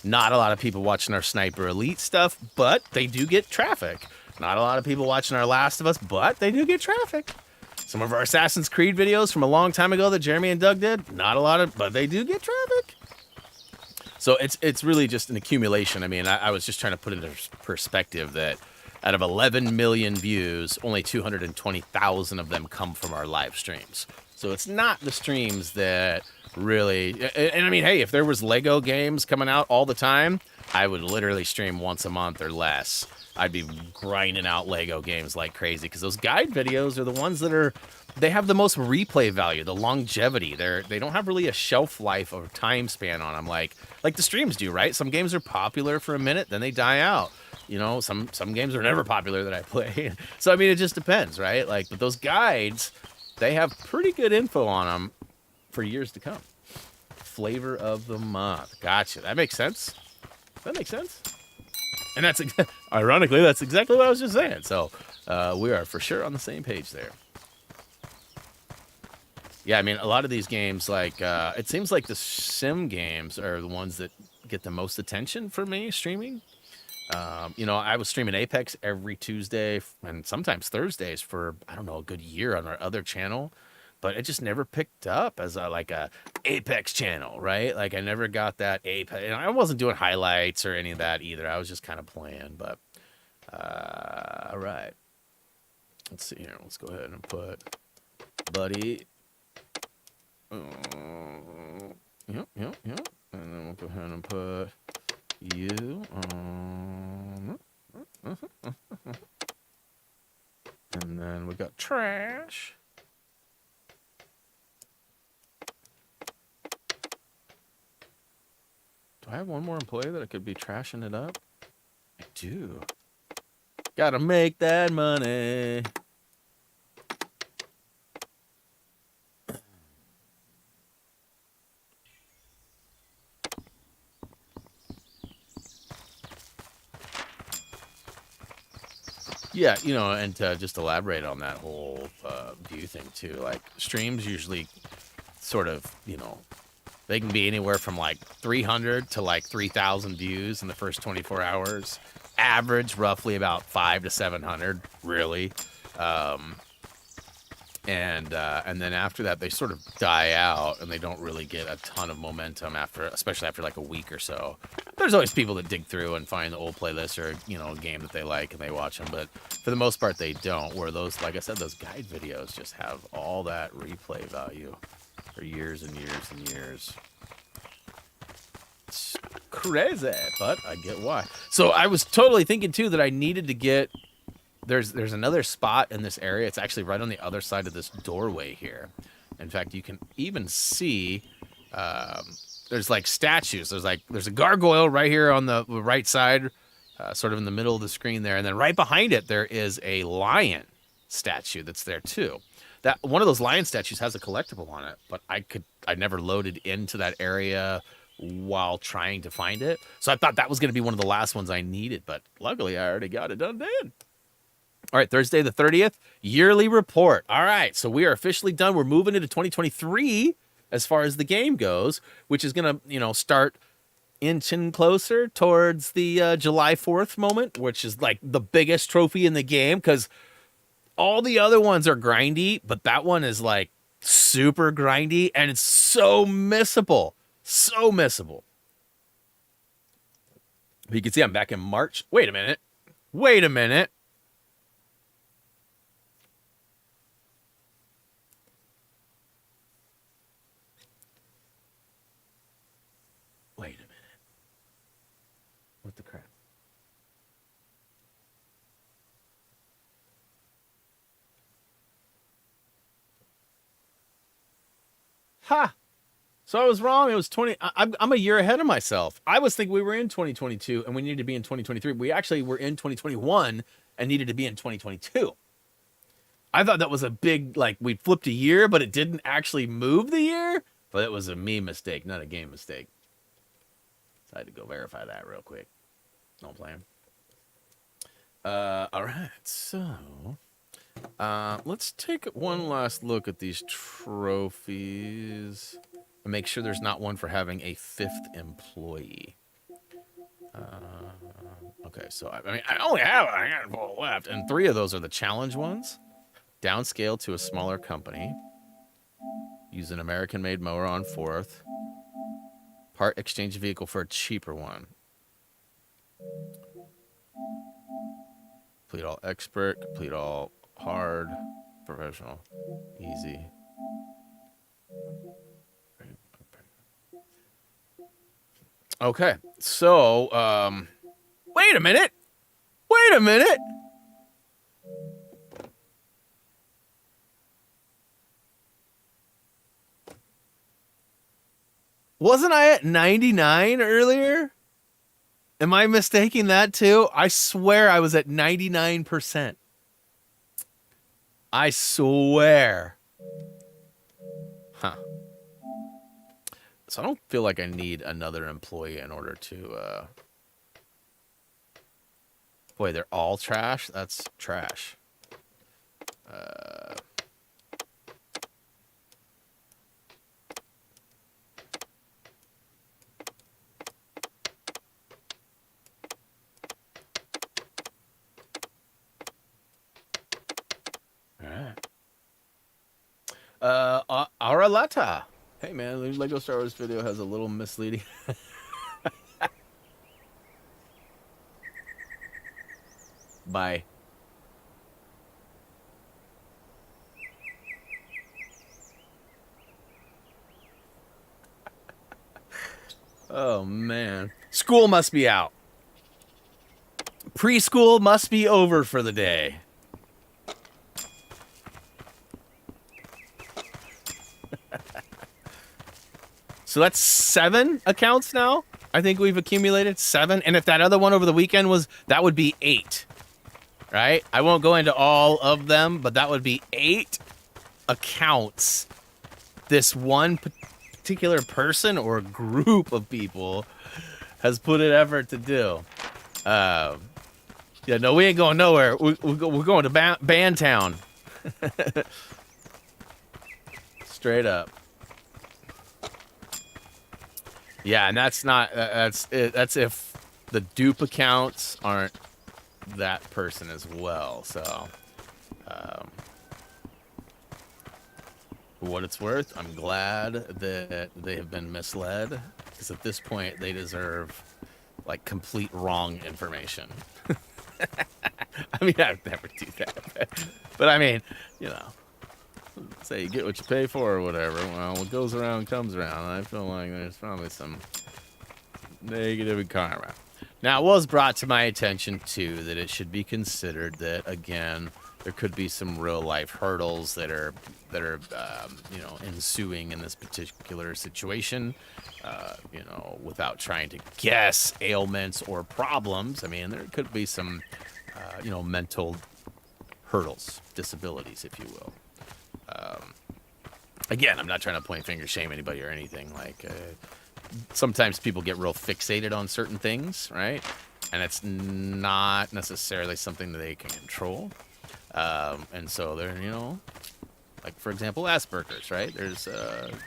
not a lot of people watching our Sniper Elite stuff, but they do get traffic. Not a lot of people watching our Last of Us, but they do get traffic. Some of our Assassin's Creed videos from a long time ago that Jeremy and Doug did, not a lot of, but they do get traffic. So it's really just an accumulation. I mean, I was just trying to put into perspective that out of 11 million views, only 220,000 of them come from our live streams. So it's not the streams that really, and I mean, hey, if there was Lego games coming out all the time, I would literally stream once a month or less. I'd be grinding out Lego games like crazy because those guide videos are the ones that they have the most replay value, the longevity. They don't have really a shelf life or time span on them like the streams do, right? Some games are popular for a minute, then they die out. You know, some games are never popular that I play. So, I mean, it just depends, right? Like, but those guides, they have pretty good info on them for years to come. Flavor of the month. Gotcha. That makes sense. That makes sense. And that's, ironically, that's exactly what I was just saying. So, we are for sure on the same page there. Yeah, I mean, a lot of these games, like, it seems like the sim games are the ones that get the most attention for me streaming. You know, I was streaming Apex every Tuesday and sometimes Thursdays for, I don't know, a good year on our other channel. But it just never picked up as a Apex channel, right? Like I never got that Apex. And I wasn't doing highlights or any of that either. I was just kind of playing. But all right, let's see here. Let's go ahead and put Buddy. Yep. And then we'll go ahead and put you on. And then we got Trash. Do I have one more employee that I could be trashing it up? I do. Gotta make that money. Yeah, you know, and to just elaborate on that whole view thing too, like streams usually sort of, you know, they can be anywhere from like 300 to like 3,000 views in the first 24 hours. Average roughly about 500 to 700, really. And then after that, they sort of die out and they don't really get a ton of momentum after, especially after like a week or so. There's always people that dig through and find the old playlist or, you know, a game that they like and they watch them. But for the most part, they don't. Where those, like I said, those guide videos just have all that replay value for years and years and years. It's crazy, but I get why. So I was totally thinking too that I needed to get. There's another spot in this area. It's actually right on the other side of this doorway here. In fact, you can even see there's like statues. There's a gargoyle right here on the right side, sort of in the middle of the screen there, and then right behind it there is a lion statue that's there too. That one of those lion statues has a collectible on it, but I never loaded into that area while trying to find it. So I thought that was going to be one of the last ones I needed, but luckily I already got it done then. All right, Thursday the 30th, yearly report. All right, so we are officially done. We're moving into 2023 as far as the game goes, which is going to, you know, start inching closer towards the July 4th moment, which is like the biggest trophy in the game because All the other ones are grindy, but that one is like super grindy, and it's so missable. So missable. You can see I'm back in March. Wait a minute. Wait a minute. Wait a minute. What the crap? Ha! So I was wrong. It was 20. I'm a year ahead of myself. I was thinking we were in 2022 and we needed to be in 2023. We actually were in 2021 and needed to be in 2022. I thought that was a big, like, we flipped a year, but it didn't actually move the year. But it was a me mistake, not a game mistake. So I had to go verify that real quick. No plan. All right. So let's take one last look at these trophies. And make sure there's not one for having a 5th employee. Okay, so I mean, I only have a handful left, and 3 of those are the challenge ones. Downscale to a smaller company. Use an American-made mower on 4th. Part exchange vehicle for a cheaper one. Complete all expert. Complete all hard. Professional. Easy. Okay, so, wait a minute. Wait a minute. Wasn't I at 99 earlier? Am I mistaking that too? I swear I was at 99%. I swear. Huh. So I don't feel like I need another employee in order to, Boy, they're all trash? That's trash. Aralata. Hey man, the Lego Star Wars video has a little misleading. Bye. Oh man. School must be out. Preschool must be over for the day. So that's 7 accounts now. I think we've accumulated 7. And if that other one over the weekend was, that would be 8. Right? I won't go into all of them, but that would be 8 accounts. This one particular person or group of people has put an effort to do. Yeah, no, we ain't going nowhere. We're going to Band Town. Straight up. Yeah, and that's not that's if the dupe accounts aren't that person as well. So, for what it's worth, I'm glad that they have been misled, because at this point they deserve like complete wrong information. I mean, I'd never do that, but I mean, you know. Say you get what you pay for or whatever. Well, what goes around comes around. I feel like there's probably some negative karma. Now, it was brought to my attention, too, that it should be considered that, again, there could be some real-life hurdles that are you know, ensuing in this particular situation, you know, without trying to guess ailments or problems. I mean, there could be some, you know, mental hurdles, disabilities, if you will. Again, I'm not trying to point finger, shame anybody or anything. Like, sometimes people get real fixated on certain things, right? And it's not necessarily something that they can control. And so they're, you know, like, for example, Asperger's, right? There's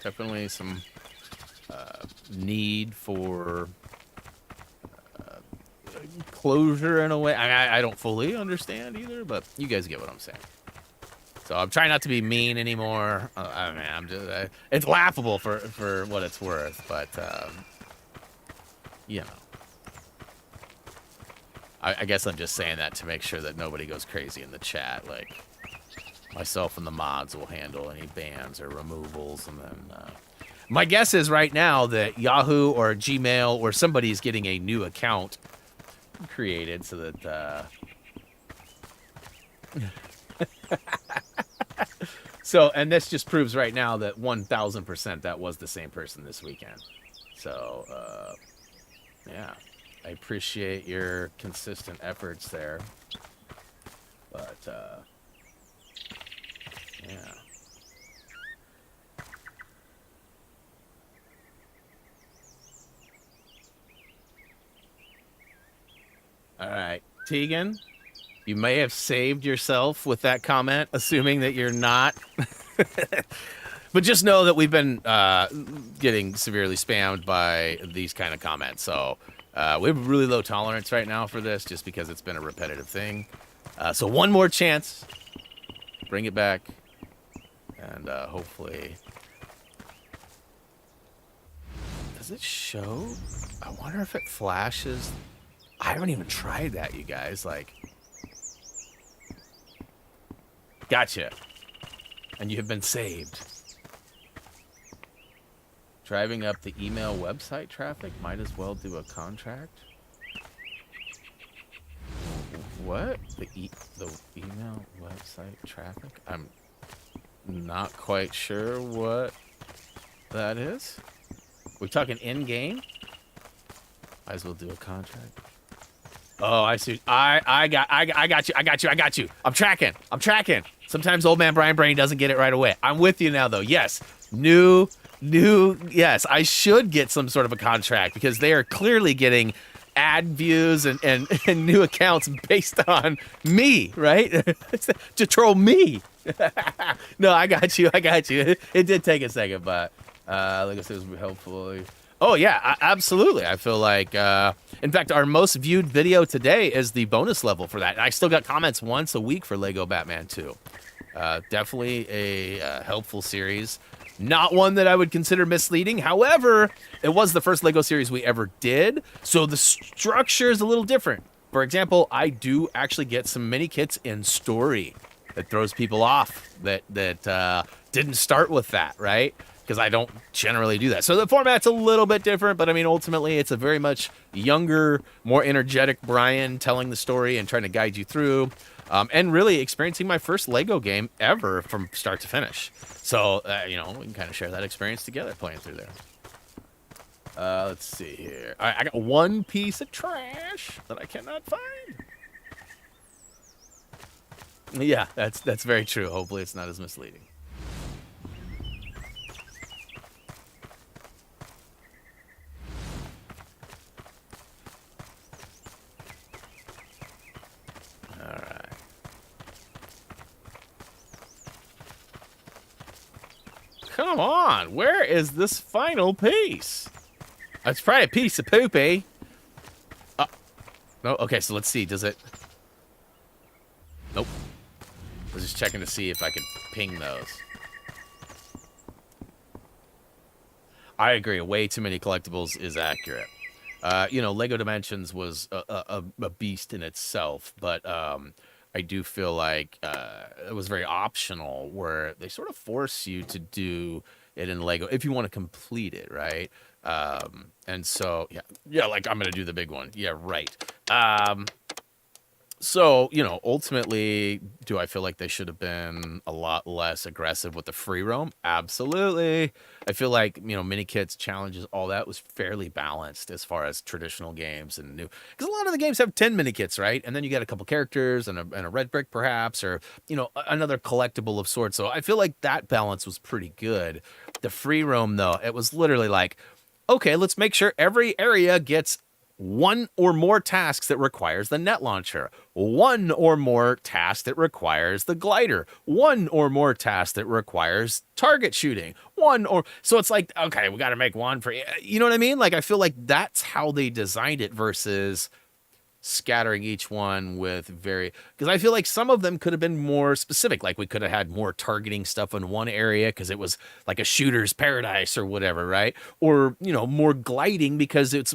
definitely some need for closure in a way. I don't fully understand either, but you guys get what I'm saying. So I'm trying not to be mean anymore. I mean, I'm just it's laughable for what it's worth, but you know, I guess I'm just saying that to make sure that nobody goes crazy in the chat. Like myself and the mods will handle any bans or removals, and then my guess is right now that Yahoo or Gmail or somebody's getting a new account created so that so, and this just proves right now that 1000% that was the same person this weekend. So yeah, I appreciate your consistent efforts there, but yeah. All right, Tegan, you may have saved yourself with that comment, assuming that you're not. But just know that we've been getting severely spammed by these kind of comments. So we have really low tolerance right now for this, just because it's been a repetitive thing. So one more chance, bring it back, and hopefully. Does it show? I wonder if it flashes. I haven't even tried that, you guys. Like, gotcha. And you have been saved. Driving up the email website traffic, might as well do a contract. What? The email website traffic? I'm not quite sure what that is. We're talking in-game? Might as well do a contract. Oh, I see. I got you. I'm tracking. Sometimes old man Brian Brain doesn't get it right away. I'm with you now, though. Yes. New, yes. I should get some sort of a contract because they are clearly getting ad views and new accounts based on me, right? To troll me. No, I got you. It did take a second, but like I said, it was helpful. Oh, yeah, absolutely. I feel like, in fact, our most viewed video today is the bonus level for that. I still got comments once a week for Lego Batman 2. Definitely a helpful series. Not one that I would consider misleading. However, it was the first Lego series we ever did, so the structure is a little different. For example, I do actually get some mini kits in story that throws people off that didn't start with that, right? Because I don't generally do that. So the format's a little bit different, but I mean, ultimately, it's a very much younger, more energetic Brian telling the story and trying to guide you through, and really experiencing my first Lego game ever from start to finish. So, you know, we can kind of share that experience together playing through there. Let's see here. All right, I got one piece of trash that I cannot find. Yeah, that's very true. Hopefully it's not as misleading. Come on, where is this final piece? It's probably a piece of poopy. No, okay, so let's see. Does it? Nope. I was just checking to see if I could ping those. I agree. Way too many collectibles is accurate. You know, Lego Dimensions was a beast in itself, but I do feel like it was very optional, where they sort of force you to do it in Lego if you want to complete it, right? And so, yeah, like I'm gonna do the big one. Yeah, right. So, you know, ultimately, do I feel like they should have been a lot less aggressive with the free roam? Absolutely. I feel like, you know, mini kits, challenges, all that was fairly balanced as far as traditional games and new. Because a lot of the games have 10 mini kits, right? And then you get a couple characters and a red brick, perhaps, or, you know, another collectible of sorts. So I feel like that balance was pretty good. The free roam, though, it was literally like, okay, let's make sure every area gets one or more tasks that requires the net launcher, one or more tasks that requires the glider, one or more tasks that requires target shooting, so it's like, okay, we got to make one for, you know what I mean? Like, I feel like that's how they designed it versus scattering each one with because I feel like some of them could have been more specific. Like we could have had more targeting stuff in one area because it was like a shooter's paradise or whatever, right? Or, more gliding because it's,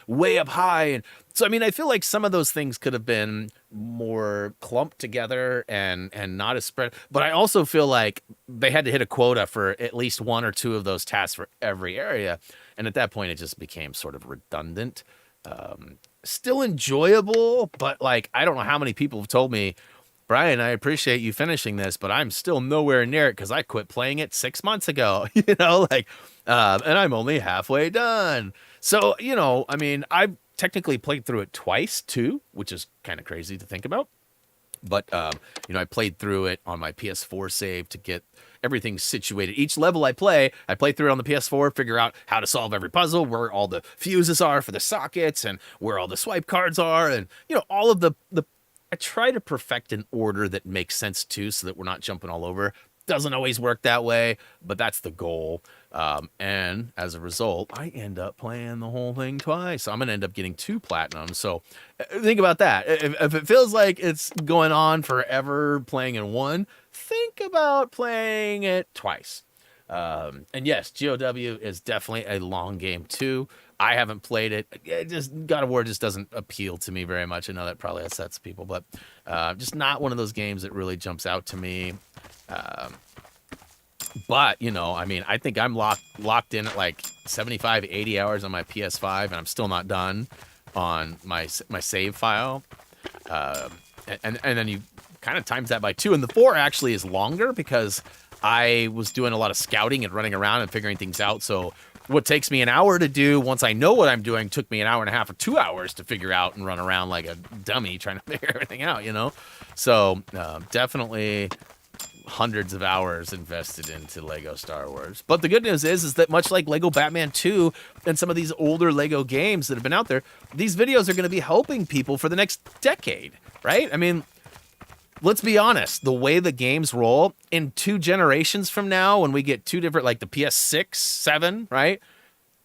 way up high. And so, I mean, I feel like some of those things could have been more clumped together and not as spread. But I also feel like they had to hit a quota for at least one or two of those tasks for every area. And at that point, it just became sort of redundant. Still enjoyable, but like, I don't know how many people have told me, Brian, I appreciate you finishing this, but I'm still nowhere near it because I quit playing it 6 months ago, and I'm only halfway done. So, I mean, I've technically played through it twice too, which is kind of crazy to think about. But, I played through it on my PS4 save to get everything situated. Each level I play through it on the PS4, figure out how to solve every puzzle, where all the fuses are for the sockets, and where all the swipe cards are, and, all of the I try to perfect an order that makes sense too, so that we're not jumping all over. Doesn't always work that way, but that's the goal. And as a result, I end up playing the whole thing twice. So I'm going to end up getting 2 platinums. So think about that. If it feels like it's going on forever playing in one, think about playing it twice. And yes, GOW is definitely a long game too. I haven't played it. God of War just doesn't appeal to me very much. I know that probably upsets people, but just not one of those games that really jumps out to me. But, I mean, I think I'm locked in at like 75, 80 hours on my PS5, and I'm still not done on my save file. And then you kind of times that by 2. And the 4 actually is longer because I was doing a lot of scouting and running around and figuring things out. So what takes me an hour to do once I know what I'm doing took me an hour and a half or 2 hours to figure out and run around like a dummy trying to figure everything out, So definitely hundreds of hours invested into Lego Star Wars. But the good news is that much like Lego Batman 2 and some of these older Lego games that have been out there, these videos are going to be helping people for the next decade, right? I mean, let's be honest, the way the games roll in 2 generations from now, when we get 2 different, like the PS6, 7, right?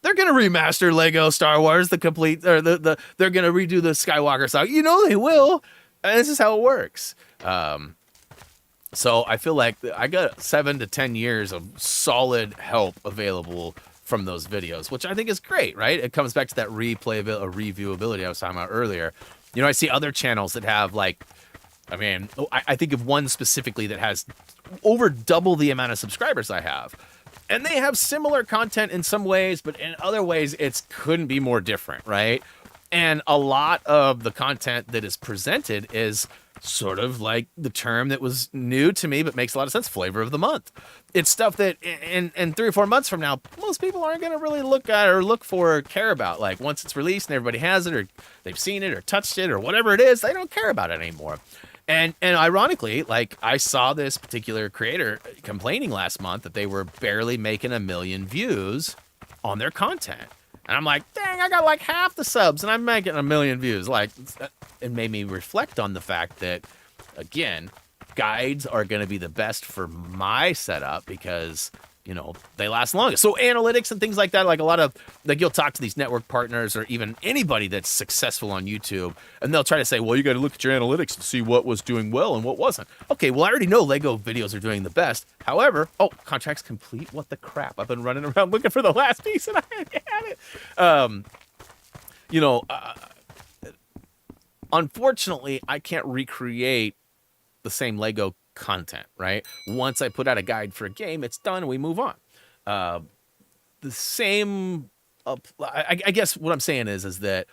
They're going to remaster Lego Star Wars, the complete, or they're going to redo the Skywalker saga. They will. And this is how it works. So I feel like I got 7 to 10 years of solid help available from those videos, which I think is great, right? It comes back to that reviewability I was talking about earlier. I see other channels that have like, I think of one specifically that has over double the amount of subscribers I have. And they have similar content in some ways, but in other ways, it couldn't be more different, right? And a lot of the content that is presented is sort of like the term that was new to me, but makes a lot of sense, flavor of the month. It's stuff that in 3 or 4 months from now, most people aren't going to really look at or look for or care about. Like once it's released and everybody has it or they've seen it or touched it or whatever it is, they don't care about it anymore. And ironically, like I saw this particular creator complaining last month that they were barely making 1 million views on their content. And I'm like, dang, I got like half the subs and I'm making 1 million views. Like, it made me reflect on the fact that, again, guides are going to be the best for my setup because, they last longest. So analytics and things like that, like a lot of, like you'll talk to these network partners or even anybody that's successful on YouTube, and they'll try to say, well, you got to look at your analytics to see what was doing well and what wasn't. Okay, well, I already know Lego videos are doing the best. However, contract's complete. What the crap? I've been running around looking for the last piece and I had it. Unfortunately, I can't recreate the same Lego content, right? Once I put out a guide for a game, it's done and we move on. The same, I guess what I'm saying is that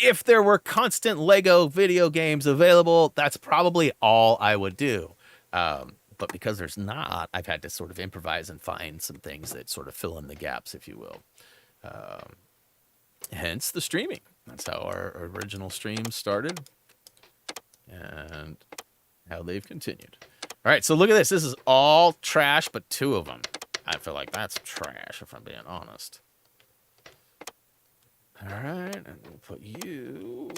if there were constant Lego video games available, that's probably all I would do. But because there's not, I've had to sort of improvise and find some things that sort of fill in the gaps, if you will. Hence the streaming. That's how our original streams started and how they've continued. All right, so look at this. This is all trash, but 2 of them. I feel like that's trash, if I'm being honest. All right, and we'll put you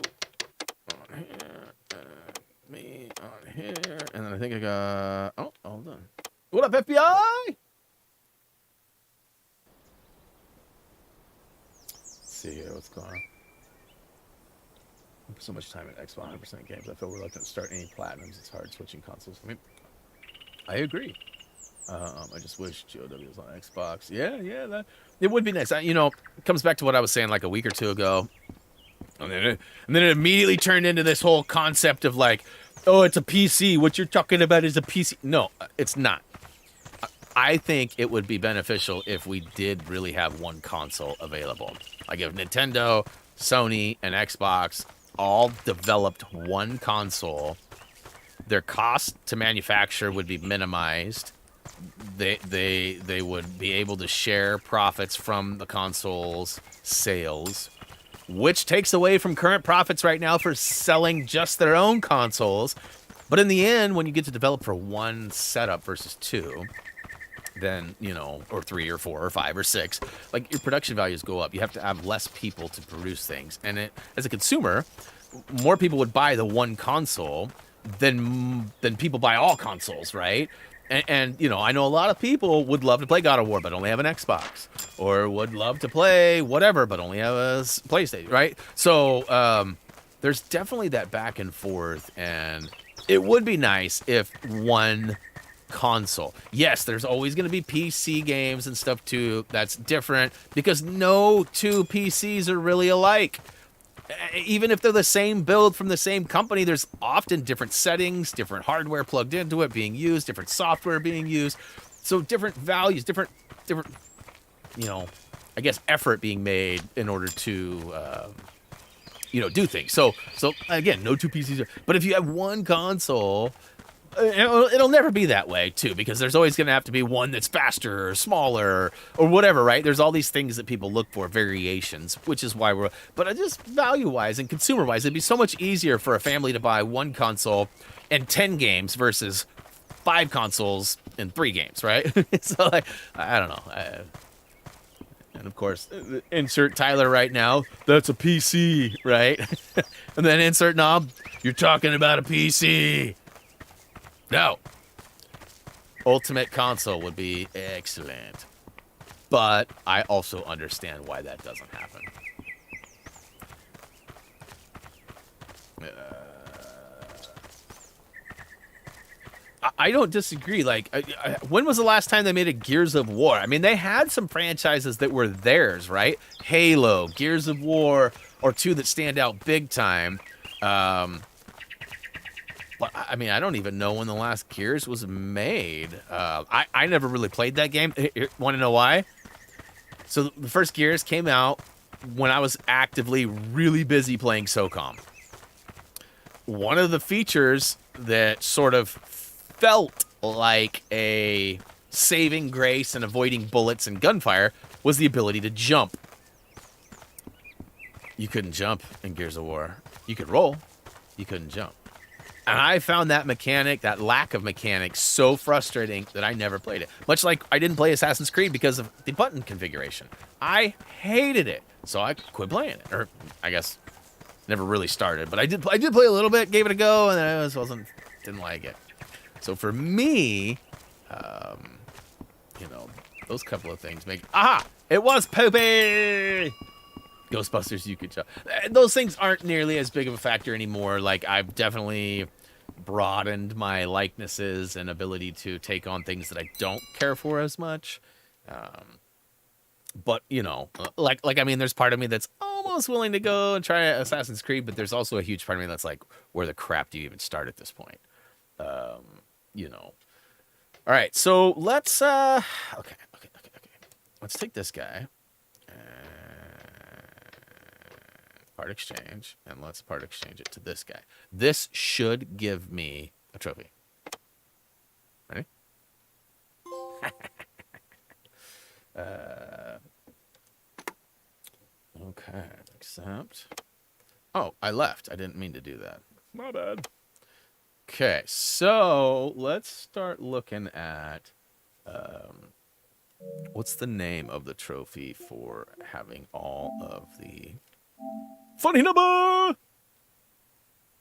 on here, and me on here, and then I think I got... Oh, hold on. What up, FBI? Let's see here what's going on. So much time at Xbox 100% games. I feel reluctant to start any platinums. It's hard switching consoles. I mean, I agree. I just wish GOW was on Xbox. Yeah, that it would be nice. It comes back to what I was saying like a week or two ago. And then it immediately turned into this whole concept of like, oh, it's a PC. What you're talking about is a PC. No, it's not. I think it would be beneficial if we did really have one console available. Like if Nintendo, Sony, and Xbox all developed one console, their cost to manufacture would be minimized. They would be able to share profits from the console's sales, which takes away from current profits right now for selling just their own consoles. But in the end, when you get to develop for one setup versus two, then, or 3 or 4 or 5 or 6, like your production values go up. You have to have less people to produce things. And as a consumer, more people would buy the one console than people buy all consoles, right? And I know a lot of people would love to play God of War, but only have an Xbox, or would love to play whatever, but only have a PlayStation, right? So there's definitely that back and forth, and it would be nice if one console. Yes, there's always going to be PC games and stuff too. That's different because no two PCs are really alike. Even if they're the same build from the same company, there's often different settings, different hardware plugged into it being used, different software being used. So different values, different, I guess effort being made in order to, do things. So again, no two PCs. But if you have one console, it'll never be that way too, because there's always going to have to be one that's faster or smaller or whatever, right? There's all these things that people look for, variations, which is why but just value-wise and consumer-wise, it'd be so much easier for a family to buy one console and 10 games versus 5 consoles and 3 games, right? So like, I don't know. And of course, insert Tyler right now. That's a PC, right? And then insert Knob. You're talking about a PC. No. Ultimate console would be excellent. But I also understand why that doesn't happen. I don't disagree. Like, when was the last time they made a Gears of War? I mean, they had some franchises that were theirs, right? Halo, Gears of War, or 2 that stand out big time. But I mean, I don't even know when the last Gears was made. I never really played that game. Want to know why? So the first Gears came out when I was actively really busy playing SOCOM. One of the features that sort of felt like a saving grace and avoiding bullets and gunfire was the ability to jump. You couldn't jump in Gears of War. You could roll. You couldn't jump. And I found that mechanic, that lack of mechanic, so frustrating that I never played it. Much like I didn't play Assassin's Creed because of the button configuration. I hated it, so I quit playing it. Or, I guess, never really started. But I did play a little bit, gave it a go, and then I didn't like it. So for me, those couple of things make... Aha! It was poopy! Ghostbusters, you could jump. Those things aren't nearly as big of a factor anymore. Like, I've definitely broadened my likenesses and ability to take on things that I don't care for as much. But, I mean, there's part of me that's almost willing to go and try Assassin's Creed, but there's also a huge part of me that's like, where the crap do you even start at this point? All right, so let's, okay. Let's take this guy. Part exchange, and let's part exchange it to this guy. This should give me a trophy. Ready? Okay, accept. Oh, I left. I didn't mean to do that. My bad. Okay, so let's start looking at what's the name of the trophy for having all of the funny number.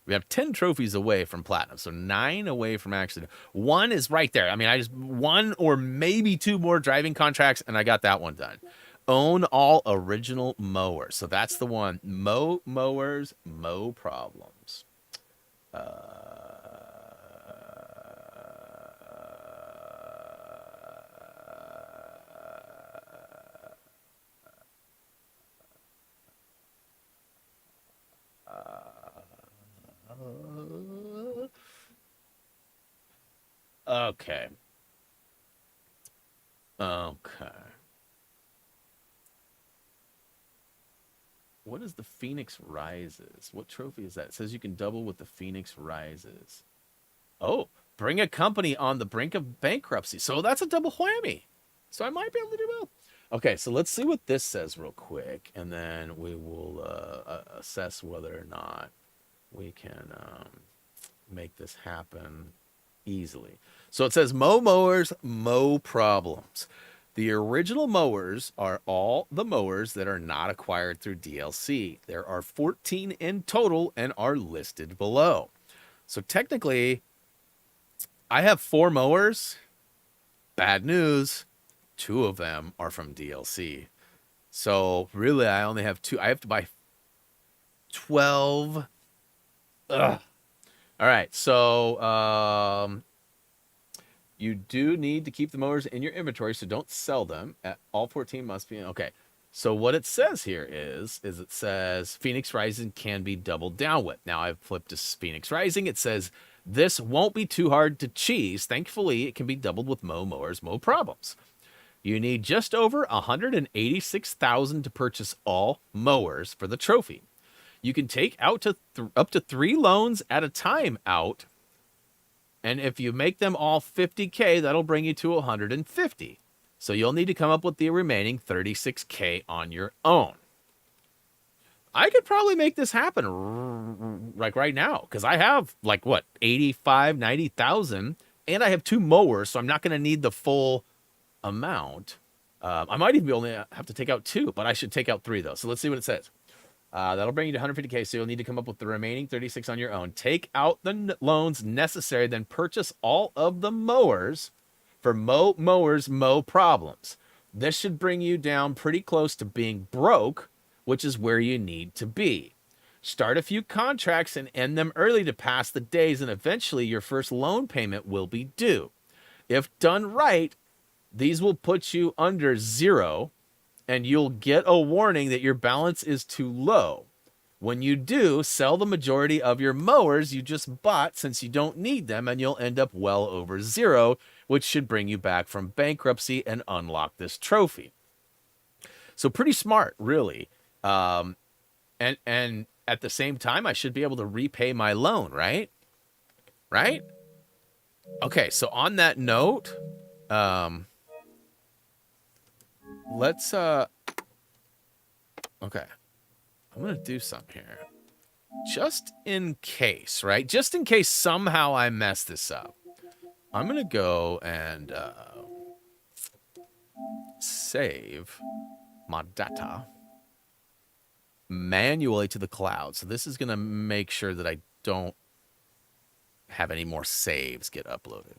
We have 10 trophies away from platinum, so 9 away from actually. 1 is right there. I mean, I just 1 or maybe 2 more driving contracts, and I got that one done. Own all original mowers. So that's the one. Mow mowers, mow problems. Okay. Okay. What is the Phoenix Rises? What trophy is that? It says you can double with the Phoenix Rises. Oh, bring a company on the brink of bankruptcy. So that's a double whammy. So I might be able to do both. Okay, so let's see what this says real quick, and then we will assess whether or not we can make this happen easily. So it says mow mowers, mow problems. The original mowers are all the mowers that are not acquired through DLC. There are 14 in total and are listed below. So technically, I have 4 mowers. Bad news, 2 of them are from DLC. So really, I only have 2. I have to buy 12. Ugh. All right, so you do need to keep the mowers in your inventory, so don't sell them. All 14 must be okay. So what it says here is it says Phoenix Rising can be doubled down with. Now I've flipped to Phoenix Rising. It says this won't be too hard to cheese. Thankfully, it can be doubled with mow mowers, mow problems. You need just over 186,000 to purchase all mowers for the trophy. You can take out to up to 3 loans at a time out. And if you make them all 50K, that'll bring you to 150. So you'll need to come up with the remaining 36K on your own. I could probably make this happen like right now, because I have like what, 85, 90,000, and I have 2 mowers, so I'm not going to need the full amount. I might even only have to take out 2, but I should take out 3 though. So let's see what it says. That'll bring you to 150K, so you'll need to come up with the remaining 36 on your own. Take out the loans necessary, then purchase all of the mowers for mow mowers, mow problems. This should bring you down pretty close to being broke, which is where you need to be. Start a few contracts and end them early to pass the days, and eventually your first loan payment will be due. If done right, these will put you under 0, and you'll get a warning that your balance is too low. When you do, sell the majority of your mowers you just bought since you don't need them, and you'll end up well over 0, which should bring you back from bankruptcy and unlock this trophy. So pretty smart, really. And at the same time, I should be able to repay my loan, right? Right? Okay, so on that note, let's okay, I'm gonna do something here just in case, right? Just in case somehow I mess this up, I'm gonna go and save my data manually to the cloud. So this is gonna make sure that I don't have any more saves get uploaded.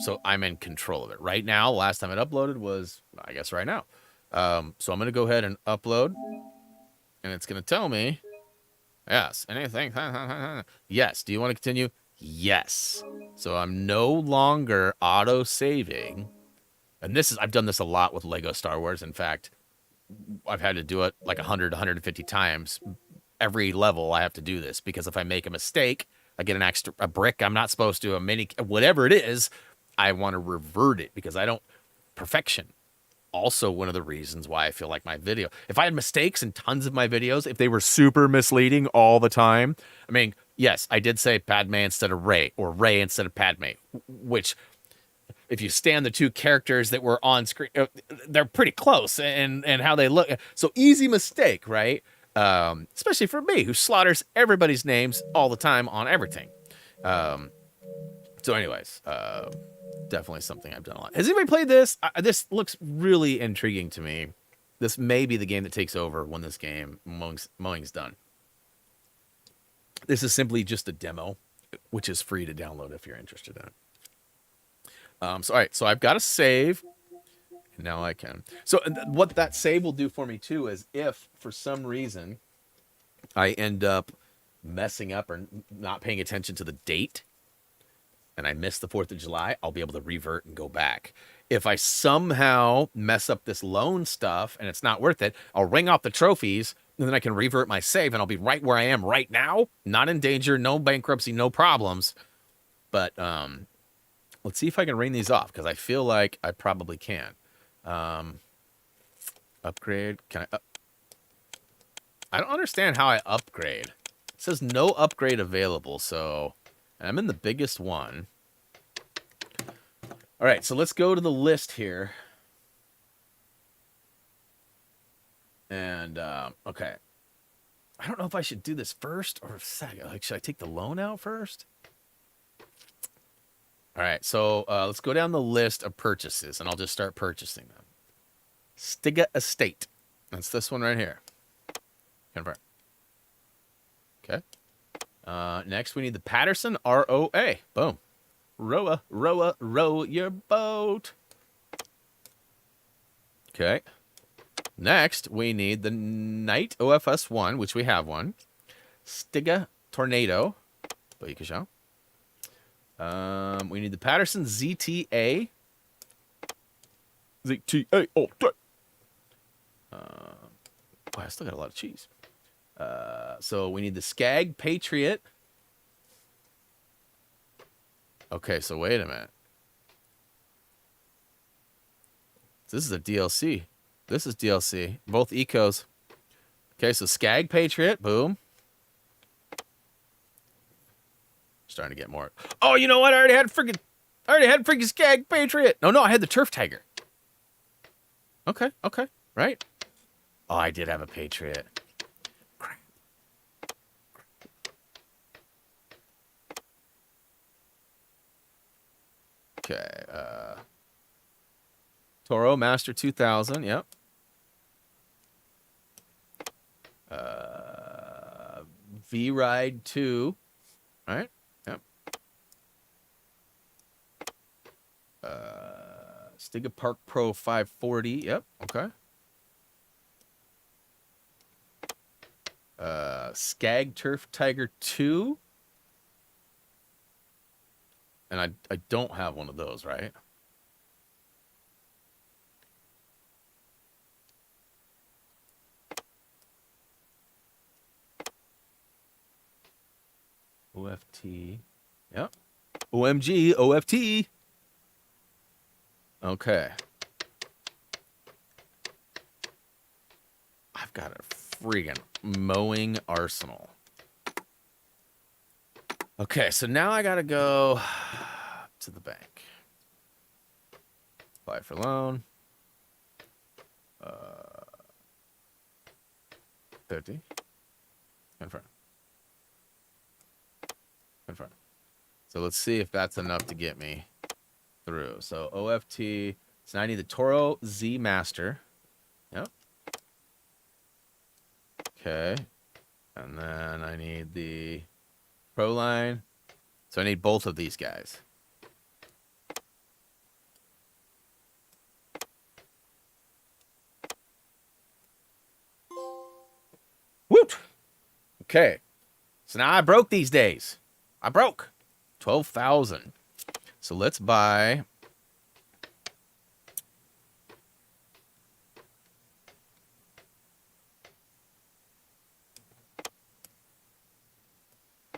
So I'm in control of it right now. Last time it uploaded was, I guess, right now. So I'm going to go ahead and upload, and it's going to tell me, yes, anything. Yes. Do you want to continue? Yes. So I'm no longer auto saving. And this is, I've done this a lot with Lego Star Wars. In fact, I've had to do it like 100, 150 times. Every level I have to do this, because if I make a mistake, I get a brick I'm not supposed to, whatever it is, I want to revert it, because I don't, perfection. Also one of the reasons why I feel like my video, if I had mistakes in tons of my videos, if they were super misleading all the time, I mean, yes, I did say Padme instead of Rey, or Rey instead of Padme, which, if you stand the 2 characters that were on screen, they're pretty close and how they look. So easy mistake, right? Especially for me, who slaughters everybody's names all the time on everything. So anyways, definitely something I've done a lot. Has anybody played this? This looks really intriguing to me. This may be the game that takes over when this game, mowing's done. This is simply just a demo, which is free to download if you're interested in it. So, all right, so I've got a save. Now I can. So what that save will do for me too is if for some reason I end up messing up or not paying attention to the date and I miss the 4th of July, I'll be able to revert and go back. If I somehow mess up this loan stuff and it's not worth it, I'll ring off the trophies and then I can revert my save and I'll be right where I am right now. Not in danger, no bankruptcy, no problems. But let's see if I can ring these off because I feel like I probably can. Upgrade. Can I? I don't understand how I upgrade. It says no upgrade available. So I'm in the biggest one. All right, so let's go to the list here. And okay, I don't know if I should do this first or second. Like, should I take the loan out first? All right, so let's go down the list of purchases, and I'll just start purchasing them. Stiga Estate. That's this one right here. Confirm. Okay. Next, we need the Patterson ROA. Boom. Row your boat. Okay. Next, we need the Knight OFS 1, which we have one. Stiga Tornado. We need the Patterson ZTA. ZTA. Oh, I still got a lot of cheese. So we need the Skag Patriot. Okay, so wait a minute. This is a DLC. This is DLC. Both ecos. Okay, so Skag Patriot. Boom. Starting to get more. Oh, you know what? I already had freaking Skag Patriot. No, I had the Turf Tiger. Okay. Right. Oh, I did have a Patriot. Crap. Okay. Toro Master 2000. Yep. V-Ride 2. All right. Yep. Stiga Park Pro 540. Yep. Okay. Skag Turf Tiger 2. And I don't have one of those, right? OFT. Yep. OMG, OFT. Okay. I've got a friggin' mowing arsenal. Okay, so now I gotta go to the bank. Apply for loan. 50. Confirm. So let's see if that's enough to get me through. So OFT. So now I need the Toro Z Master. Yep. Okay. And then I need the Pro Line. So I need both of these guys. Woot! Okay. So now I broke these days. I broke 12,000. So let's buy.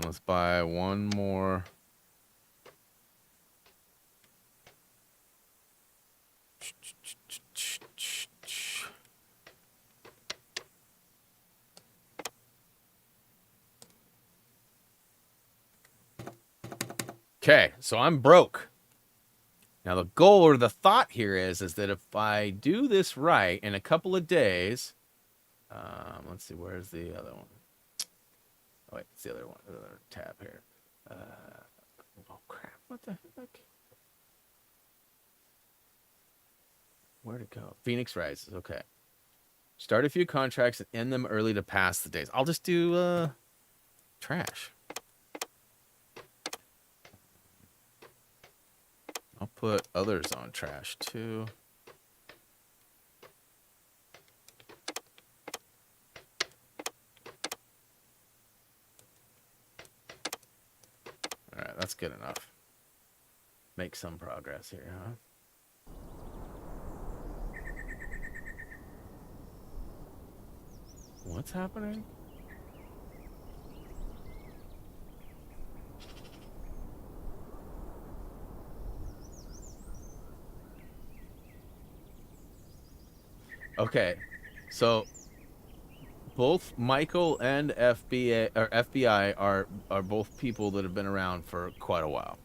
Let's buy one more. Okay, so I'm broke. Now the goal or the thought here is that if I do this right in a couple of days, let's see, where's the other one? Oh wait, it's the other one, the other tab here. Oh crap! What the heck? Where'd it go? Phoenix Rises. Okay. Start a few contracts and end them early to pass the days. I'll just do trash. I'll put others on trash too. that's good enough. Make some progress here, huh? What's happening? Okay, so both Michael and FBI are both people that have been around for quite a while.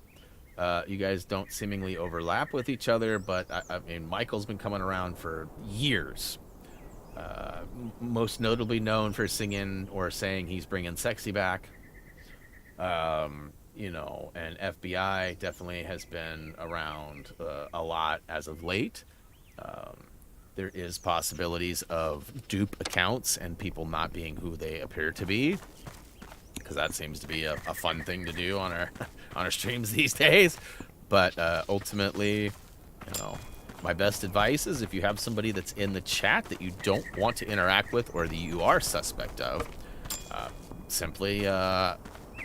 You guys don't seemingly overlap with each other, but I mean, Michael's been coming around for years. Most notably known for singing or saying he's bringing sexy back. You know, and FBI definitely has been around a lot as of late. There is possibilities of dupe accounts and people not being who they appear to be, because that seems to be a fun thing to do on our on our streams these days. But ultimately, you know, my best advice is if you have somebody that's in the chat that you don't want to interact with or that you are suspect of, simply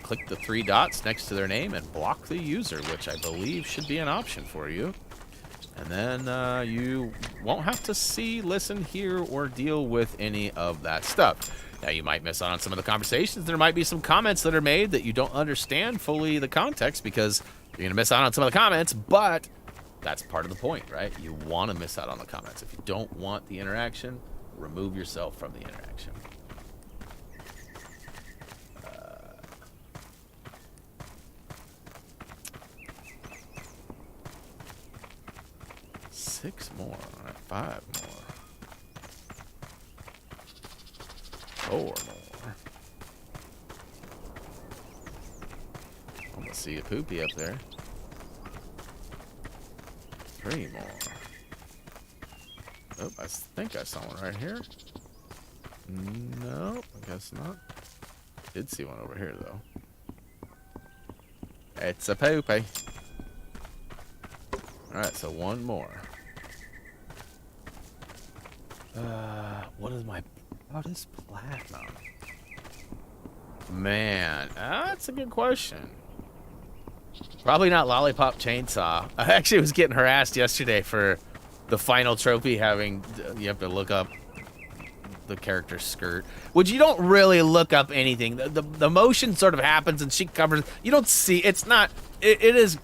click the 3 dots next to their name and block the user, which I believe should be an option for you. And then you won't have to see, listen, hear, or deal with any of that stuff. Now, you might miss out on some of the conversations. There might be some comments that are made that you don't understand fully the context, because you're going to miss out on some of the comments, but that's part of the point, right? You want to miss out on the comments. If you don't want the interaction, remove yourself from the interaction. 6 more. All right, 5 more. 4 more. I'm gonna see a poopy up there. 3 more. Oh, I think I saw one right here. No, I guess not. Did see one over here though. It's a poopy. All right, so 1 more. What is my proudest platinum? Man, that's a good question. Probably not Lollipop Chainsaw. I actually was getting harassed yesterday for the final trophy having, you have to look up the character's skirt, which you don't really look up anything. The motion sort of happens and she covers, you don't see, it's not, it's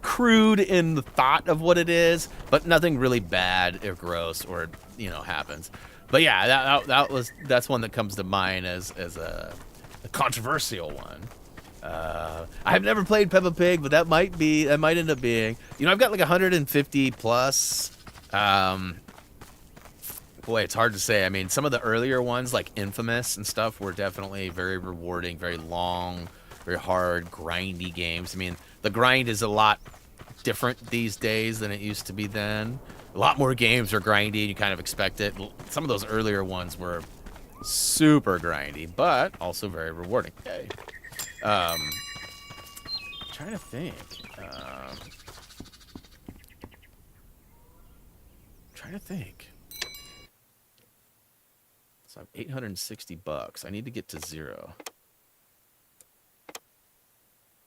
crude in the thought of what it is, but nothing really bad or gross or, you know, happens. But yeah, that's one that comes to mind as a controversial one. I've never played Peppa Pig, but that might end up being, you know, I've got like 150 plus. Boy, it's hard to say. I mean, some of the earlier ones like Infamous and stuff were definitely very rewarding, very long, very hard, grindy games. I mean, the grind is a lot different these days than it used to be then. A lot more games are grindy, you kind of expect it. Some of those earlier ones were super grindy, but also very rewarding. Okay. Trying to think. So I'm 860 bucks. I need to get to 0.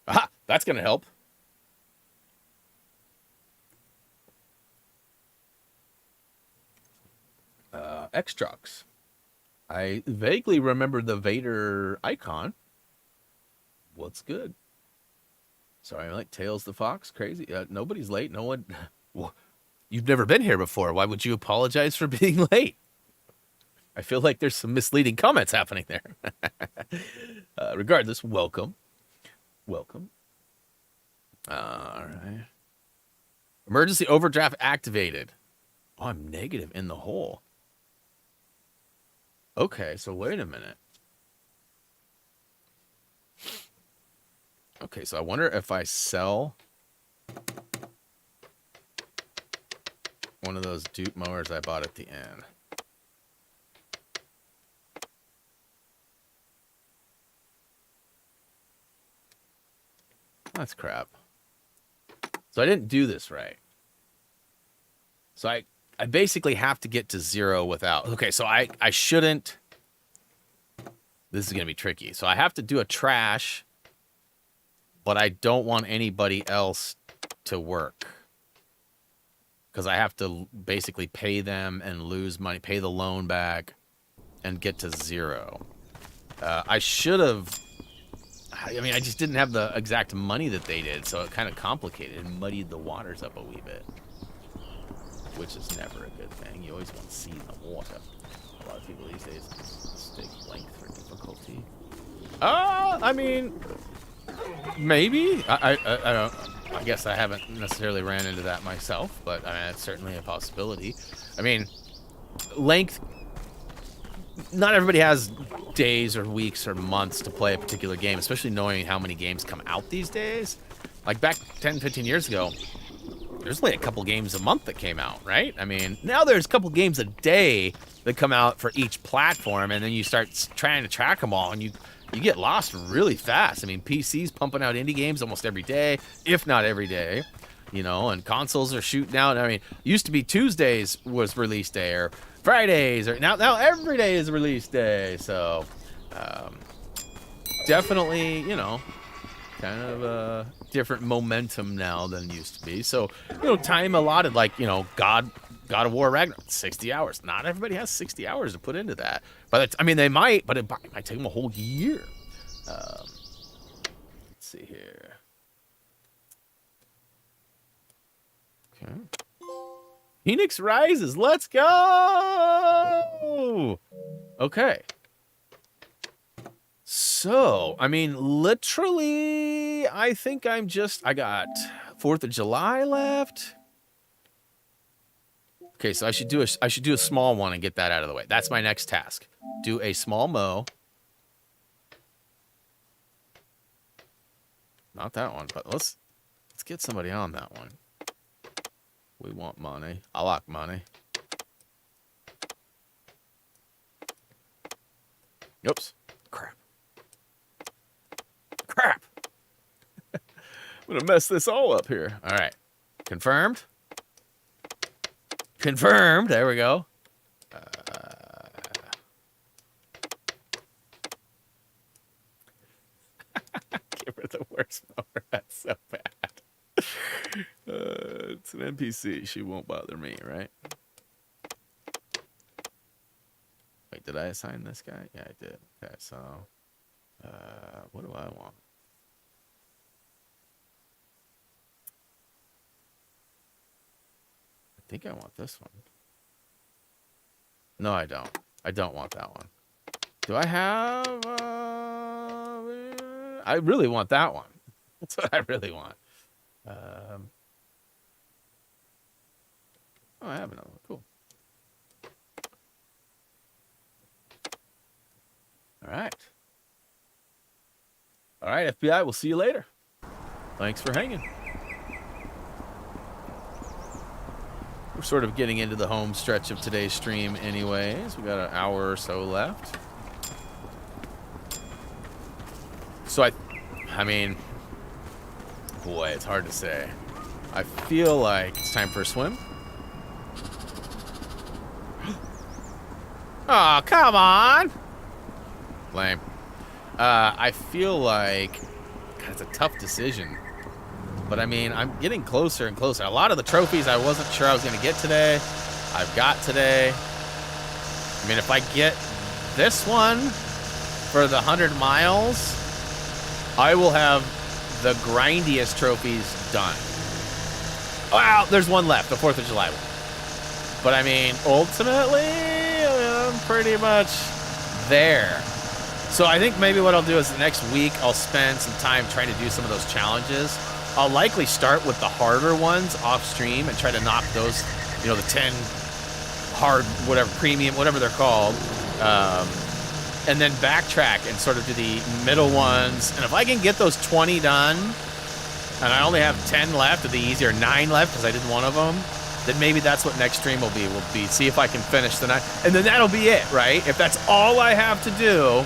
Aha! That's gonna help. X-Trucks. I vaguely remember the Vader icon. What's good? Sorry, I'm like Tails the Fox. Crazy. Nobody's late. No one. Well, you've never been here before. Why would you apologize for being late? I feel like there's some misleading comments happening there. Regardless, welcome. Welcome. All right. Emergency overdraft activated. Oh, I'm negative in the hole. Okay, so wait a minute. Okay, so I wonder if I sell one of those dupe mowers I bought at the end. That's crap. So I didn't do this right. So I basically have to get to 0 without. Okay, so I shouldn't. This is going to be tricky. So I have to do a trash but I don't want anybody else to work because I have to basically pay them and lose money, pay the loan back, and get to 0. I should have. I mean, I just didn't have the exact money that they did, so it kind of complicated and muddied the waters up a wee bit, which is never a good thing. You always want to see the water. A lot of people these days mistake length for difficulty. I mean, maybe. I don't. I guess I haven't necessarily ran into that myself, but I mean, it's certainly a possibility. I mean, length. Not everybody has days or weeks or months to play a particular game, especially knowing how many games come out these days. Like back 10, 15 years ago, there's only a couple games a month that came out, right? I mean, now there's a couple games a day that come out for each platform, and then you start trying to track them all, and you get lost really fast. I mean, PC's pumping out indie games almost every day, if not every day, you know, and consoles are shooting out. I mean, used to be Tuesdays was release day, or Fridays, or now every day is release day. So definitely, you know, kind of a different momentum now than used to be. So, you know, time allotted, like, you know, God of War Ragnarok, 60 hours. Not everybody has 60 hours to put into that. But I mean, they might, but it might take them a whole year. Let's see here. Okay. Phoenix Rises, let's go! Okay. So, I mean, literally, I think I got 4th of July left. Okay, so I should do a small one and get that out of the way. That's my next task. Do a small mow. Not that one, but let's get somebody on that one. We want money. I like money. Oops. Crap. Crap. I'm going to mess this all up here. All right. Confirmed. Confirmed. There we go. Give her the worst mower. That's so bad. It's an NPC. She won't bother me, right? Wait, did I assign this guy? Yeah, I did. Okay, so what do I want? I think I want this one. No, I don't. I don't want that one. Do I have... I really want that one. That's what I really want. Oh, I have another one. Cool. All right. All right, FBI, we'll see you later. Thanks for hanging. We're sort of getting into the home stretch of today's stream anyways. We got an hour or so left. So I mean, boy, it's hard to say. I feel like it's time for a swim. Oh, come on. Lame. I feel like, God, it's a tough decision. But I mean, I'm getting closer and closer. A lot of the trophies I wasn't sure I was going to get today, I've got today. I mean, if I get this one for the 100 miles, I will have the grindiest trophies done. Well, there's one left, the 4th of July one. But I mean, ultimately, I'm pretty much there. So I think maybe what I'll do is the next week, I'll spend some time trying to do some of those challenges. I'll likely start with the harder ones off stream and try to knock those, you know, the 10 hard, whatever, premium, whatever they're called. And then backtrack and sort of do the middle ones. And if I can get those 20 done, and I only have 10 left, or the easier 9 left because I did one of them, then maybe that's what next stream will be. See if I can finish the 9. And then that'll be it, right? If that's all I have to do,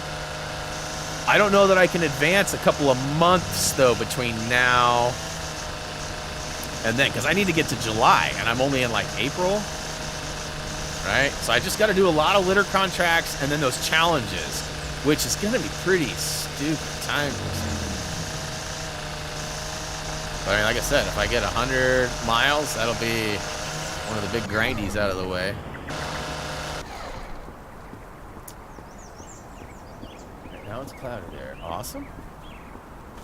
I don't know that I can advance a couple of months, though, between now and then, because I need to get to July, and I'm only in, like, April, right? So I just got to do a lot of litter contracts and then those challenges, which is going to be pretty stupid time. But I mean, like I said, if I get 100 miles, that'll be one of the big grindies out of the way. Right, now it's cloudy there. Awesome.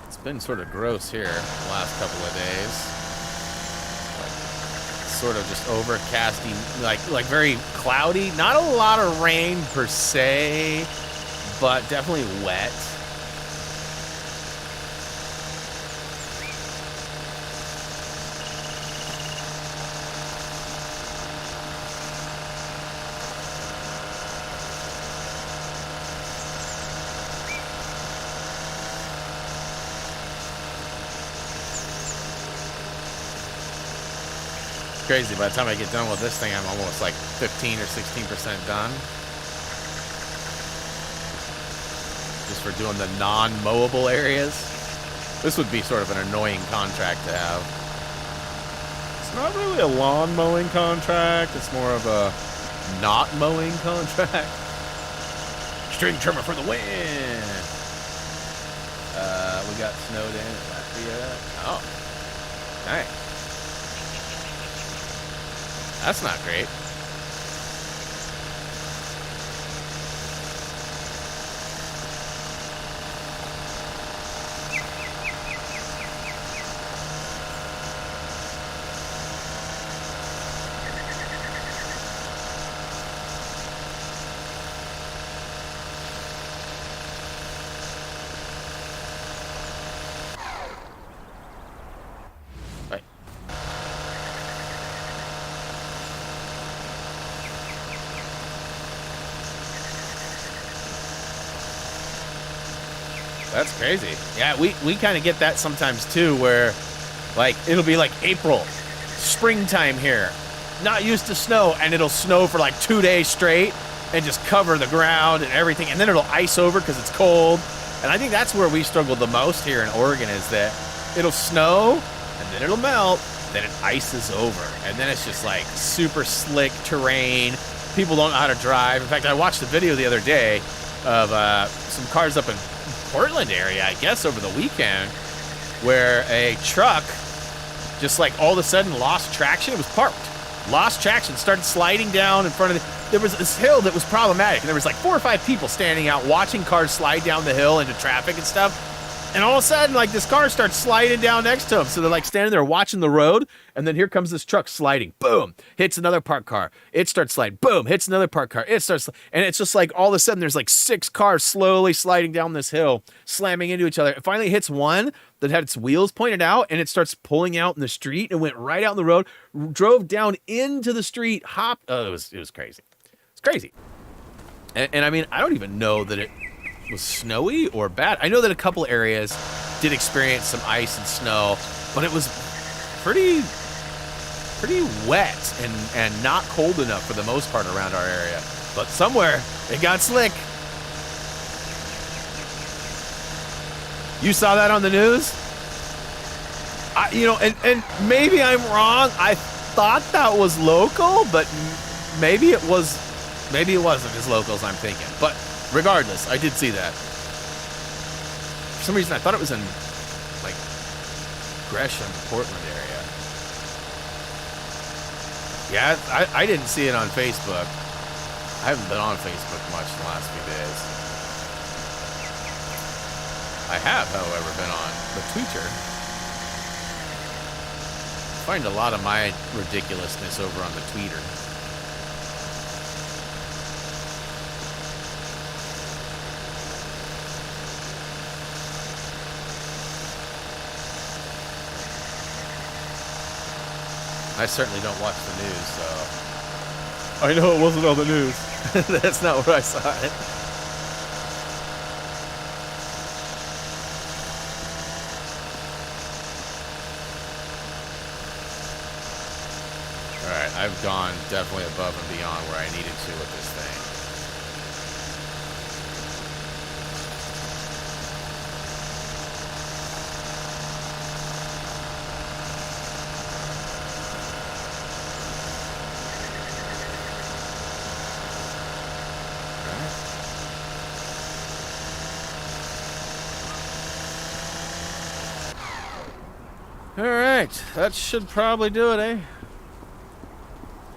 It's been sort of gross here the last couple of days. Like, sort of just overcasting, like very cloudy. Not a lot of rain per se, but definitely wet. Crazy. By the time I get done with this thing, I'm almost like 15 or 16% done. Just for doing the non-mowable areas. This would be sort of an annoying contract to have. It's not really a lawn mowing contract. It's more of a not mowing contract. String trimmer for the win. We got snowed in at Latvia. Oh, nice. That's not great. Right. That's crazy. Yeah, we kind of get that sometimes too, where like it'll be like April, springtime here, not used to snow, and it'll snow for like 2 days straight and just cover the ground and everything, and then it'll ice over because it's cold. And I think that's where we struggle the most here in Oregon, is that it'll snow and then it'll melt, then it ices over, and then it's just like super slick terrain. People don't know how to drive. In fact, I watched a video the other day of some cars up in Portland area, I guess, over the weekend, where a truck just like all of a sudden lost traction. It was parked, lost traction, started sliding down in front of there was this hill that was problematic, and there was like 4 or 5 people standing out watching cars slide down the hill into traffic and stuff. And all of a sudden, like, this car starts sliding down next to them. So they're like standing there watching the road, and then here comes this truck sliding. Boom, hits another parked car. It starts sliding. Boom, hits another parked car. It starts, and it's just like all of a sudden there's like 6 cars slowly sliding down this hill, slamming into each other. It finally hits one that had its wheels pointed out, and it starts pulling out in the street and went right out in the road, drove down into the street, hopped. Oh, it was crazy. It's crazy. And I mean, I don't even know that it was snowy or bad. I know that a couple areas did experience some ice and snow, but it was pretty wet and not cold enough for the most part around our area. But somewhere it got slick. You saw that on the news? And maybe I'm wrong. I thought that was local, but maybe it wasn't as local as I'm thinking. But regardless, I did see that. For some reason, I thought it was in, like, Gresham, Portland area. Yeah, I didn't see it on Facebook. I haven't been on Facebook much in the last few days. I have, however, been on the Twitter. I find a lot of my ridiculousness over on the Twitter. I certainly don't watch the news, so I know it wasn't on the news. That's not where I saw it. Alright, I've gone definitely above and beyond where I needed to with this thing. All right, that should probably do it, eh?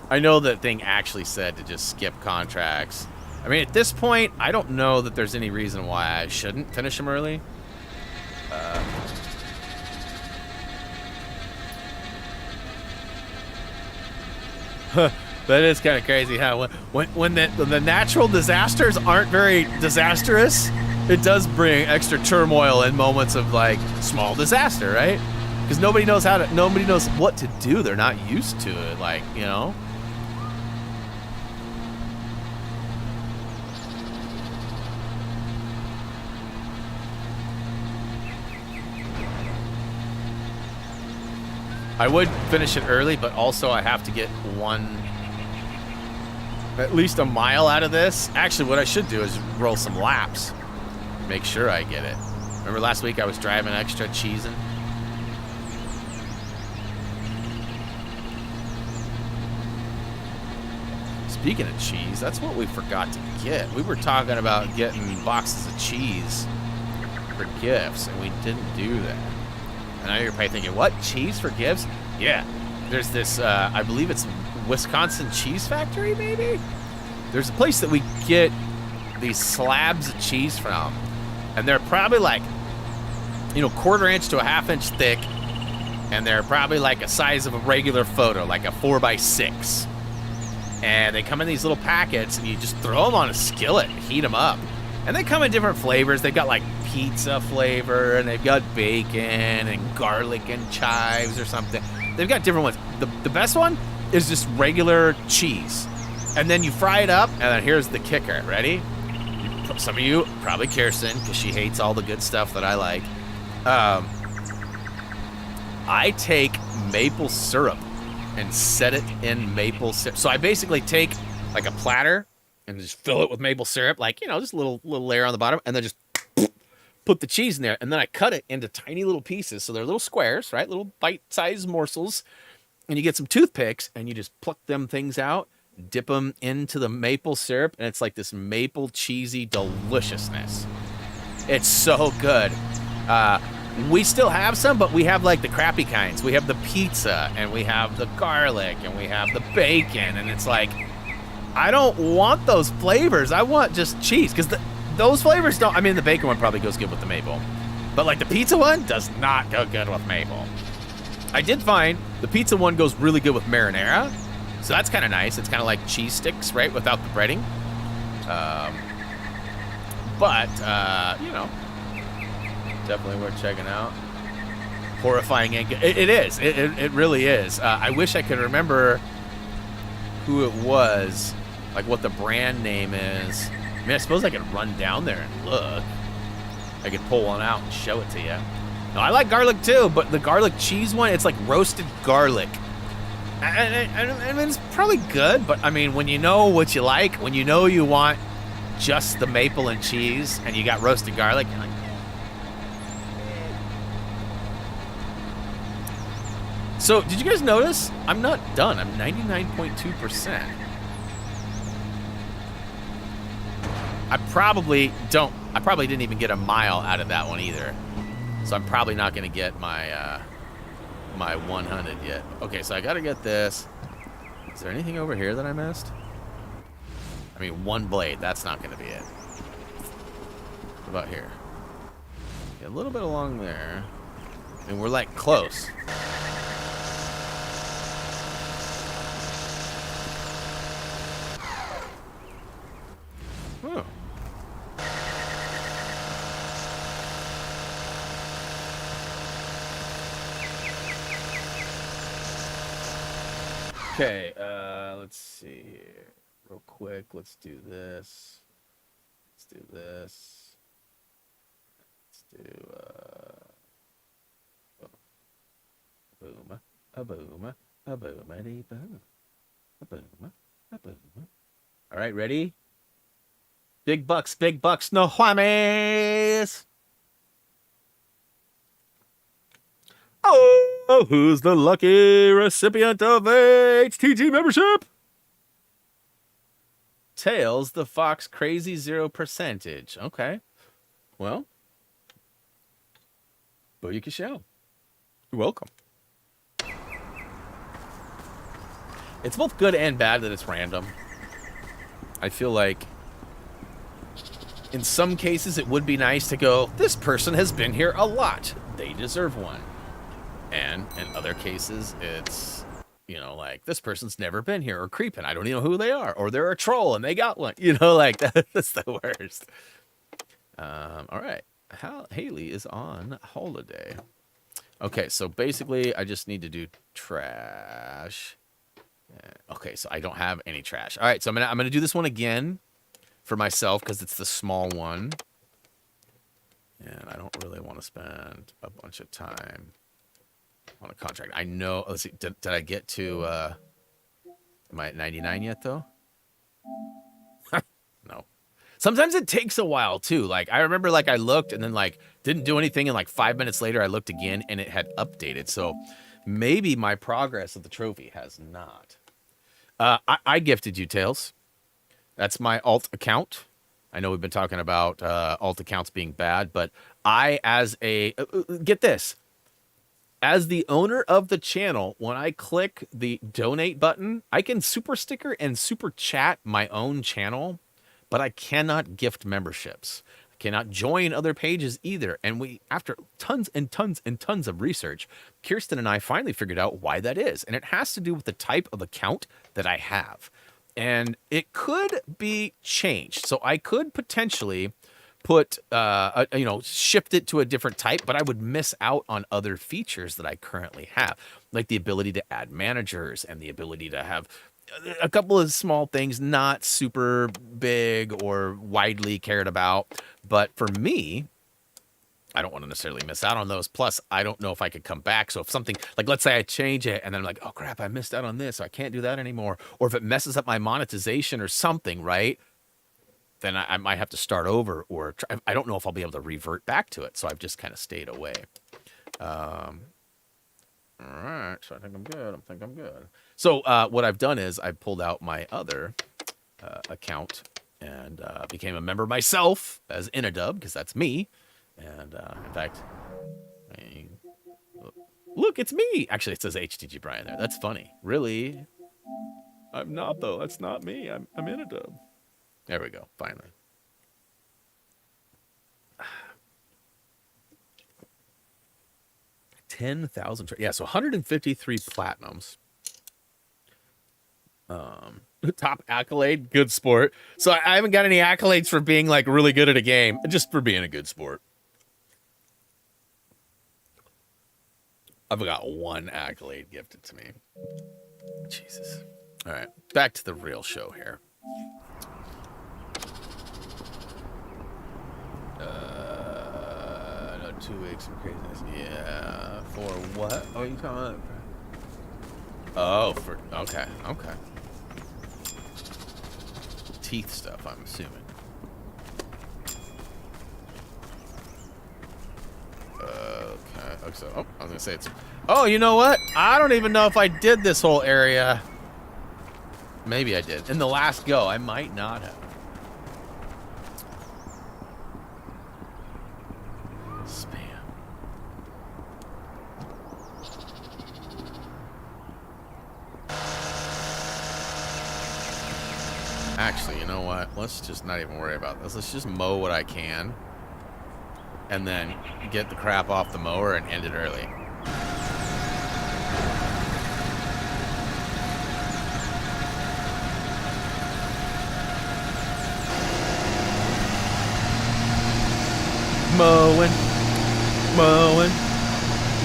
I know that thing actually said to just skip contracts. I mean, at this point, I don't know that there's any reason why I shouldn't finish them early. That is kind of crazy, huh? When the natural disasters aren't very disastrous, it does bring extra turmoil in moments of like small disaster, right? Because nobody knows what to do. They're not used to it, like, you know. I would finish it early, but also I have to get at least a mile out of this. Actually, what I should do is roll some laps. Make sure I get it. Remember last week I was driving extra, cheesing? Speaking of cheese, that's what we forgot to get. We were talking about getting boxes of cheese for gifts, and we didn't do that. And I know you're probably thinking, what? Cheese for gifts? Yeah. There's this, I believe it's Wisconsin Cheese Factory, maybe? There's a place that we get these slabs of cheese from. And they're probably like, you know, 1/4 inch to a 1/2 inch thick. And they're probably like a size of a regular photo, like a 4x6. And they come in these little packets, and you just throw them on a skillet and heat them up. And they come in different flavors. They've got like pizza flavor, and they've got bacon and garlic and chives or something. They've got different ones. The best one is just regular cheese. And then you fry it up, and then here's the kicker. Ready? Some of you, probably Kirsten, because she hates all the good stuff that I like. I take maple syrup and set it in maple syrup. So I basically take like a platter and just fill it with maple syrup, like, you know, just a little layer on the bottom, and then just put the cheese in there, and then I cut it into tiny little pieces. So they're little squares, right? Little bite-sized morsels. And you get some toothpicks, and you just pluck them things out, dip them into the maple syrup, and it's like this maple cheesy deliciousness. It's so good. We still have some, but we have like the crappy kinds. We have the pizza, and we have the garlic, and we have the bacon, and it's like, I don't want those flavors. I want just cheese, because those flavors don't, I mean, the bacon one probably goes good with the maple, but like the pizza one does not go good with maple. I did find the pizza one goes really good with marinara, so that's kind of nice. It's kind of like cheese sticks, right, without the breading. But you know, definitely worth checking out. Horrifying ink. It is. It really is. I wish I could remember who it was, like what the brand name is. I mean, I suppose I could run down there and look. I could pull one out and show it to you. No, I like garlic too, but the garlic cheese one, it's like roasted garlic. I mean, it's probably good, but I mean, when you know what you like, when you know you want just the maple and cheese, and you got roasted garlic, you're like, So, did you guys notice? I'm not done. I'm 99.2%. I probably didn't even get a mile out of that one either. So I'm probably not going to get my my 100 yet. Okay, so I got to get this. Is there anything over here that I missed? I mean, one blade. That's not going to be it. What about here? Okay, a little bit along there. And we're like close. Oh. Okay, let's see here. Real quick, let's do this. Let's do this. Let's do, boom, a boom, a boom, a boom, a boom, a boom. All right, ready? Big bucks, no whammies. Oh, who's the lucky recipient of HTG membership? Tails the Fox Crazy 0%. Okay. Well, Booyaka Show. You're welcome. It's both good and bad that it's random. I feel like in some cases it would be nice to go, this person has been here a lot. They deserve one. And in other cases, it's, you know, like, this person's never been here or creeping. I don't even know who they are. Or they're a troll and they got one. You know, like, that's the worst. All right. Haley is on holiday. Okay, so basically I just need to do trash. Okay, so I don't have any trash. All right, so I'm gonna do this one again for myself because it's the small one. And I don't really want to spend a bunch of time on a contract. I know, let's see, did I get to, am I at 99 yet, though? No. Sometimes it takes a while, too. Like, I remember, like, I looked and then, like, didn't do anything, and, like, 5 minutes later, I looked again, and it had updated. So maybe my progress of the trophy has not. I gifted you, Tails. That's my alt account. I know we've been talking about alt accounts being bad, but I, as a... get this. As the owner of the channel, when I click the donate button, I can super sticker and super chat my own channel, but I cannot gift memberships. I cannot join other pages either. And we, after tons and tons and tons of research, Kirsten and I finally figured out why that is. And it has to do with the type of account that I have. And it could be changed. So I could potentially put, shift it to a different type, but I would miss out on other features that I currently have, like the ability to add managers and the ability to have a couple of small things, not super big or widely cared about. But for me, I don't want to necessarily miss out on those. Plus, I don't know if I could come back. So if something, like, let's say I change it and then I'm like, oh crap, I missed out on this, so I can't do that anymore. Or if it messes up my monetization or something, right? Then I might have to start over, or I don't know if I'll be able to revert back to it. So I've just kind of stayed away. All right, so I think I'm good. So what I've done is I've pulled out my other account and became a member myself as Inadub, because that's me. And in fact, look, it's me. Actually, it says HTG Brian there. That's funny. Really? I'm not, though. That's not me. I'm Inadub. There we go, finally. 10,000. Yeah, so 153 platinums. Top accolade, good sport. So I haven't got any accolades for being, like, really good at a game, just for being a good sport. I've got one accolade gifted to me. Jesus. All right, back to the real show here. No, 2 weeks of craziness. Yeah, for what? Oh, you talking about? Oh, for okay. Teeth stuff, I'm assuming. Okay. So, oh, I was gonna say it's. Oh, you know what? I don't even know if I did this whole area. Maybe I did. In the last go, I might not have. Spam. Actually, you know what? Let's just not even worry about this. Let's just mow what I can. And then get the crap off the mower and end it early.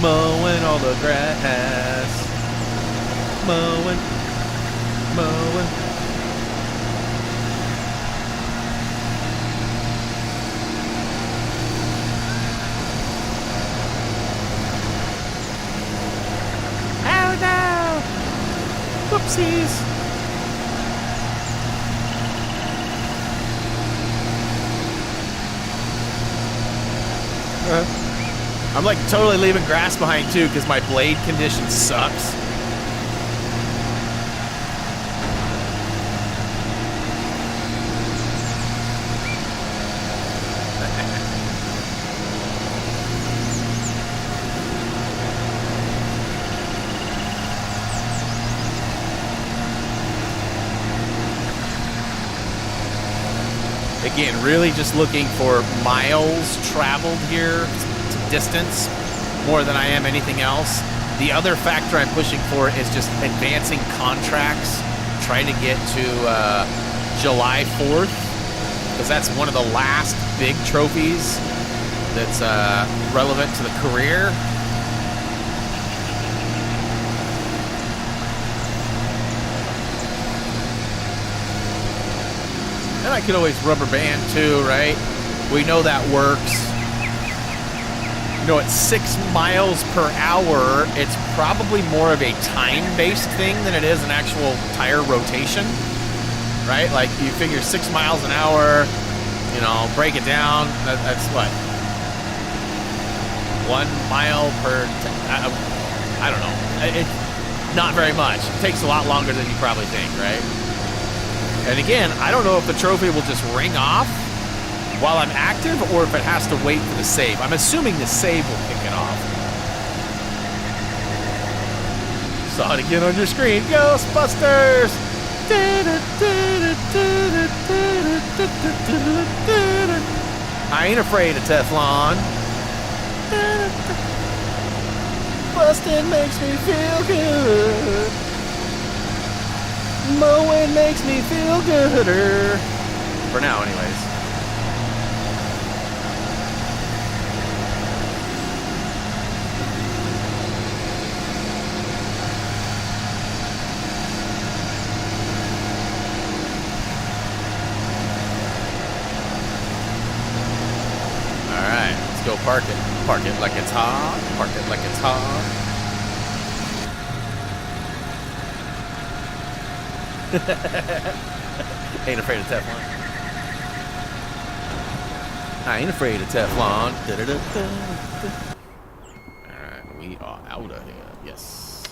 Mowing all the grass. Mowing. Oh no! Whoopsies! I'm like totally leaving grass behind too because my blade condition sucks. Again, really just looking for miles traveled here, to distance, more than I am anything else. The other factor I'm pushing for is just advancing contracts, trying to get to July 4th, because that's one of the last big trophies that's relevant to the career. And I could always rubber band too, right? We know that works. You know, at 6 miles per hour, it's probably more of a time-based thing than it is an actual tire rotation, right? Like, you figure 6 miles an hour, you know, break it down, that's what? 1 mile per, I don't know. It's not very much. It takes a lot longer than you probably think, right? And again, I don't know if the trophy will just ring off while I'm active or if it has to wait for the save. I'm assuming the save will kick it off. Saw it again on your screen. Ghostbusters! I ain't afraid of Teflon. Bustin' makes me feel good. Mowing makes me feel gooder. For now, anyways. Alright, let's go park it. Park it like it's hot. Park it like it's hot. Ain't afraid of Teflon. I ain't afraid of Teflon. Alright, we are out of here. Yes.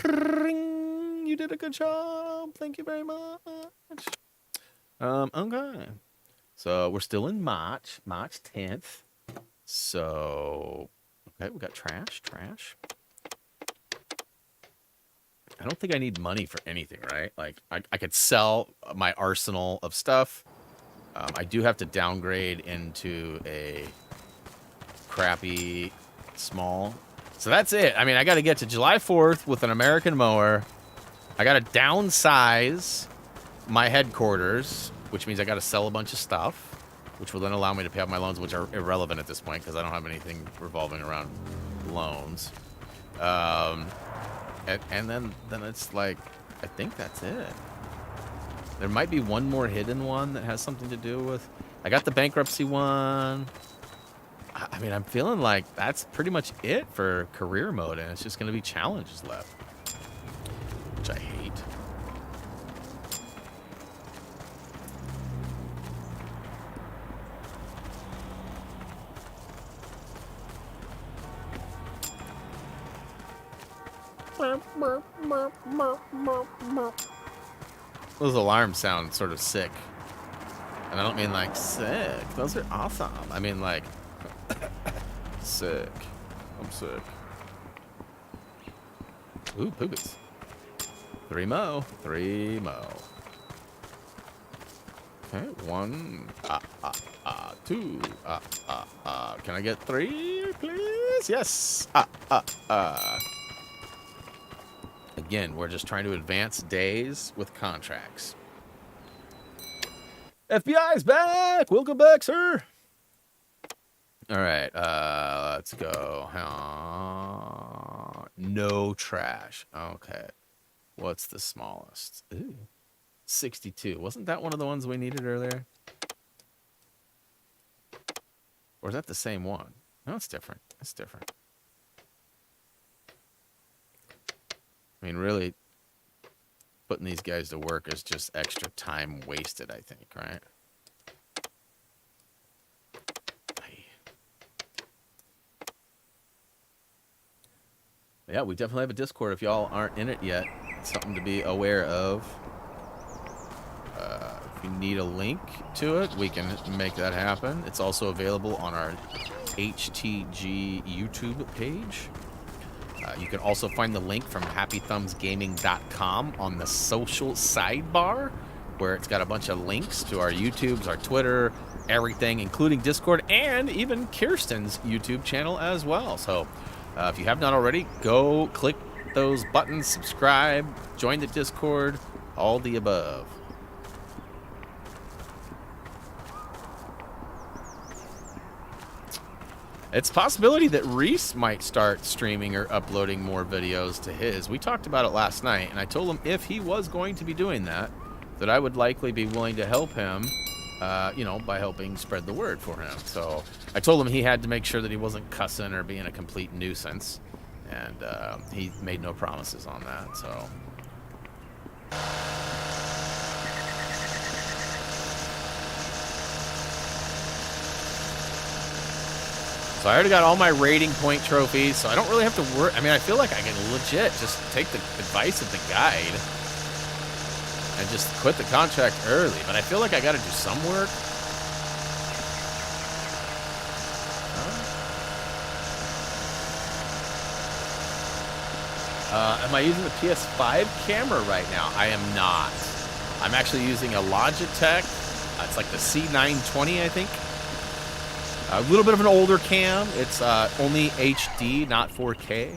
You did a good job. Thank you very much. Okay. So we're still in March 10th. So, okay, we got trash. I don't think I need money for anything, right? Like, I could sell my arsenal of stuff. I do have to downgrade into a crappy small. So that's it. I mean, I got to get to July 4th with an American mower. I got to downsize my headquarters, which means I got to sell a bunch of stuff, which will then allow me to pay off my loans, which are irrelevant at this point because I don't have anything revolving around loans. And then it's like, I think that's it. There might be one more hidden one that has something to do with... I got the bankruptcy one. I mean, I'm feeling like that's pretty much it for career mode, and it's just going to be challenges left, which I hate. Those alarms sound sort of sick. And I don't mean like sick. Those are awesome. I mean like sick. I'm sick. Ooh, poopies. 3 mo. Okay, 1. 2. Can I get 3, please? Yes. Again, we're just trying to advance days with contracts. FBI's back! Welcome back, sir! Alright, let's go. No trash. Okay. What's the smallest? Ooh, 62. Wasn't that one of the ones we needed earlier? Or is that the same one? No, it's different. It's different. I mean, really, putting these guys to work is just extra time wasted, I think, right? Yeah, we definitely have a Discord if y'all aren't in it yet. It's something to be aware of. If you need a link to it, we can make that happen. It's also available on our HTG YouTube page. You can also find the link from HappyThumbsGaming.com on the social sidebar, where it's got a bunch of links to our YouTubes, our Twitter, everything, including Discord, and even Kirsten's YouTube channel as well. So if you have not already, go click those buttons, subscribe, join the Discord, all the above. It's a possibility that Reese might start streaming or uploading more videos to his. We talked about it last night, and I told him if he was going to be doing that, that I would likely be willing to help him, you know, by helping spread the word for him. So I told him he had to make sure that he wasn't cussing or being a complete nuisance, and he made no promises on that, so... So I already got all my rating point trophies, so I don't really have to worry. I mean, I feel like I can legit just take the advice of the guide and just quit the contract early, but I feel like I got to do some work. Am I using the PS5 camera right now? I am not. I'm actually using a Logitech. It's like the C920, I think. A little bit of an older cam. It's only HD, not 4K.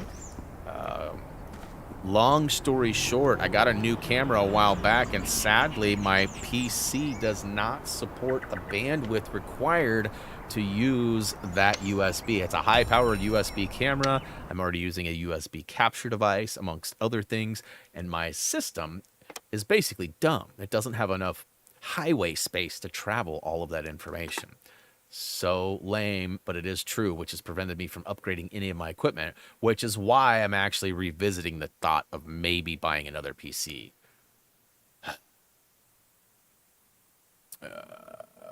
Long story short, I got a new camera a while back, and sadly, my PC does not support the bandwidth required to use that USB. It's a high-powered USB camera. I'm already using a USB capture device, amongst other things, and my system is basically dumb. It doesn't have enough highway space to travel all of that information. So lame, but it is true, which has prevented me from upgrading any of my equipment, which is why I'm actually revisiting the thought of maybe buying another PC.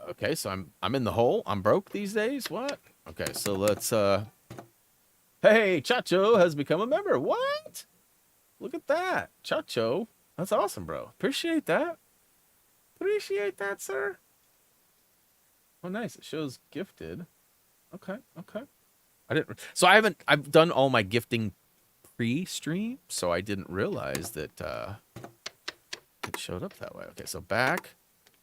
Okay, so I'm in the hole. I'm broke these days. What? Okay, so let's hey, Chacho has become a member. What? Look at that. Chacho. That's awesome, bro. Appreciate that. Appreciate that, sir. Oh, nice. It shows gifted. Okay, okay. I've done all my gifting pre-stream, so I didn't realize that it showed up that way. Okay, so back.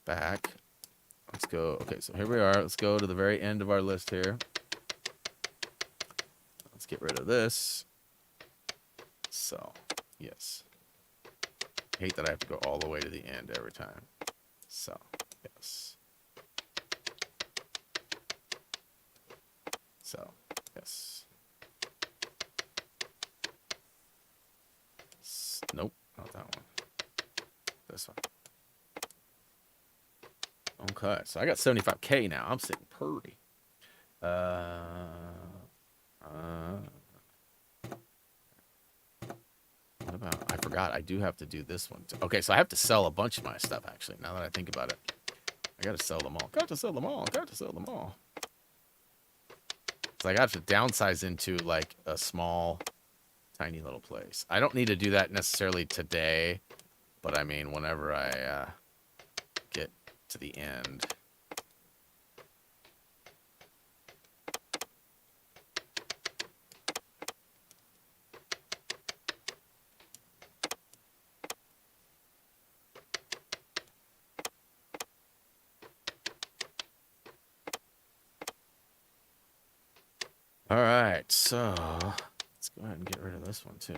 Let's go. Okay, so here we are. Let's go to the very end of our list here. Let's get rid of this. So, yes. I hate that I have to go all the way to the end every time. So, yes. So, yes. Nope, not that one. This one. Okay, so I got 75K now. I'm sitting pretty. What about, I forgot, I do have to do this one too. Okay, so I have to sell a bunch of my stuff, actually, now that I think about it. I gotta sell them all. Got to sell them all. So I got to downsize into like a small, tiny little place. I don't need to do that necessarily today, but I mean, whenever I get to the end. All right, so let's go ahead and get rid of this one too.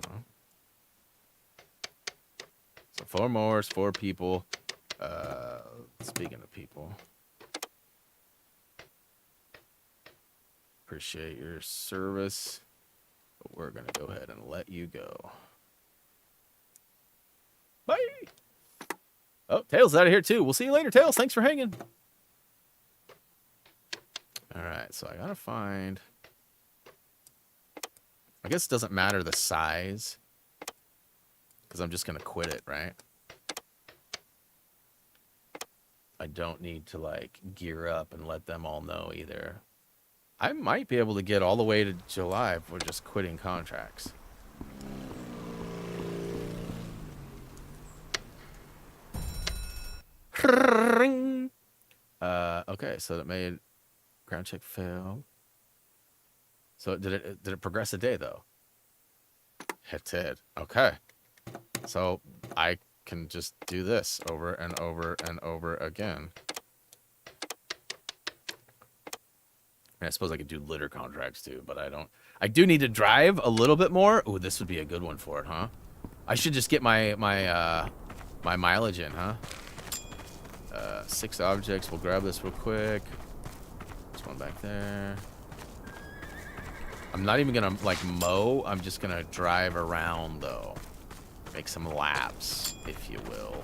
So 4 more, 4 people. Speaking of people, appreciate your service, but we're gonna go ahead and let you go. Bye. Oh, Tails is out of here too. We'll see you later, Tails. Thanks for hanging. All right, so I gotta find. I guess it doesn't matter the size, because I'm just going to quit it, right? I don't need to, like, gear up and let them all know either. I might be able to get all the way to July if we're just quitting contracts. Okay, so that made ground check fail. So did it progress a day though? It did. Okay. So I can just do this over and over and over again. I suppose I could do litter contracts too, but I don't. I do need to drive a little bit more. Ooh, this would be a good one for it, huh? I should just get my mileage in, huh? 6 objects. We'll grab this real quick. There's one back there. I'm not even gonna like mow. I'm just gonna drive around though. Make some laps, if you will.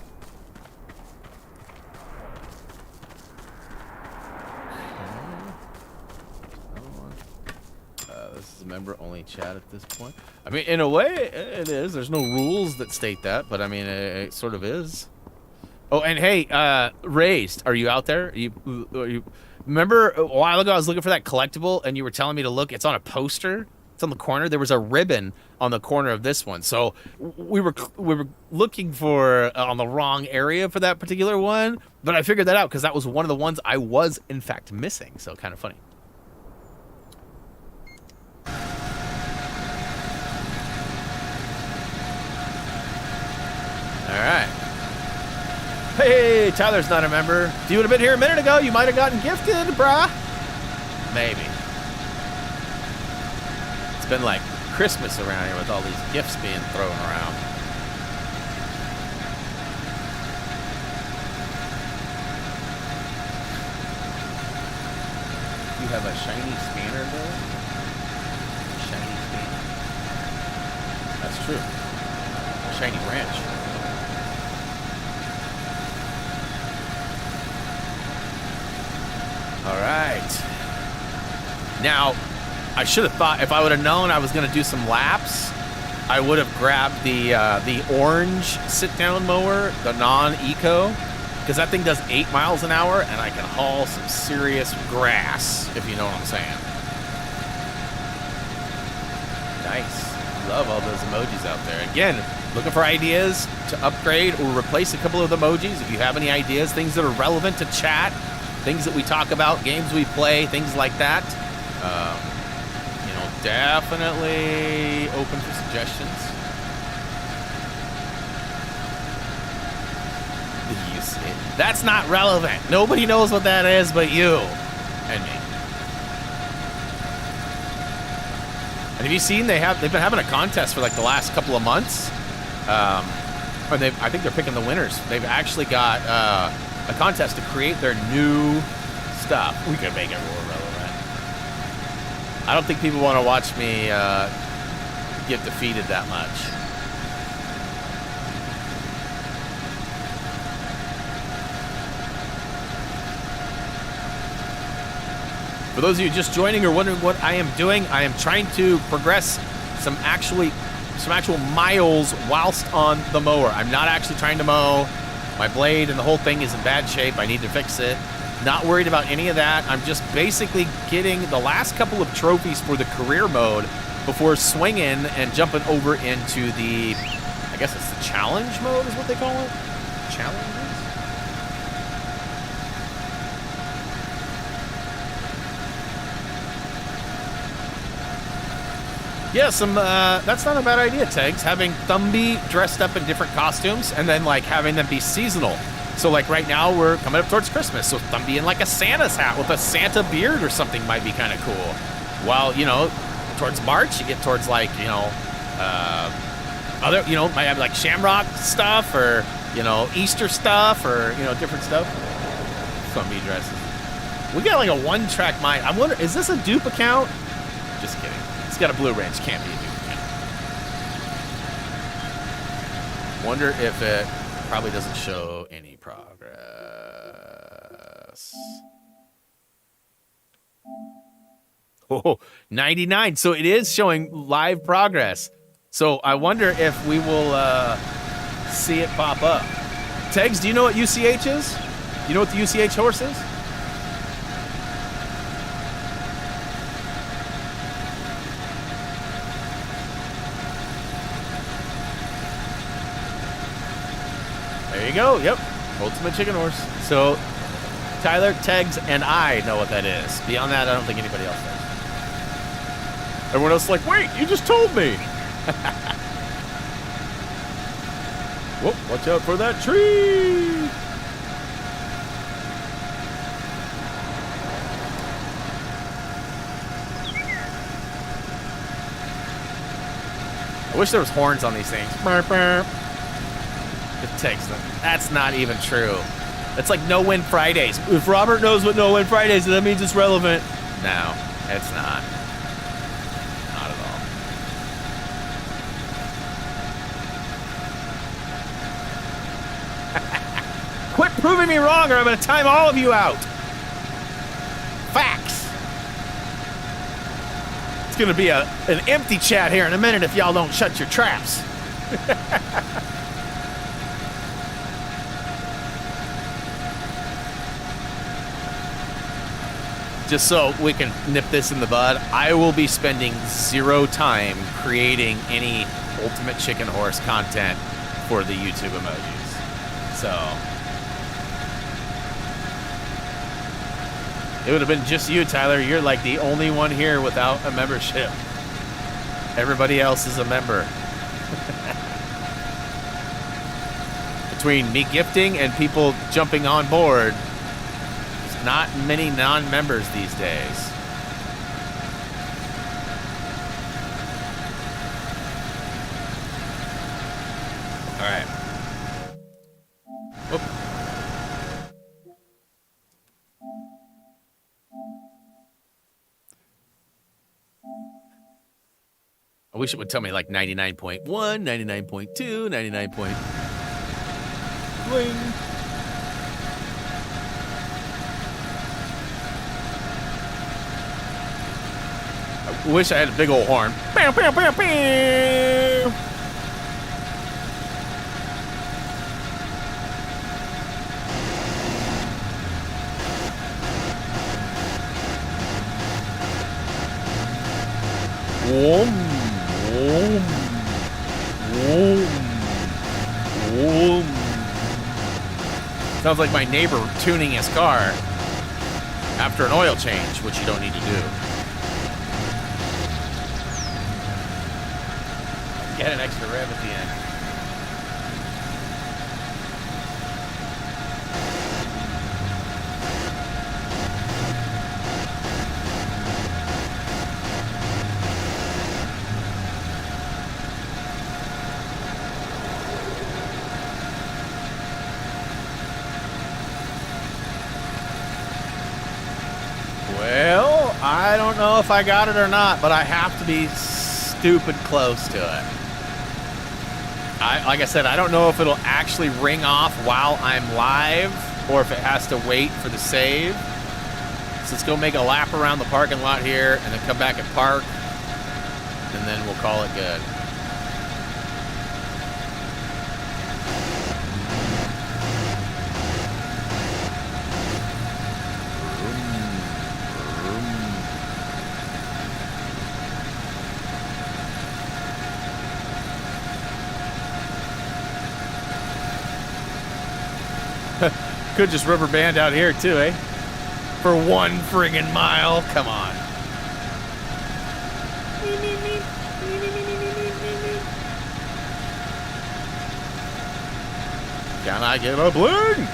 This is a member-only chat at this point. I mean, in a way, it is. There's no rules that state that, but I mean, it sort of is. Oh, and hey, Raised, are you out there? You remember a while ago I was looking for that collectible, and you were telling me to look. It's on a poster. It's on the corner. There was a ribbon on the corner of this one. So we were looking for on the wrong area for that particular one, but I figured that out because that was one of the ones I was in fact missing. So kind of funny. All right. Hey, Tyler's not a member. If you would have been here a minute ago, you might have gotten gifted, brah. Maybe. It's been like Christmas around here with all these gifts being thrown around. You have a shiny spanner though? Shiny spanner. That's true. A shiny wrench. All right. Now, I should have thought if I would have known I was going to do some laps, I would have grabbed the orange sit-down mower, the non-eco, because that thing does 8 miles an hour, and I can haul some serious grass, if you know what I'm saying. Nice. Love all those emojis out there. Again, looking for ideas to upgrade or replace a couple of the emojis. If you have any ideas, things that are relevant to chat, things that we talk about, games we play, things like that. You know, definitely open for suggestions. You see, that's not relevant. Nobody knows what that is but you and me. And have you seen they've been having a contest for like the last couple of months? Or I think they're picking the winners. They've actually got a contest to create their new stuff. We could make it more relevant. I don't think people want to watch me get defeated that much. For those of you just joining or wondering what I am doing, I am trying to progress some actual miles whilst on the mower. I'm not actually trying to mow. My blade and the whole thing is in bad shape. I need to fix it. Not worried about any of that. I'm just basically getting the last couple of trophies for the career mode before swinging and jumping over into the, I guess it's the challenge mode is what they call it? Challenges? Yeah, that's not a bad idea, Tags. Having Thumby dressed up in different costumes and then like having them be seasonal. So like right now we're coming up towards Christmas, so Thumby in like a Santa's hat with a Santa beard or something might be kind of cool. While, you know, towards March you get towards like, you know, other, you know, might have like Shamrock stuff or, you know, Easter stuff or, you know, different stuff. Thumby dresses. We got like a one-track mind. I wonder, is this a dupe account? Just kidding. It's got a blue range. Can't be a dupe account. Wonder if it probably doesn't show any progress. Oh, 99. So it is showing live progress. So I wonder if we will see it pop up. Tegs, do you know what UCH is? You know what the UCH horse is? There you go. Yep. Ultimate chicken horse. So Tyler, Tegs, and I know what that is. Beyond that, I don't think anybody else does. Everyone else is like, wait, you just told me. Whoa, watch out for that tree! I wish there was horns on these things. Burp, burp. It takes them. That's not even true. That's like No-Win Fridays. If Robert knows what No-Win Fridays is, that means it's relevant. No, it's not. Not at all. Quit proving me wrong or I'm going to time all of you out. Facts. It's going to be an empty chat here in a minute if y'all don't shut your traps. Just so we can nip this in the bud, I will be spending 0 time creating any Ultimate Chicken Horse content for the YouTube emojis. So it would have been just you, Tyler. You're like the only one here without a membership. Everybody else is a member. Between me gifting and people jumping on board, there's not many non-members these days. All right. Whoop. I wish it would tell me like 99.1, 99.2, 99. Bling. I wish I had a big old horn. Bam, bam, bam, bam. Whoom, whoom, whoom, whoom. Sounds like my neighbor tuning his car after an oil change, which you don't need to do. Get an extra rev at the end. Well, I don't know if I got it or not, but I have to be stupid close to it. Like I said, I don't know if it'll actually ring off while I'm live or if it has to wait for the save. So let's go make a lap around the parking lot here and then come back and park, and then we'll call it good. Could just rubber band out here too, eh? For 1 friggin' mile. Come on. Can I get a bling?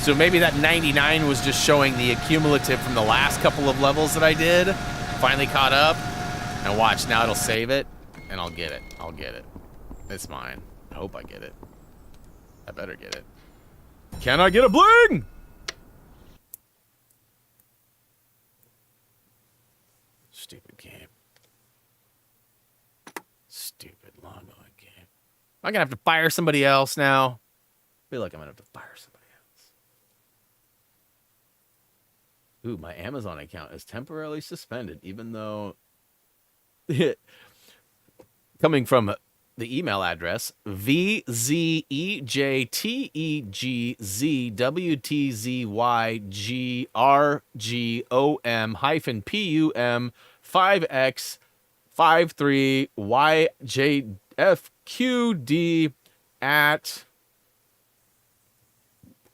So maybe that 99 was just showing the accumulative from the last couple of levels that I did. Finally caught up. And watch, now it'll save it. And I'll get it. I'll get it. It's mine. I hope I get it. I better get it. Can I get a bling? Stupid game. Stupid lawn mowing game. I'm gonna have to fire somebody else now. I feel like I'm gonna have to fire somebody else. Ooh, my Amazon account is temporarily suspended, even though coming from the email address VZEJTEGZWTZY-pum53YJFQD at,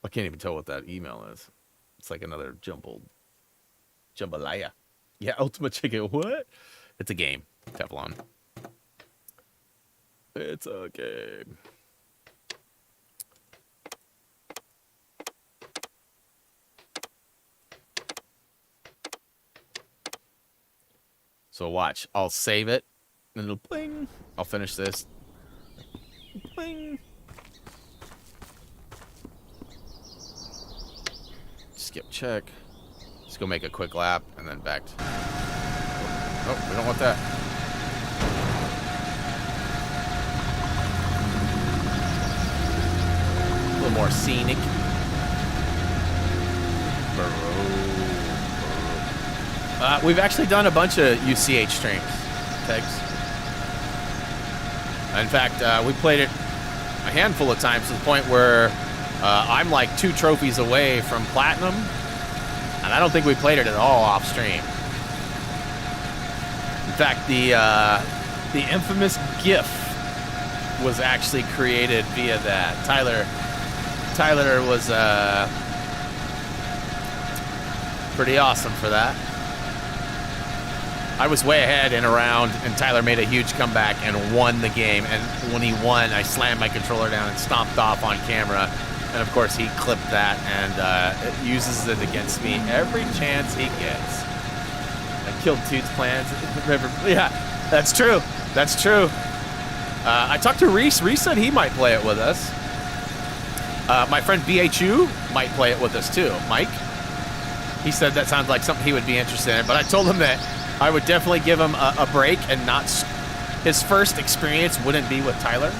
I can't even tell what that email is. It's like another jambalaya. Yeah, Ultimate Chicken. What? It's a game. Teflon. It's a game. So watch. I'll save it. And it'll bling. I'll finish this. Bling. Skip check. Just go make a quick lap and then back to... Oh, we don't want that. A little more scenic. We've actually done a bunch of UCH streams, Tegs. In fact, we played it a handful of times to the point where I'm like 2 trophies away from platinum, and I don't think we played it at all off stream. In fact, the infamous GIF was actually created via that. Tyler was pretty awesome for that. I was way ahead in a round, and Tyler made a huge comeback and won the game. And when he won, I slammed my controller down and stomped off on camera. And of course, he clipped that and uses it against me every chance he gets. I killed Tude's plans in the river. Yeah, that's true. That's true. I talked to Reese. Reese said he might play it with us. My friend BHU might play it with us too. Mike. He said that sounds like something he would be interested in. But I told him that I would definitely give him a break and not... His first experience wouldn't be with Tyler.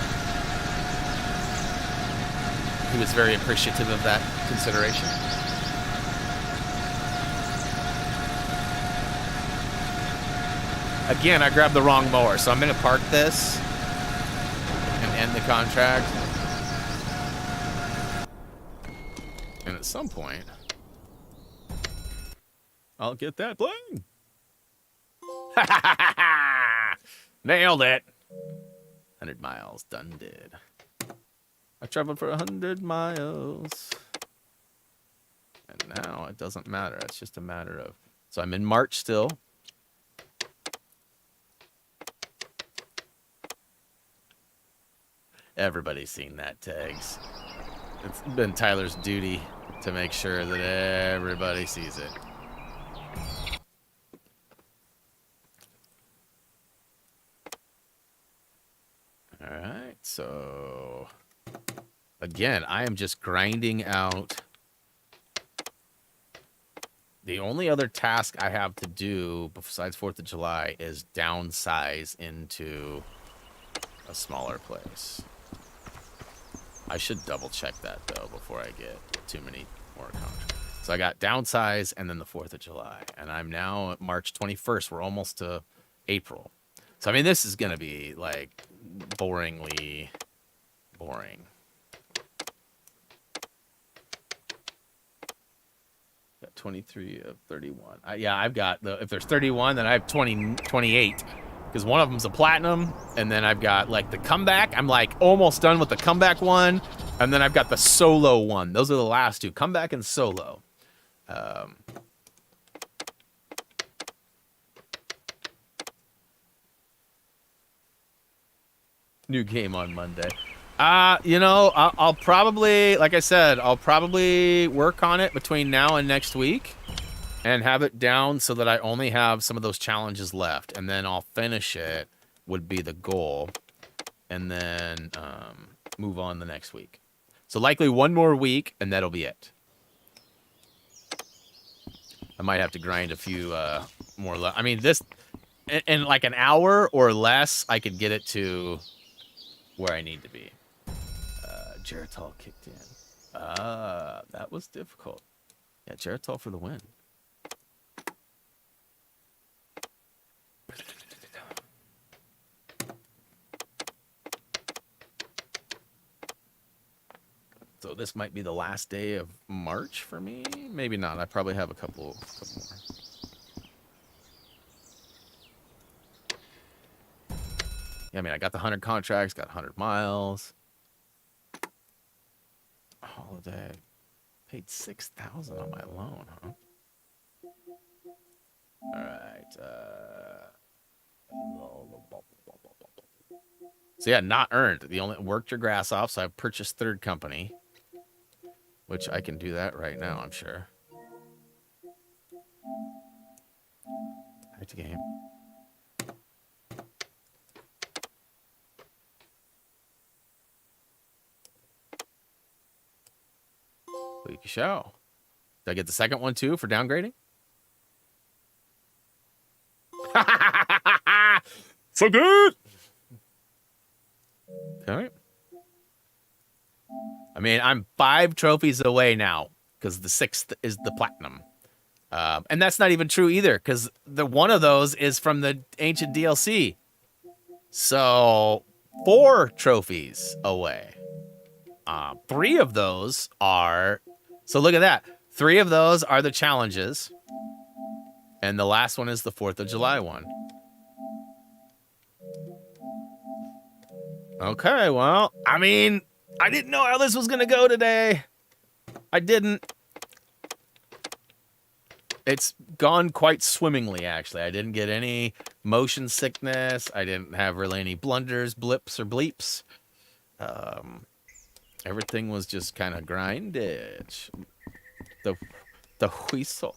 He was very appreciative of that consideration. Again, I grabbed the wrong mower, so I'm going to park this and end the contract. And at some point, I'll get that bling. Nailed it. 100 miles, done did. I traveled for 100 miles. And now it doesn't matter. It's just a matter of... So I'm in March still. Everybody's seen that, Tags. It's been Tyler's duty to make sure that everybody sees it. All right, so again, I am just grinding out. The only other task I have to do besides 4th of July is downsize into a smaller place. I should double check that though before I get too many more contracts. So I got downsize and then the 4th of July, and I'm now at March 21st. We're almost to April. So I mean, this is gonna be like boringly boring. Got 23 of 31. Yeah, I've got the, if there's 31, then I have 28. Because one of them's a platinum, and then I've got like the comeback. I'm like almost done with the comeback one, and then I've got the solo one. Those are the last two, comeback and solo. New game on Monday. You know, I'll probably, like I said, I'll probably work on it between now and next week. And have it down so that I only have some of those challenges left. And then I'll finish it, would be the goal. And then move on the next week. So likely one more week, and that'll be it. I might have to grind a few more. I mean, this, in like an hour or less, I could get it to where I need to be. Geritol kicked in. That was difficult. Yeah, Geritol for the win. So this might be the last day of March for me. Maybe not. I probably have a couple more. Yeah, I mean, I got the 100 contracts, got 100 miles. Holiday. Paid $6,000 on my loan, huh? All right. So yeah, not earned. The only worked your grass off, so I've purchased third company, which I can do that right now, I'm sure. Back to game. Week show. Did I get the second one too for downgrading? So good. All right. I mean, I'm 5 trophies away now because the 6th is the platinum. And that's not even true either because the one of those is from the ancient DLC. So 4 trophies away. 3 of those are... So look at that. 3 of those are the challenges. And the last one is the 4th of July one. Okay, well, I mean, I didn't know how this was going to go today. I didn't. It's gone quite swimmingly, actually. I didn't get any motion sickness. I didn't have really any blunders, blips, or bleeps. Everything was just kind of grindage. The whistle.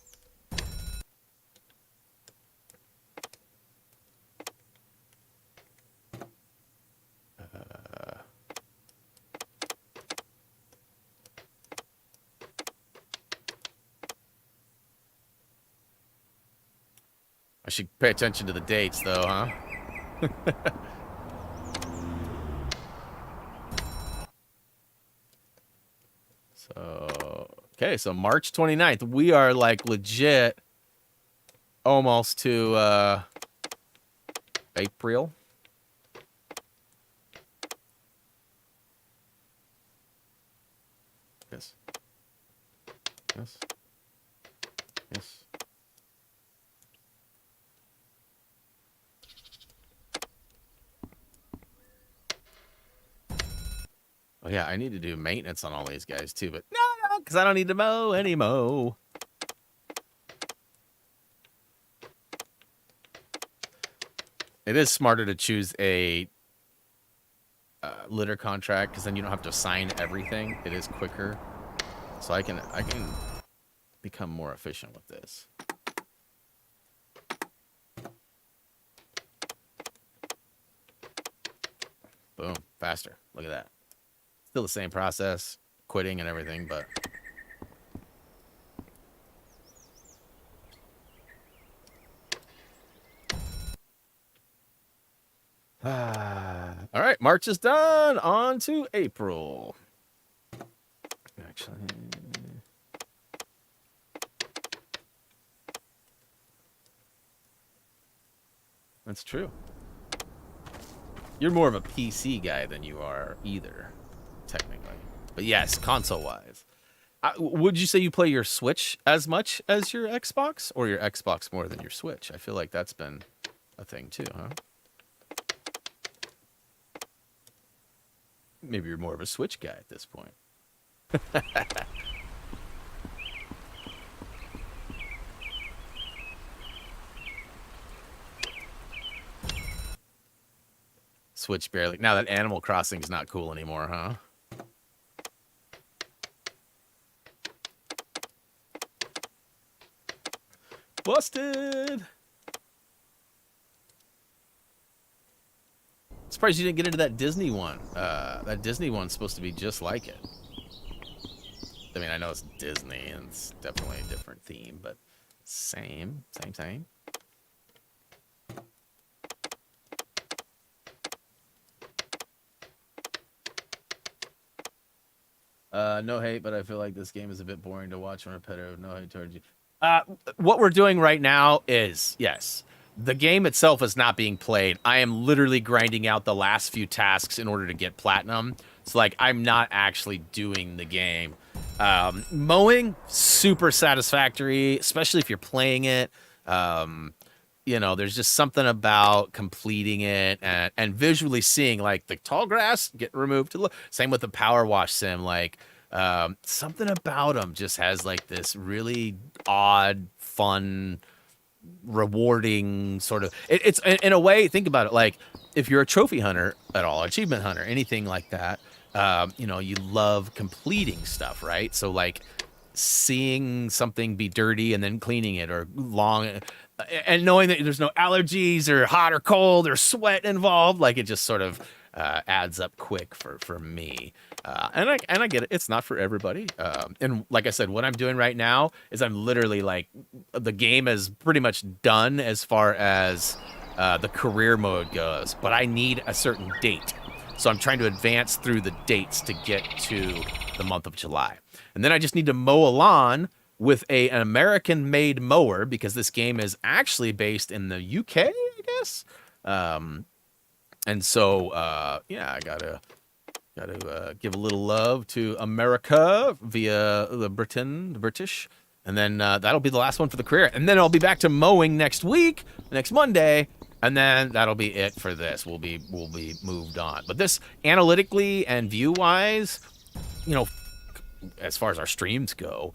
I should pay attention to the dates, though, huh? Okay, so March 29th. We are, like, legit almost to April. Yes. Yes. Yes. Oh, yeah, I need to do maintenance on all these guys, too, but no, because I don't need to mow anymore. It is smarter to choose a litter contract, because then you don't have to sign everything. It is quicker. So I can become more efficient with this. Boom, faster. Look at that. Still the same process, quitting and everything, but... all right, March is done. On to April. Actually... That's true. You're more of a PC guy than you are either, technically. But yes, console-wise. Would you say you play your Switch as much as your Xbox? Or your Xbox more than your Switch? I feel like that's been a thing too, huh? Maybe you're more of a Switch guy at this point. Switch barely. Now that Animal Crossing's not cool anymore, huh? Busted! Surprised you didn't get into that Disney one. That Disney one's supposed to be just like it. I mean, I know it's Disney and it's definitely a different theme, but same. No hate, but I feel like this game is a bit boring to watch and repetitive. No hate towards you. What we're doing right now is, yes, the game itself is not being played. I am literally grinding out the last few tasks in order to get platinum. So, like, I'm not actually doing the game. Mowing, super satisfactory, especially if you're playing it. You know, there's just something about completing it and visually seeing, like, the tall grass get removed. Same with the power wash sim. Like, something about them just has, like, this really odd, fun rewarding sort of. It's in a way. Think about it. Like if you're a trophy hunter at all, achievement hunter, anything like that. You know, you love completing stuff, right? So like seeing something be dirty and then cleaning it, or long, and knowing that there's no allergies or hot or cold or sweat involved, like it just sort of adds up quick for me. And I get it. It's not for everybody. And like I said, what I'm doing right now is I'm literally like, the game is pretty much done as far as the career mode goes, but I need a certain date. So I'm trying to advance through the dates to get to the month of July. And then I just need to mow a lawn with an American-made mower, because this game is actually based in the UK, I guess. And so, yeah, I gotta give a little love to America via the British. And then that'll be the last one for the career. And then I'll be back to mowing next week, next Monday. And then that'll be it for this. We'll be moved on. But this, analytically and view-wise, you know, as far as our streams go,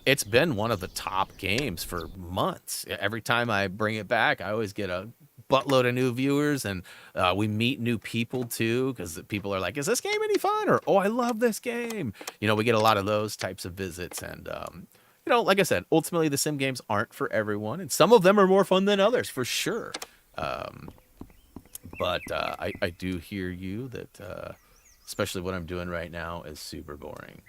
it's been one of the top games for months. Every time I bring it back, I always get a buttload of new viewers, and we meet new people too, because people are like, is this game any fun? Or, oh, I love this game. You know, we get a lot of those types of visits. And, you know, like I said, ultimately the sim games aren't for everyone, and some of them are more fun than others, for sure. But I do hear you that especially what I'm doing right now is super boring.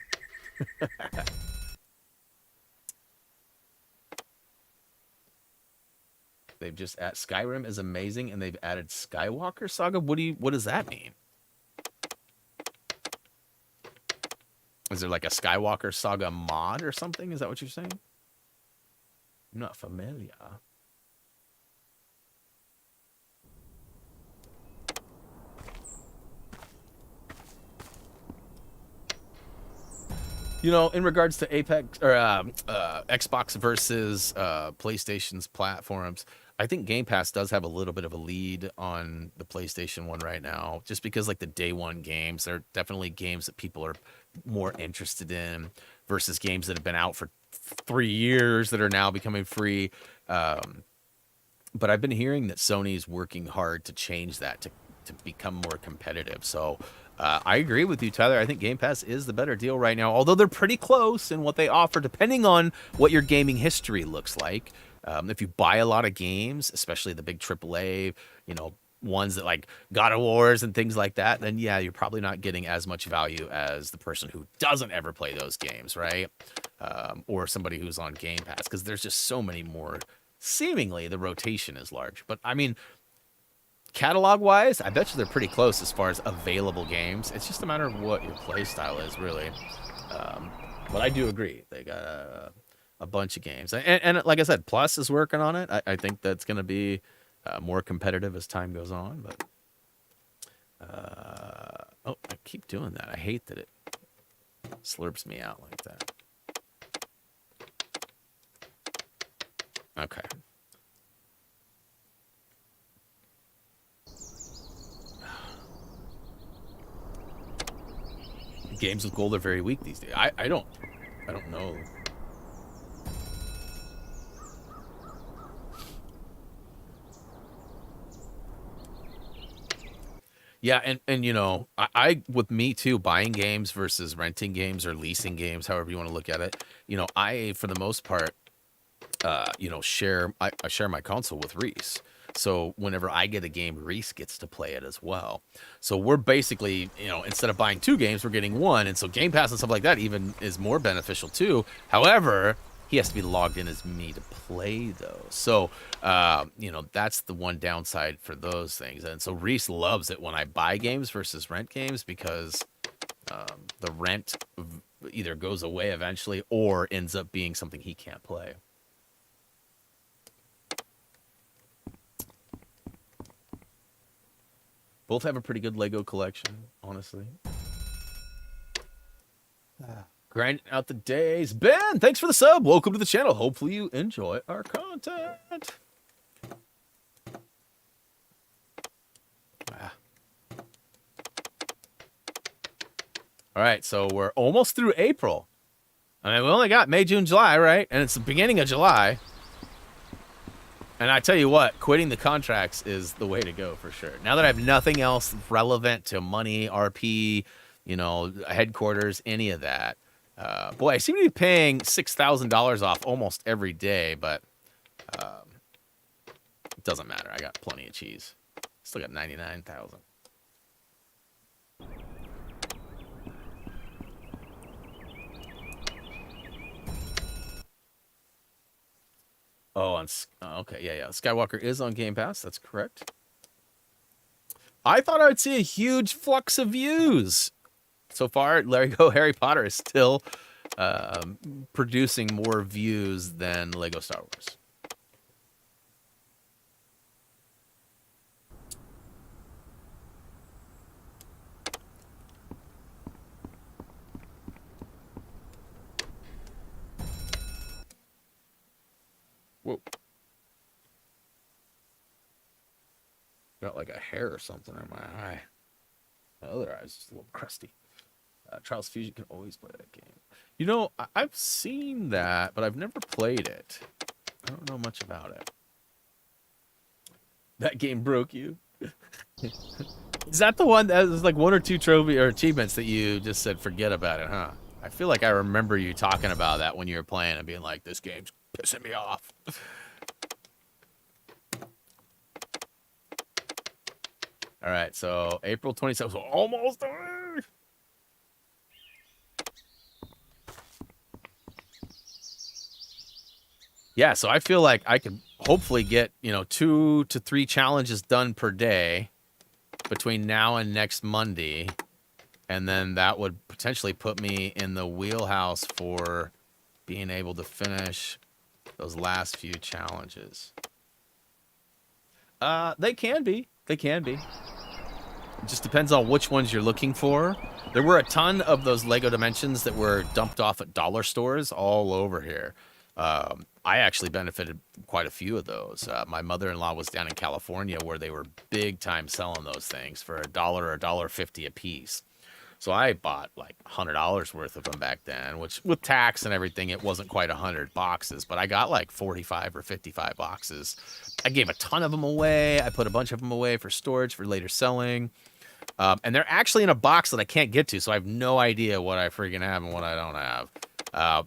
They've just Skyrim is amazing, and they've added Skywalker Saga. What does that mean? Is there like a Skywalker Saga mod or something? Is that what you're saying? I'm not familiar. You know, in regards to Apex or Xbox versus PlayStation's platforms, I think Game Pass does have a little bit of a lead on the PlayStation one right now, just because like the day one games, they're definitely games that people are more interested in versus games that have been out for 3 years that are now becoming free. But I've been hearing that Sony's working hard to change that, to become more competitive. So I agree with you, Tyler. I think Game Pass is the better deal right now, although they're pretty close in what they offer, depending on what your gaming history looks like. If you buy a lot of games, especially the big AAA, you know, ones that like God of Wars and things like that, then yeah, you're probably not getting as much value as the person who doesn't ever play those games, right? Or somebody who's on Game Pass, because there's just so many more. Seemingly, the rotation is large. But, I mean, catalog-wise, I bet you they're pretty close as far as available games. It's just a matter of what your play style is, really. But I do agree. They got a bunch of games. And like I said, Plus is working on it. I think that's going to be more competitive as time goes on. But oh, I keep doing that. I hate that it slurps me out like that. Okay. Games with gold are very weak these days. I don't know. Yeah, and you know, I with me too, buying games versus renting games or leasing games, however you want to look at it. You know, I for the most part, you know, I share my console with Reese. So whenever I get a game, Reese gets to play it as well. So we're basically, you know, instead of buying 2 games, we're getting 1. And so Game Pass and stuff like that even is more beneficial too. However, he has to be logged in as me to play those. So, you know, that's the one downside for those things. And so Reese loves it when I buy games versus rent games, because the rent either goes away eventually or ends up being something he can't play. Both have a pretty good Lego collection, honestly. Grind out the days. Ben, thanks for the sub. Welcome to the channel. Hopefully you enjoy our content. All right, so we're almost through April. I mean, we only got May, June, July, right? And it's the beginning of July. And I tell you what, quitting the contracts is the way to go for sure. Now that I have nothing else relevant to money, RP, you know, headquarters, any of that. Boy, I seem to be paying $6,000 off almost every day, but it doesn't matter. I got plenty of cheese. Still got 99,000. Oh, okay, yeah. Skywalker is on Game Pass. That's correct. I thought I would see a huge flux of views. So far, Lego Harry Potter is still producing more views than Lego Star Wars. Whoa. Got like a hair or something in my eye. My other eye's just a little crusty. Trials Fusion can always play that game. You know, I've seen that, but I've never played it. I don't know much about it. That game broke you. Is that the one that was like 1 or 2 trophy or achievements that you just said forget about it, huh? I feel like I remember you talking about that when you were playing and being like, this game's pissing me off. All right, so April 27th, so almost there. Yeah, so I feel like I could hopefully get, 2 to 3 challenges done per day between now and next Monday. And then that would potentially put me in the wheelhouse for being able to finish those last few challenges. They can be. They can be. It just depends on which ones you're looking for. There were a ton of those Lego Dimensions that were dumped off at dollar stores all over here. I actually benefited quite a few of those. My mother-in-law was down in California where they were big time selling those things for $1 or $1.50 a piece. So I bought like $100 worth of them back then, which with tax and everything, it wasn't quite 100 boxes, but I got like 45 or 55 boxes. I gave a ton of them away. I put a bunch of them away for storage for later selling. And they're actually in a box that I can't get to, so I have no idea what I freaking have and what I don't have.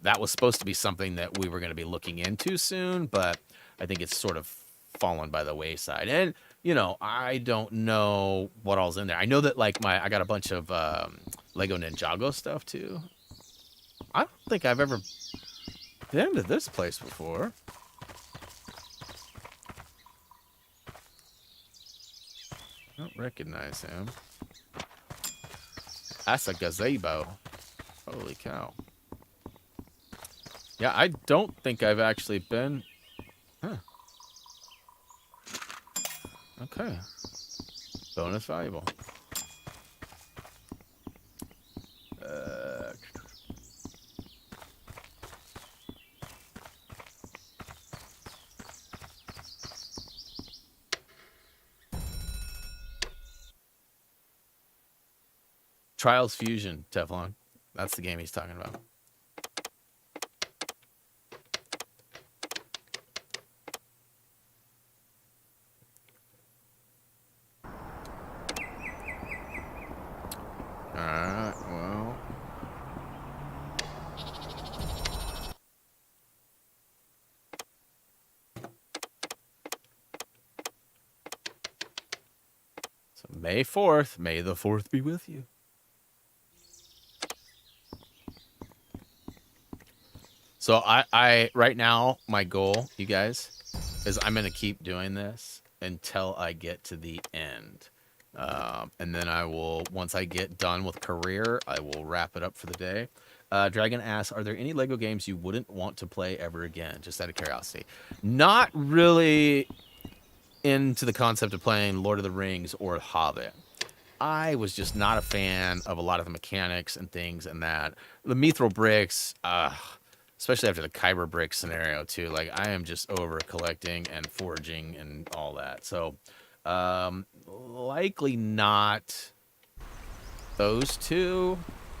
That was supposed to be something that we were going to be looking into soon, but I think it's sort of fallen by the wayside. And, I don't know what all's in there. I know that, like, I got a bunch of Lego Ninjago stuff, too. I don't think I've ever been to this place before. I don't recognize him. That's a gazebo. Holy cow. Yeah, I don't think I've actually been... Huh. Okay. Bonus valuable. Trials Fusion, Teflon. That's the game he's talking about. Alright, well. So May 4th, may the 4th be with you. So I right now, my goal, you guys, is I'm going to keep doing this until I get to the end. And then I will, once I get done with career, I will wrap it up for the day. Dragon asks, are there any Lego games you wouldn't want to play ever again? Just out of curiosity. Not really into the concept of playing Lord of the Rings or Hobbit. I was just not a fan of a lot of the mechanics and things and that. The Mithril bricks, especially after the Kyber brick scenario too. Like, I am just over collecting and forging and all that. So, likely not those two.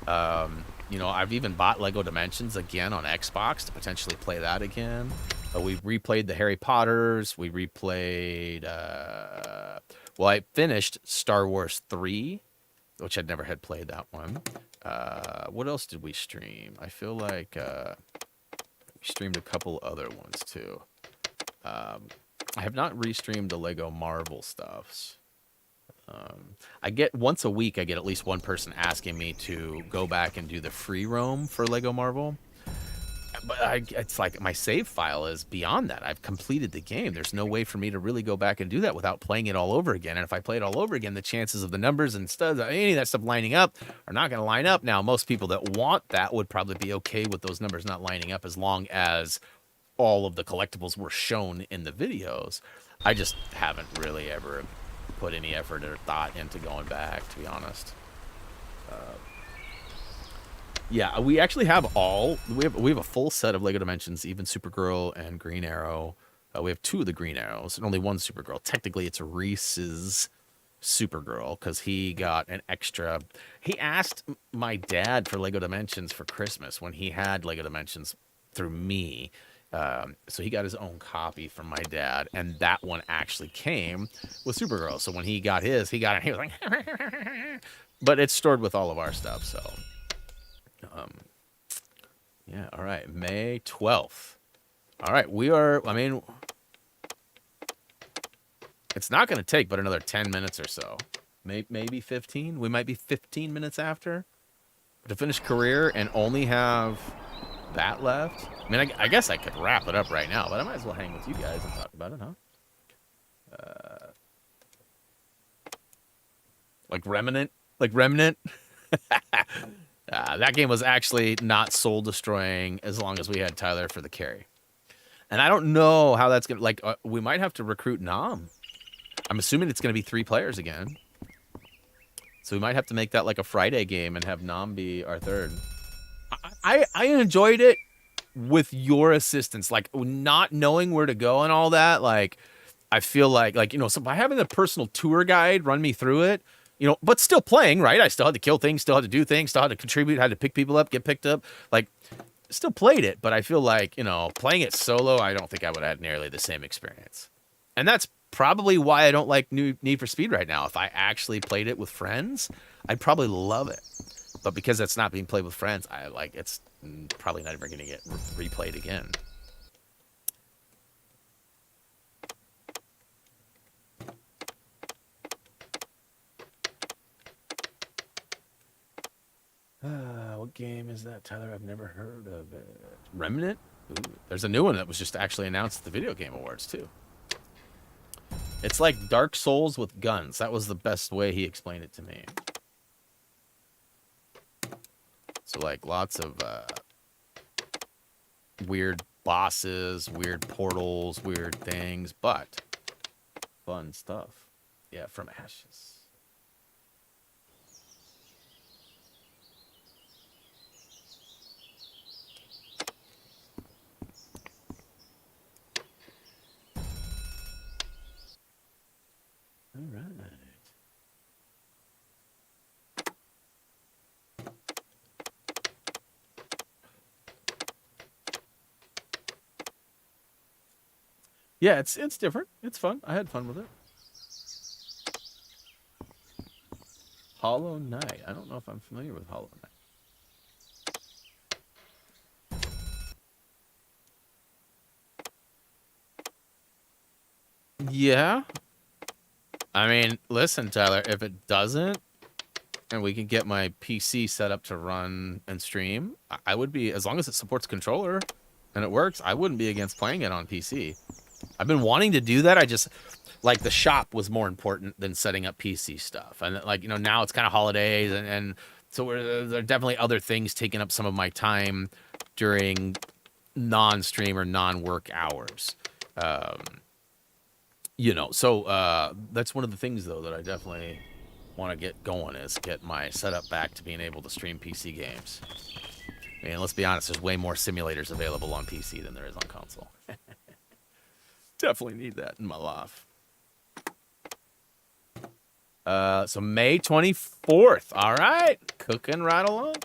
I've even bought Lego Dimensions again on Xbox to potentially play that again. We replayed the Harry Potters. We replayed. Well, I finished Star Wars 3, which I'd never had played that one. What else did we stream? I feel like we streamed a couple other ones too. I have not restreamed the Lego Marvel stuffs. I get once a week, I get at least one person asking me to go back and do the free roam for Lego Marvel. But it's like my save file is beyond that. I've completed the game. There's no way for me to really go back and do that without playing it all over again. And if I play it all over again, the chances of the numbers and studs, any of that stuff lining up are not going to line up. Now, most people that want that would probably be okay with those numbers not lining up as long as all of the collectibles were shown in the videos. I just haven't really ever put any effort or thought into going back, to be honest. Yeah, we actually have we have a full set of Lego Dimensions, even Supergirl and Green Arrow. We have 2 of the Green Arrows and only 1 Supergirl. Technically, it's Reese's Supergirl because he got an extra. He asked my dad for Lego Dimensions for Christmas when he had Lego Dimensions through me. So he got his own copy from my dad, and that one actually came with Supergirl. So when he got his, he was like, but it's stored with all of our stuff, so. Yeah, all right, May 12th. All right, it's not going to take but another 10 minutes or so. Maybe 15. We might be 15 minutes after to finish career and only have that left. I mean, I guess I could wrap it up right now, but I might as well hang with you guys and talk about it, huh? Like Remnant? That game was actually not soul destroying as long as we had Tyler for the carry. And I don't know how that's going to, we might have to recruit Nam. I'm assuming it's going to be 3 players again. So we might have to make that like a Friday game and have Nam be our third. I enjoyed it with your assistance, like not knowing where to go and all that. Like, I feel like, so by having a personal tour guide run me through it, but still playing, right? I still had to kill things, still had to do things, still had to contribute, had to pick people up, get picked up. Like, still played it, but I feel like, playing it solo, I don't think I would have had nearly the same experience. And that's probably why I don't like Need for Speed right now. If I actually played it with friends, I'd probably love it. But because it's not being played with friends, it's probably not ever going to get replayed again. What game is that, Tyler? I've never heard of it. Remnant? Ooh, there's a new one that was just actually announced at the Video Game Awards, too. It's like Dark Souls with guns. That was the best way he explained it to me. So, lots of weird bosses, weird portals, weird things, but fun stuff. Yeah, From Ashes. All right. Yeah, it's different. It's fun. I had fun with it. Hollow Knight. I don't know if I'm familiar with Hollow Knight. Yeah. I mean, listen, Tyler, if it doesn't, and we can get my PC set up to run and stream, I would be, as long as it supports controller and it works, I wouldn't be against playing it on PC. I've been wanting to do that. I just, the shop was more important than setting up PC stuff. And, now it's kind of holidays, and so there are definitely other things taking up some of my time during non-stream or non-work hours. So that's one of the things, though, that I definitely want to get going, is get my setup back to being able to stream PC games. I mean, let's be honest, there's way more simulators available on PC than there is on console. Definitely need that in my life. So May 24th. All right. Cooking right along.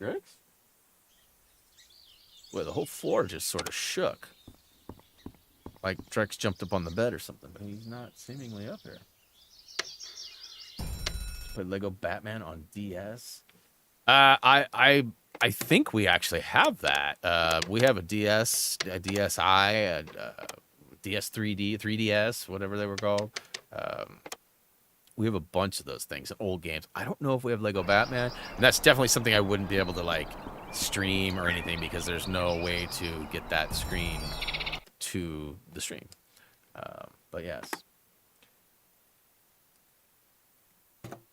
Griggs? Well, the whole floor just sort of shook. Like Drex jumped up on the bed or something, but he's not seemingly up here. Played Lego Batman on DS. I think we actually have that. We have a DS, a DSi, a DS 3D, 3DS, whatever they were called. We have a bunch of those things, old games. I don't know if we have Lego Batman, and that's definitely something I wouldn't be able to like stream or anything because there's no way to get that screen to the stream. But yes.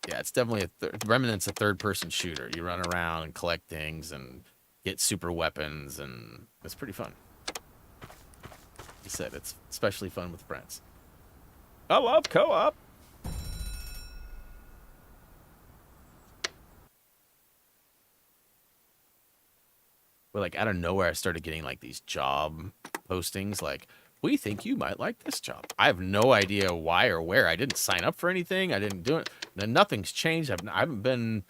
Yeah, it's definitely Remnant's a third-person shooter. You run around and collect things and get super weapons, and it's pretty fun. Like I said, it's especially fun with friends. I love co-op. But like out of nowhere, I started getting like these job postings, like, we think you might like this job. I have no idea why or where. I didn't sign up for anything. I didn't do it. Then nothing's changed. I haven't been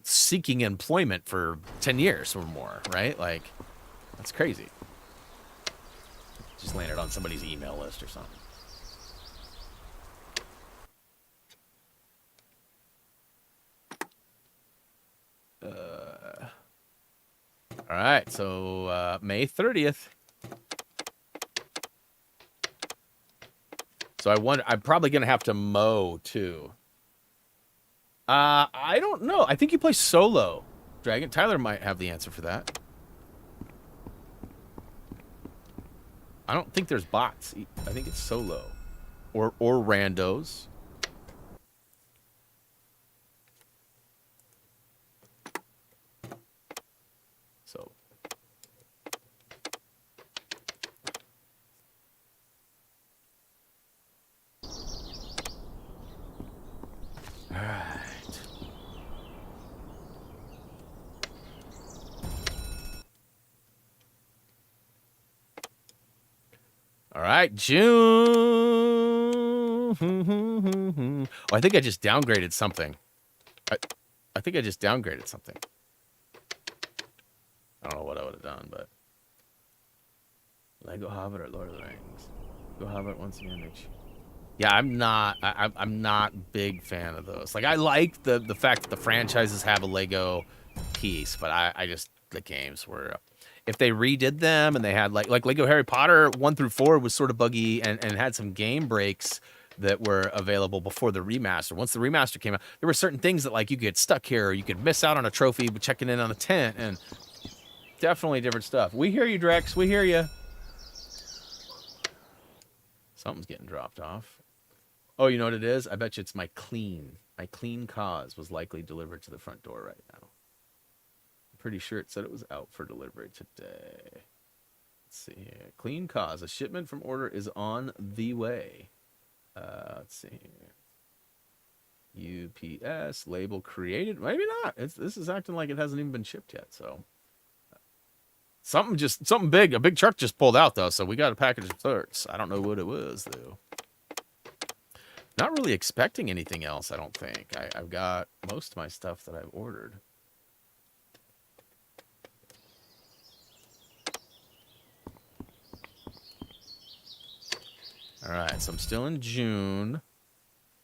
seeking employment for 10 years or more, right? Like, that's crazy. Just landed on somebody's email list or something. All right, so May 30th. So I'm probably gonna have to mow too. I don't know. I think you play solo, Dragon. Tyler might have the answer for that. I don't think there's bots. I think it's solo, or randos. So. All right. All right, June. Oh, I think I just downgraded something. I think I just downgraded something. I don't know what I would have done, but Lego Hobbit or Lord of the Rings. Lego Hobbit once again. Yeah, I'm not big fan of those. Like, I like the fact that the franchises have a Lego piece, but I just, the games were, if they redid them and they had like Lego Harry Potter 1 through 4 was sort of buggy and had some game breaks that were available before the remaster. Once the remaster came out, there were certain things that like you could get stuck here, or you could miss out on a trophy but checking in on the tent, and definitely different stuff. We hear you, Drex. We hear you. Something's getting dropped off. Oh, you know what it is? I bet you it's my clean. My clean cause was likely delivered to the front door right now. I'm pretty sure it said it was out for delivery today. Let's see here. Clean cause. A shipment from order is on the way. Let's see here. UPS label created. Maybe not. This is acting like it hasn't even been shipped yet. So something big. A big truck just pulled out though. So we got a package of certs. I don't know what it was though. Not really expecting anything else. I don't think. I've got most of my stuff that I've ordered. All right, so I'm still in June.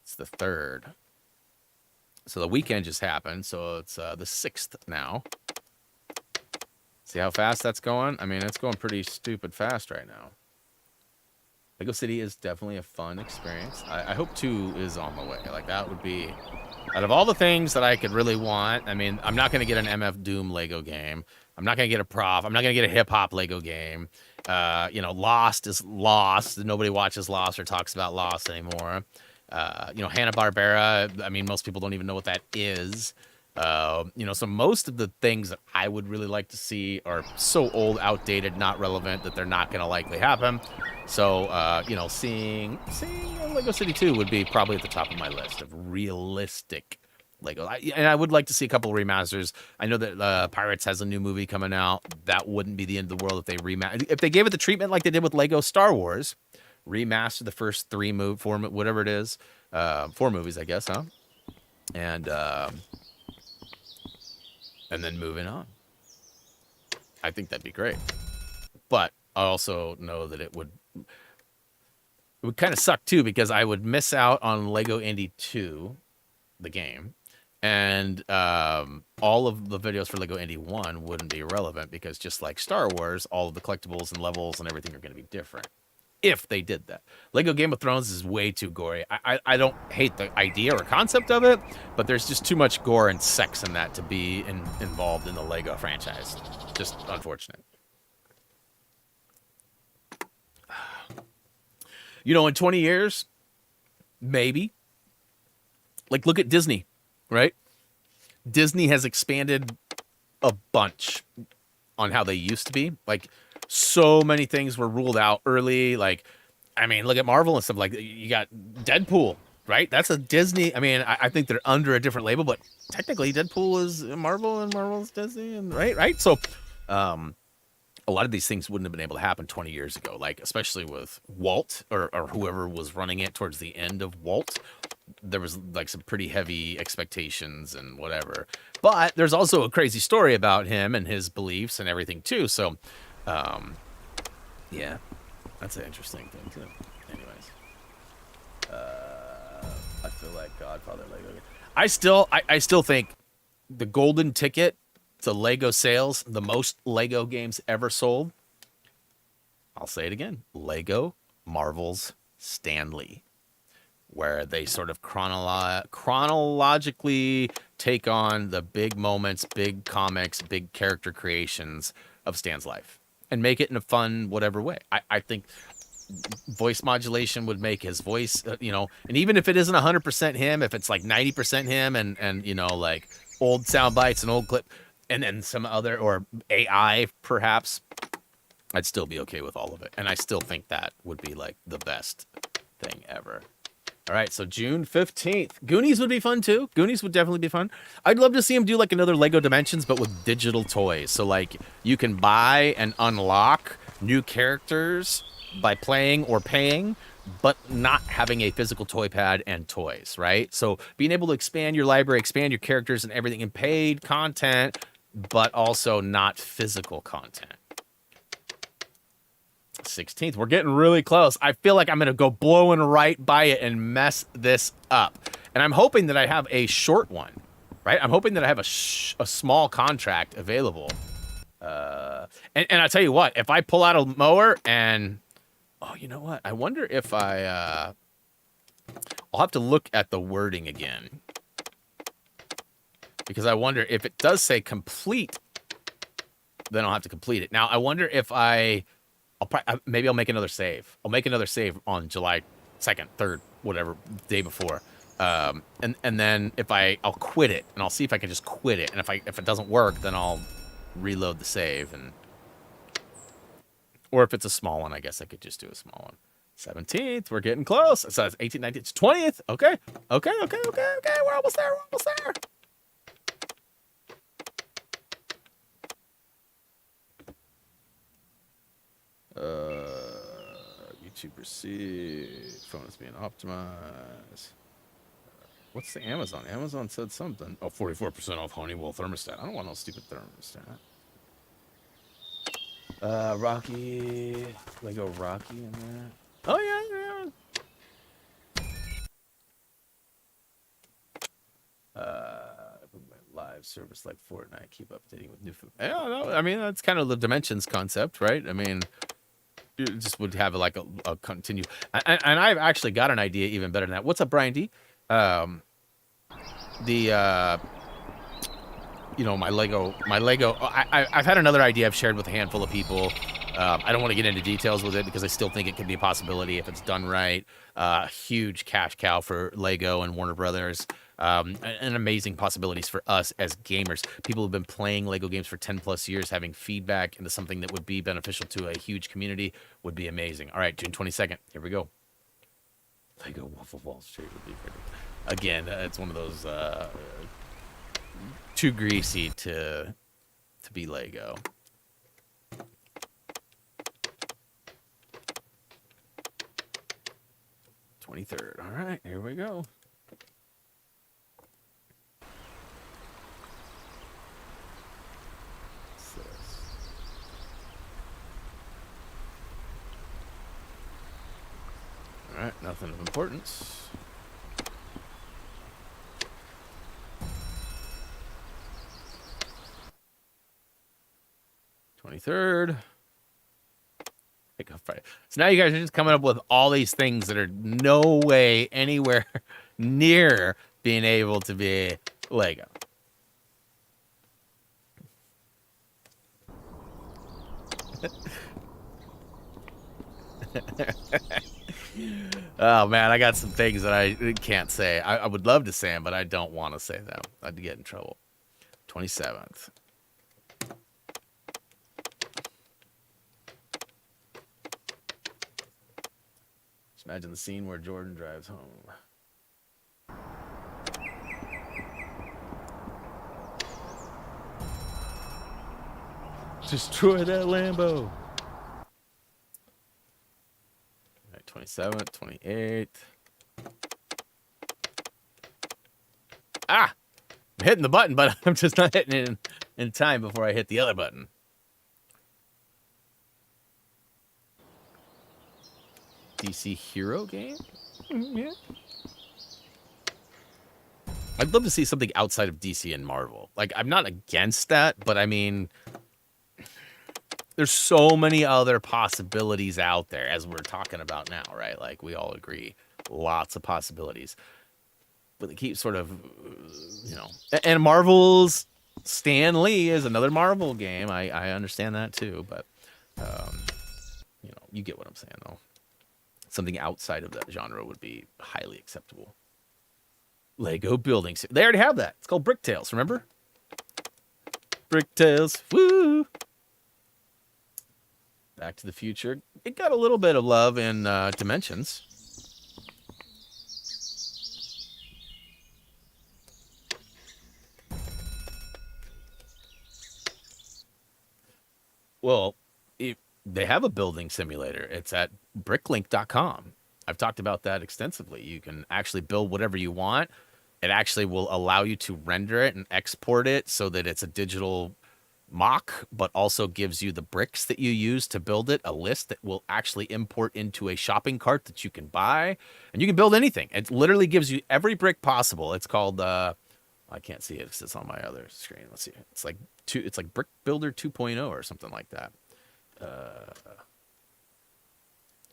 It's the 3rd. So the weekend just happened, so it's the 6th now. See how fast that's going? I mean, it's going pretty stupid fast right now. Lego City is definitely a fun experience. I hope 2 is on the way. Like, that would be... Out of all the things that I could really want, I mean, I'm not going to get an MF Doom Lego game. I'm not going to get a Prof. I'm not going to get a hip-hop Lego game. You know, Lost is Lost. Nobody watches Lost or talks about Lost anymore. You know, Hanna-Barbera, I mean, most people don't even know what that is. You know, so most of the things that I would really like to see are so old, outdated, not relevant that they're not going to likely happen. So, you know, seeing Lego City 2 would be probably at the top of my list of realistic Lego. And I would like to see a couple of remasters. I know that Pirates has a new movie coming out. That wouldn't be the end of the world if they if they gave it the treatment like they did with Lego Star Wars, remaster the first 4, whatever it is, 4 movies, I guess, huh? And then moving on. I think that'd be great. But I also know that it would kind of suck too, because I would miss out on Lego Indy 2, the game, and all of the videos for Lego Indy 1 wouldn't be relevant, because just like Star Wars, all of the collectibles and levels and everything are going to be different if they did that. Lego Game of Thrones is way too gory. I don't hate the idea or concept of it, but there's just too much gore and sex in that to be involved in the Lego franchise. Just unfortunate. You know, in 20 years, maybe. Like, look at Disney, right? Disney has expanded a bunch on how they used to be. Like, so many things were ruled out early. Like, I mean, look at Marvel and stuff. Like, you got Deadpool, right? That's a Disney. I mean, I think they're under a different label, but technically Deadpool is Marvel and Marvel's Disney, and right? So, a lot of these things wouldn't have been able to happen 20 years ago, like especially with Walt or whoever was running it towards the end of Walt. There was like some pretty heavy expectations and whatever. But there's also a crazy story about him and his beliefs and everything too. So, yeah, that's an interesting thing too. Anyways, I feel like Godfather Lego. I still think the golden ticket to Lego sales, the most Lego games ever sold. I'll say it again. Lego Marvel's Stan Lee, where they sort of chronologically take on the big moments, big comics, big character creations of Stan's life and make it in a fun, whatever way. I think voice modulation would make his voice, you know, and even if it isn't 100% him, if it's like 90% him and you know, like old sound bites and old clip, and then some other, or AI perhaps, I'd still be okay with all of it. And I still think that would be like the best thing ever. All right, so June 15th. Goonies would be fun too. Goonies would definitely be fun. I'd love to see him do like another Lego Dimensions, but with digital toys. So like you can buy and unlock new characters by playing or paying, but not having a physical toy pad and toys, right? So being able to expand your library, expand your characters and everything in paid content, but also not physical content. 16th. We're getting really close. I feel like I'm going to go blowing right by it and mess this up. And I'm hoping that I have a short one, right? I'm hoping that I have a small contract available. And I'll tell you what, if I pull out a mower and... Oh, you know what? I wonder if I'll have to look at the wording again. Because I wonder if it does say complete, then I'll have to complete it. Now, I wonder if maybe I'll make another save. I'll make another save on July 2nd, 3rd, whatever, day before. And then if I'll quit it, and I'll see if I can just quit it. And if it doesn't work, then I'll reload the save. Or if it's a small one, I guess I could just do a small one. 17th, we're getting close. So it's 18th, 19th, it's 20th. Okay. We're almost there. YouTube receipt. Phone is being optimized. What's the Amazon? Amazon said something. Oh, 44% off Honeywell thermostat. I don't want no stupid thermostat. Rocky. Lego Rocky in there. Oh, yeah. Live service like Fortnite. Keep updating with new food. Yeah, no, I mean, that's kind of the Dimensions concept, right? I mean, you just would have like a continue. And I've actually got an idea even better than that. What's up, Brian D? You know, my Lego. I've had another idea I've shared with a handful of people. I don't want to get into details with it because I still think it could be a possibility if it's done right. Huge cash cow for Lego and Warner Brothers. And amazing possibilities for us as gamers. People who've been playing Lego games for 10 plus years, having feedback into something that would be beneficial to a huge community would be amazing. All right, June 22nd. Here we go. Lego Wolf of Wall Street would be pretty. Again, it's one of those too greasy to be Lego. $23rd. All right, here we go. What's this? Nothing of importance. $23rd. So now you guys are just coming up with all these things that are no way anywhere near being able to be Lego. Oh man, I got some things that I can't say. I would love to say them, but I don't want to say them. I'd get in trouble. 27th. Just imagine the scene where Jordan drives home. Destroy that Lambo. 27th, 28th. Ah! I'm hitting the button, but I'm just not hitting it in time before I hit the other button. DC hero game? Yeah. I'd love to see something outside of DC and Marvel. Like, I'm not against that, but I mean, there's so many other possibilities out there, as we're talking about now, right? Like, we all agree. Lots of possibilities. But they keep sort of, you know... And Marvel's Stan Lee is another Marvel game. I understand that, too. But, you know, you get what I'm saying, though. Something outside of that genre would be highly acceptable. Lego building. They already have that. It's called Brick Tales, remember? Brick Tales. Woo! Back to the Future. It got a little bit of love in Dimensions. Well, they have a building simulator. It's at bricklink.com. I've talked about that extensively. You can actually build whatever you want. It actually will allow you to render it and export it so that it's a digital mock, but also gives you the bricks that you use to build it, a list that will actually import into a shopping cart that you can buy, and you can build anything. It literally gives you every brick possible. It's called, I can't see it because it's on my other screen. Let's see. It's like Brick Builder 2.0 or something like that.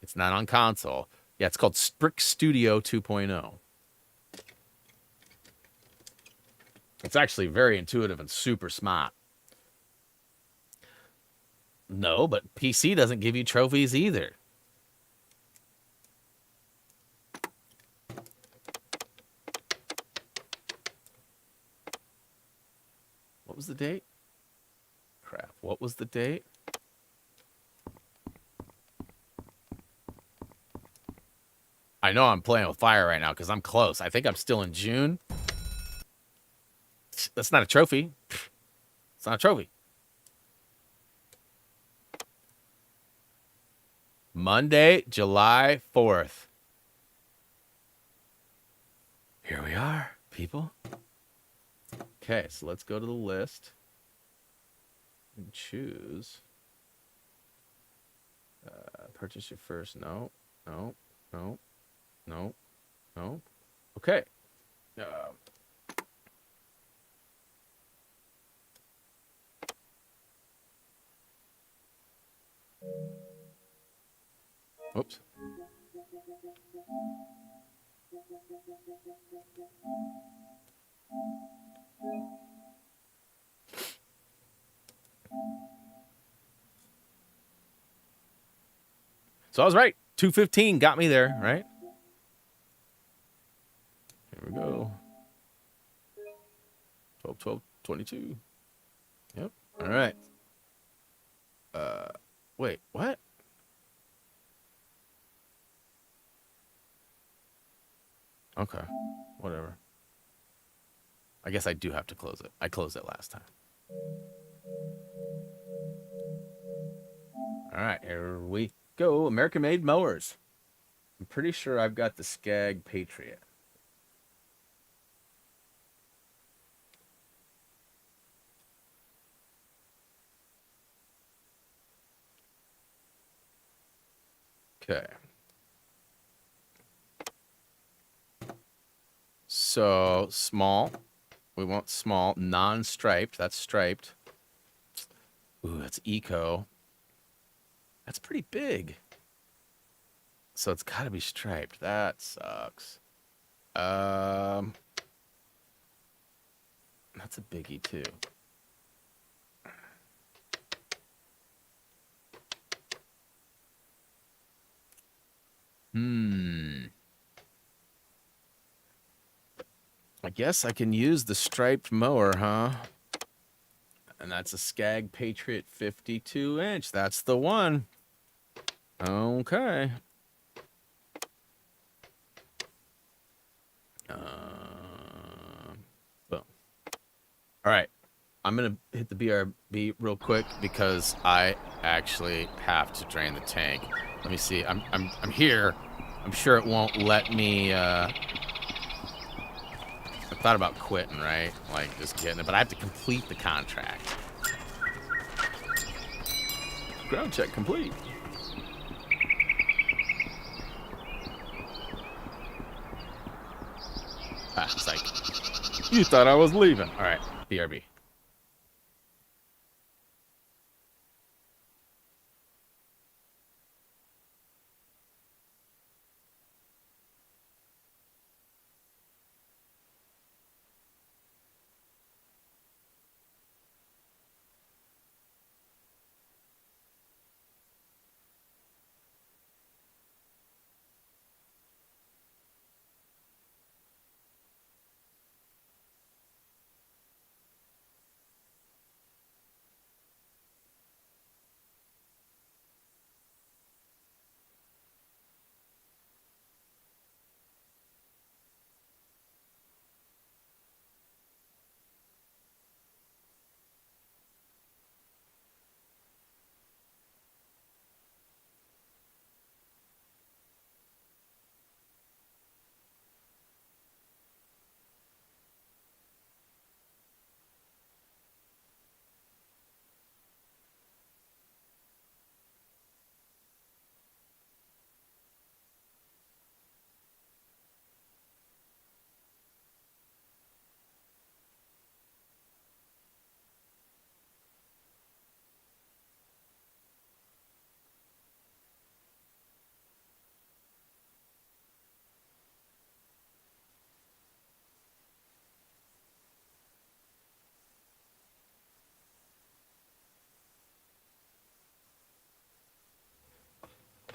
It's not on console. Yeah, it's called Brick Studio 2.0. It's actually very intuitive and super smart. No, but PC doesn't give you trophies either. What was the date? Crap, what was the date? I know I'm playing with fire right now because I'm close. I think I'm still in June. That's not a trophy. It's not a trophy. Monday, July 4th. Here we are, people. Okay, so let's go to the list and choose. Purchase your first. No. Okay. Oops. So I was right. 215 got me there, right? Here we go. 12, 12, 22. Yep. All right. Wait, what? Okay. Whatever. I guess I do have to close it. I closed it last time. All right, here we go. American-made mowers. I'm pretty sure I've got the Skag Patriot. Okay. So small. We want small, non-striped. That's striped. Ooh, that's eco. That's pretty big. So it's got to be striped. That sucks. That's a biggie too. I guess I can use the striped mower, huh? And that's a Skag Patriot 52-inch. That's the one. Okay. Boom. All right. I'm going to hit the BRB real quick because I actually have to drain the tank. Let me see. I'm here. I'm sure it won't let me... I thought about quitting, right? Like, just getting it. But I have to complete the contract. Ground check complete. Ah, it's like, you thought I was leaving. All right, BRB.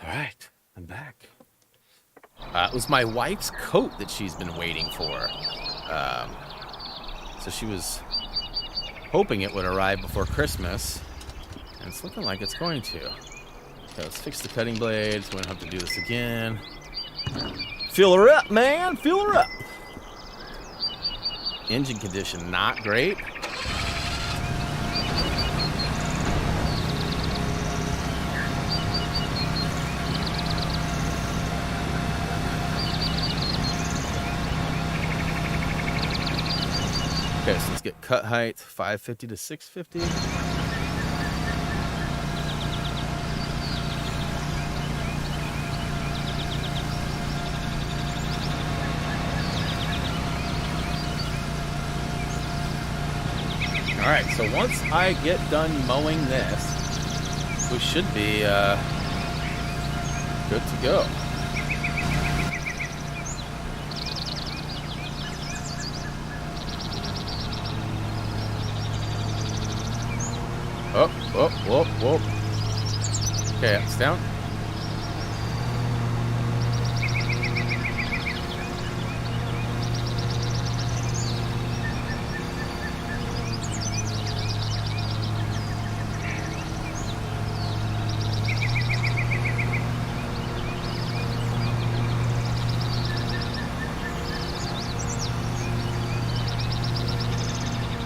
All right, I'm back. It was my wife's coat that she's been waiting for. So she was hoping it would arrive before Christmas, and it's looking like it's going to. Okay, let's fix the cutting blades. We don't have to do this again. Fill her up, man. Fill her up. Engine condition not great. Okay, so let's get cut height, 550 to 650. All right, so once I get done mowing this, we should be good to go. Oh, whoa, whoa. Okay, it's down.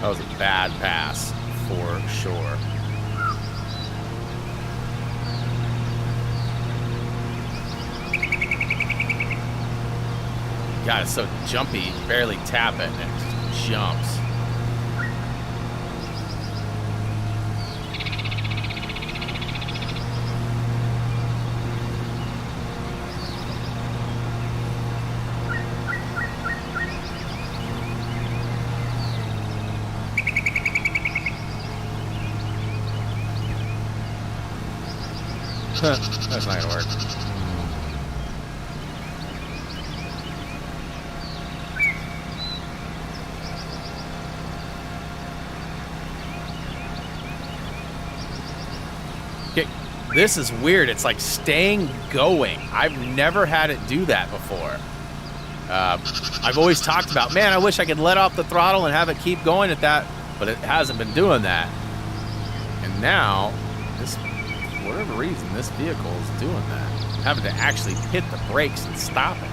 That was a bad pass, for sure. God, it's so jumpy. You barely tap it and it just jumps. That's not gonna work. Okay, this is weird. It's like staying going. I've never had it do that before. I've always talked about, man, I wish I could let off the throttle and have it keep going at that, but it hasn't been doing that. And now, this, for whatever reason, this vehicle is doing that. I'm having to actually hit the brakes and stop it.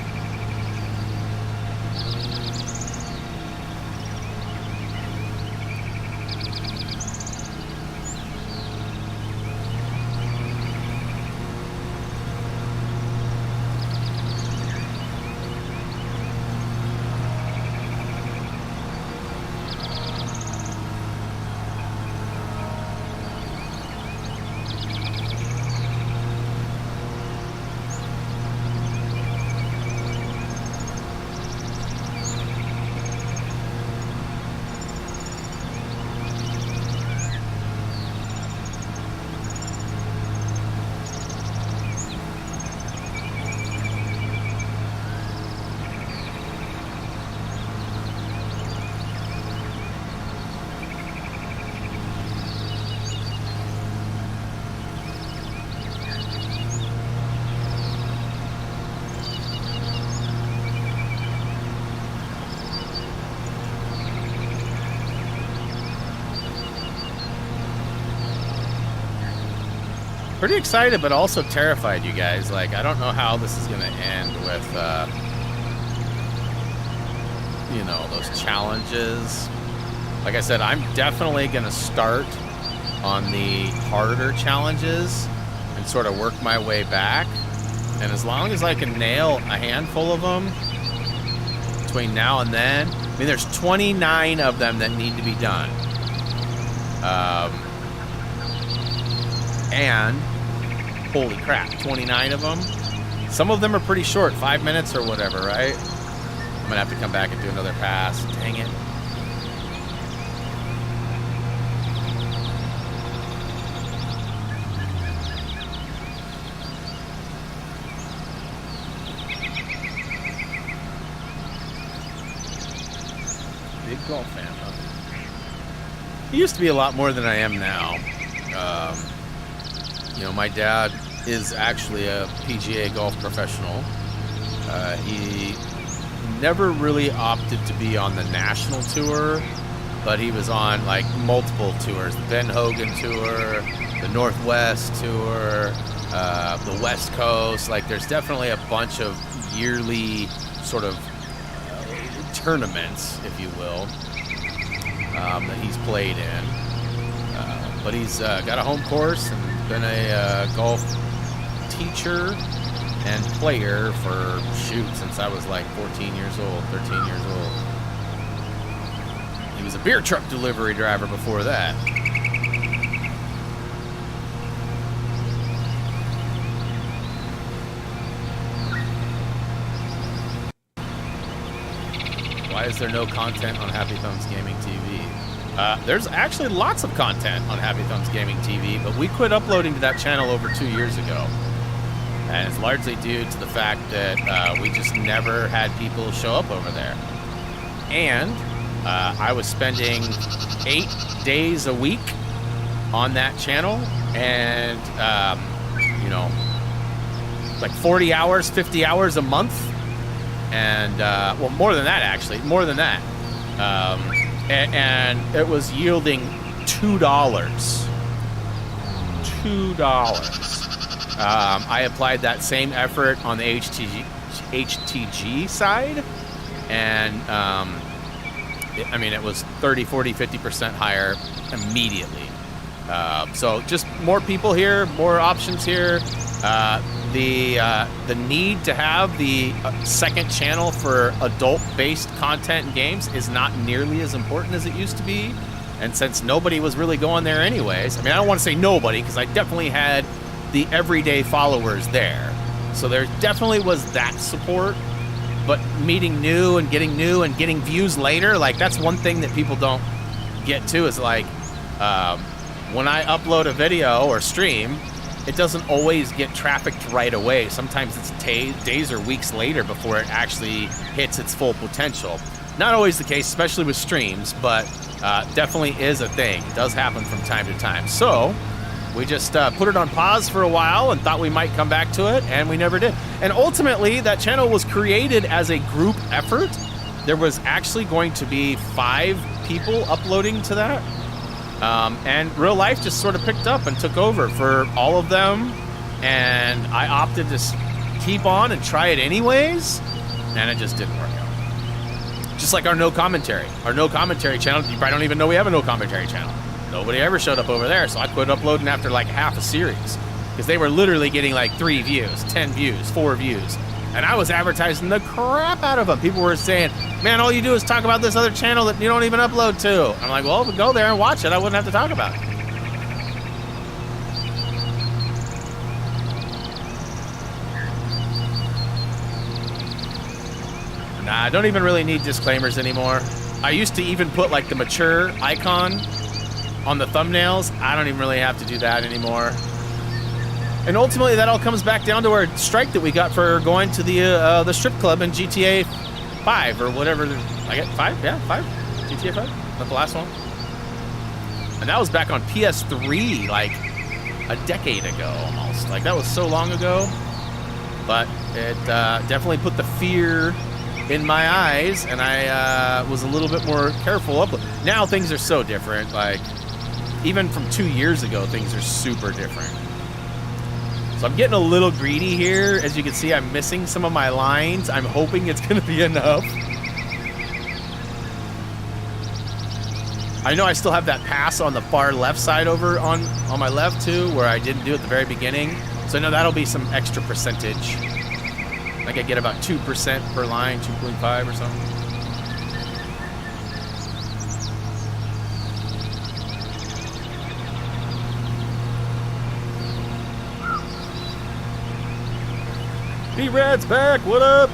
Pretty excited, but also terrified, you guys. Like, I don't know how this is going to end with, you know, those challenges. Like I said, I'm definitely going to start on the harder challenges and sort of work my way back. And as long as I can nail a handful of them between now and then, I mean, there's 29 of them that need to be done. And holy crap, 29 of them. Some of them are pretty short, 5 minutes or whatever, right? I'm gonna have to come back and do another pass. Dang it. Big golf fan, huh? He used to be a lot more than I am now. You know, my dad is actually a PGA golf professional. He never really opted to be on the national tour, but he was on like multiple tours. The Ben Hogan tour, the Northwest tour, the West Coast. Like, there's definitely a bunch of yearly sort of tournaments, if you will, that he's played in. But he's got a home course and been a golf teacher and player for, shoot, since I was like 14 years old, 13 years old. He was a beer truck delivery driver before that. Why is there no content on HappyThumbsGaming TV? There's actually lots of content on HappyThumbsGaming TV, but we quit uploading to that channel over 2 years ago. And it's largely due to the fact that we just never had people show up over there. And I was spending 8 days a week on that channel, and, you know, like 40 hours, 50 hours a month. And, well, more than that, actually, more than that. And it was yielding $2. $2. I applied that same effort on the HTG side, and I mean, it was 30, 40, 50% higher immediately. So just more people here, more options here. The need to have the second channel for adult-based content and games is not nearly as important as it used to be. And since nobody was really going there anyways, I mean, I don't want to say nobody, because I definitely had the everyday followers there. So there definitely was that support. But meeting new and getting views later, like, that's one thing that people don't get to, is like, when I upload a video or stream, it doesn't always get trafficked right away. Sometimes it's days or weeks later before it actually hits its full potential. Not always the case, especially with streams, but definitely is a thing. It does happen from time to time. So we just put it on pause for a while and thought we might come back to it, and we never did. And ultimately, that channel was created as a group effort. There was actually going to be 5 people uploading to that. And real life just sort of picked up and took over for all of them. And I opted to keep on and try it anyways. And it just didn't work out. Just like our no commentary. Our no commentary channel, you probably don't even know we have a no commentary channel. Nobody ever showed up over there, so I quit uploading after like half a series. Because they were literally getting like 3 views, 10 views, 4 views. And I was advertising the crap out of them. People were saying, man, all you do is talk about this other channel that you don't even upload to. I'm like, well, if we go there and watch it, I wouldn't have to talk about it. Nah, I don't even really need disclaimers anymore. I used to even put like the mature icon on the thumbnails. I don't even really have to do that anymore. And ultimately, that all comes back down to our strike that we got for going to the strip club in GTA 5 or whatever. I get 5? Yeah, 5? GTA 5? Not the last one? And that was back on PS3, like a decade ago almost. Like, that was so long ago. But it definitely put the fear in my eyes, and I was a little bit more careful. Now things are so different. Like, even from 2 years ago, things are super different. So I'm getting a little greedy here. As you can see, I'm missing some of my lines. I'm hoping it's going to be enough. I know I still have that pass on the far left side over on my left, too, where I didn't do at the very beginning. So I know that'll be some extra percentage. Like I get about 2% per line, 2.5 or something. B-Rad's back, what up?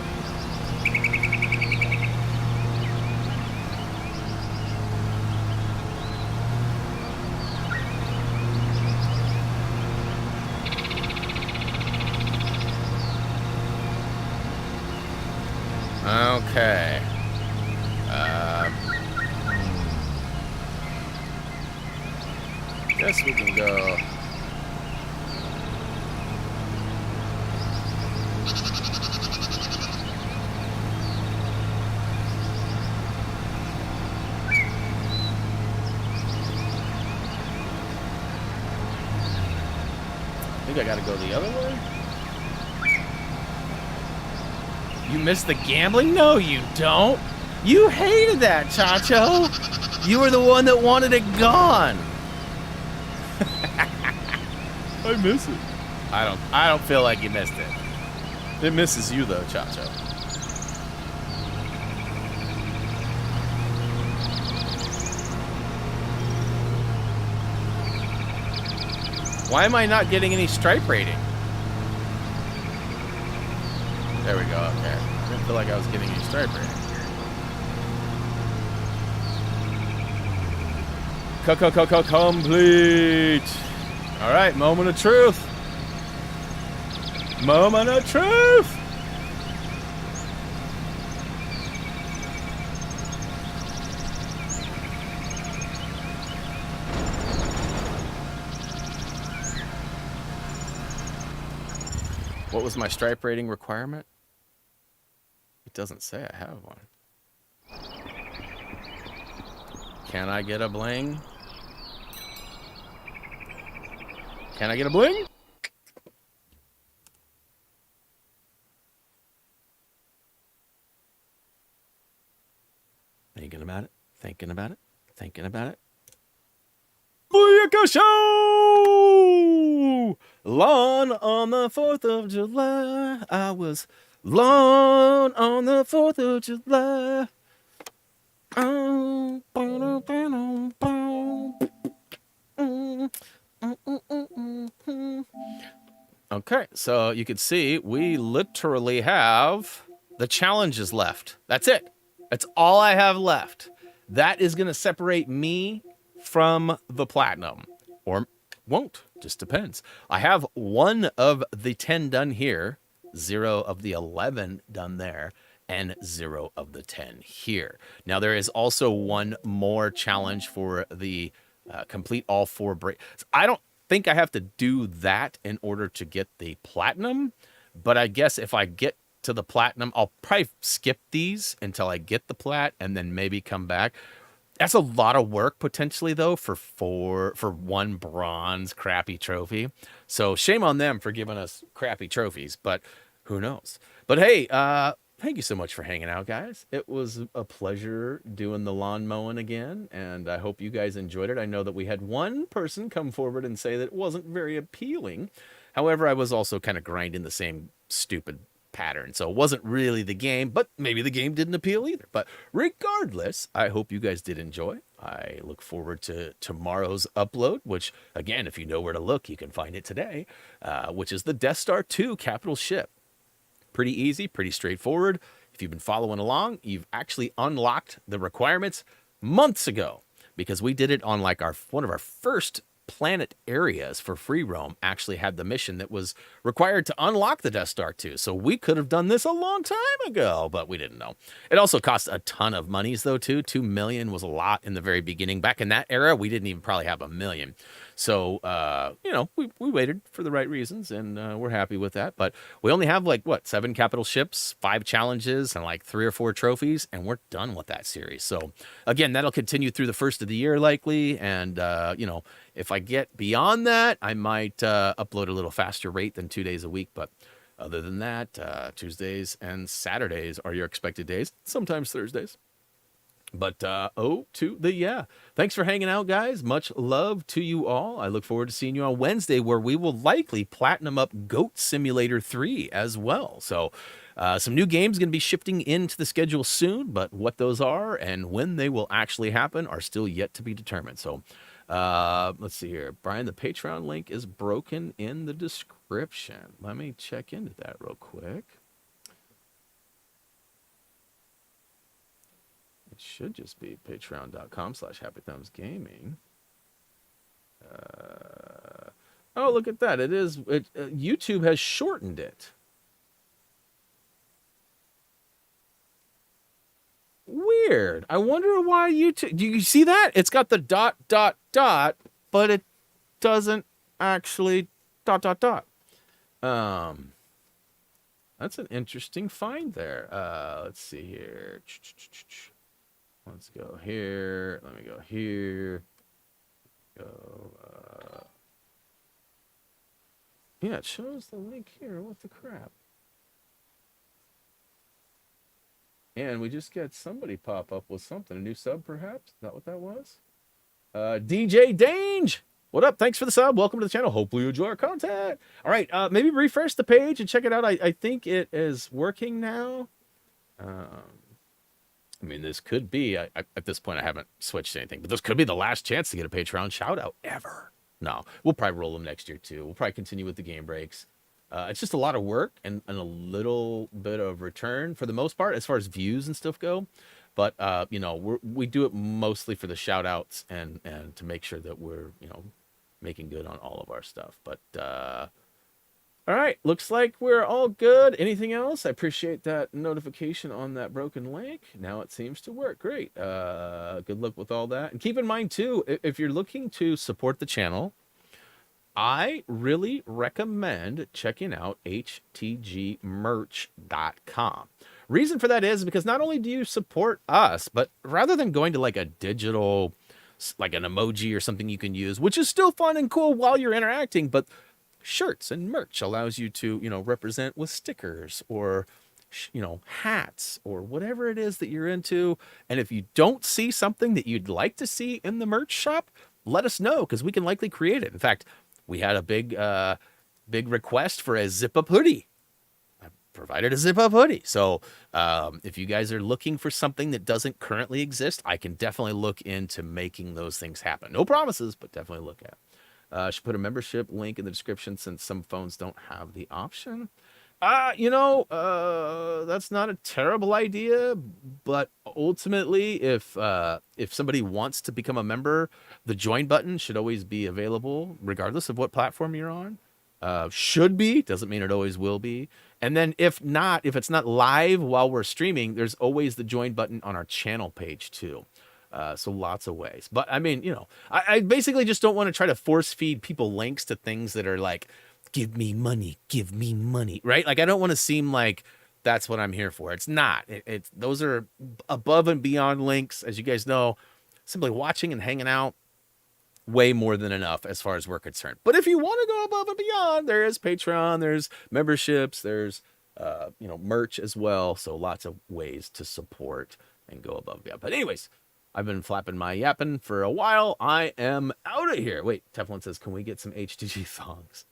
Okay. Guess we can go. I think I gotta go the other way. You missed the gambling? No, you don't. You hated that, Chacho. You were the one that wanted it gone. I miss it. I don't feel like you missed it. It misses you though, Chacho. Why am I not getting any stripe rating? There we go, okay. I didn't feel like I was getting any stripe rating. Complete. All right, moment of truth. Moment of truth. What was my stripe rating requirement? It doesn't say I have one. Can I get a bling? Can I get a bling? Thinking about it, thinking about it, thinking about it. Booyaka Show! Lawn on the 4th of July. I was lawn on the 4th of July. Okay, so you can see we literally have the challenges left. That's it. That's all I have left. That is going to separate me from the platinum. Or won't. Just depends. I have 1 of the 10 done here, 0 of the 11 done there, and 0 of the 10 here. Now, there is also 1 more challenge for the complete all 4 breaks. I don't think I have to do that in order to get the platinum, but I guess if I get to the platinum, I'll probably skip these until I get the plat and then maybe come back. That's a lot of work potentially though for 1 bronze crappy trophy. So shame on them for giving us crappy trophies, but who knows? But hey, thank you so much for hanging out, guys. It was a pleasure doing the lawn mowing again, and I hope you guys enjoyed it. I know that we had 1 person come forward and say that it wasn't very appealing. However, I was also kind of grinding the same stupid pattern, so it wasn't really the game, but maybe the game didn't appeal either. But regardless, I hope you guys did enjoy. I look forward to tomorrow's upload, which again, if you know where to look, you can find it today, which is the Death Star 2 capital ship. Pretty easy, pretty straightforward. If you've been following along, you've actually unlocked the requirements months ago, because we did it on like one of our first planet areas for free roam. Actually had the mission that was required to unlock the Death Star 2. So we could have done this a long time ago, but we didn't know. It also cost a ton of monies though too. 2 million was a lot in the very beginning. Back in that era, we didn't even probably have $1 million. So, you know, we waited for the right reasons, and we're happy with that. But we only have like, what, 7 capital ships, 5 challenges, and like 3 or 4 trophies, and we're done with that series. So, again, that'll continue through the first of the year likely, and, you know, if I get beyond that, I might upload a little faster rate than 2 days a week. But other than that, Tuesdays and Saturdays are your expected days, sometimes Thursdays. But, thanks for hanging out, guys. Much love to you all. I look forward to seeing you on Wednesday, where we will likely platinum up Goat Simulator 3 as well. So, some new games going to be shifting into the schedule soon, but what those are and when they will actually happen are still yet to be determined. So, let's see here. Brian, the Patreon link is broken in the description. Let me check into that real quick. It should just be patreon.com/HappyThumbsGaming. Oh, look at that. It is. YouTube has shortened it. Weird. I wonder why YouTube. Do you see that? It's got the ... but it doesn't actually ... That's an interesting find there. Let's see here. Let's go here. Let me go here. Yeah, it shows the link here. What the crap? And we just get somebody pop up with something. A new sub, perhaps? Is that what that was? DJ Dange! What up? Thanks for the sub. Welcome to the channel. Hopefully you enjoy our content. All right, maybe refresh the page and check it out. I think it is working now. I mean, this could be, at this point, I haven't switched anything, but this could be the last chance to get a Patreon shout out ever. No, we'll probably roll them next year too. We'll probably continue with the game breaks. It's just a lot of work and a little bit of return for the most part, as far as views and stuff go. But, you know, we do it mostly for the shout outs and to make sure that we're, you know, making good on all of our stuff. But, all right, looks like we're all good. Anything else? I appreciate that notification on that broken link. Now it seems to work. Great. Good luck with all that. And keep in mind, too, if you're looking to support the channel, I really recommend checking out HTGmerch.com. Reason for that is because not only do you support us, but rather than going to like a digital, like an emoji or something you can use, which is still fun and cool while you're interacting, but shirts and merch allows you to, you know, represent with stickers or, you know, hats or whatever it is that you're into. And if you don't see something that you'd like to see in the merch shop, let us know, because we can likely create it. In fact, we had a big request for a zip-up hoodie. I provided a zip-up hoodie. So if you guys are looking for something that doesn't currently exist, I can definitely look into making those things happen. No promises, but definitely look at. I should put a membership link in the description since some phones don't have the option. That's not a terrible idea, but ultimately, if somebody wants to become a member, the join button should always be available, regardless of what platform you're on. Should be, doesn't mean it always will be. And then if not, if it's not live while we're streaming, there's always the join button on our channel page too. So lots of ways. But I mean, I basically just don't want to try to force feed people links to things that are like, give me money, right? Like I don't want to seem like that's what I'm here for. It's not. It's those are above and beyond links, as you guys know. Simply watching and hanging out, way more than enough as far as we're concerned. But if you want to go above and beyond, there is Patreon, there's memberships, there's merch as well. So lots of ways to support and go above and beyond. But anyways, I've been flapping my yapping for a while. I am out of here. Wait, Teflon says, can we get some HTG thongs?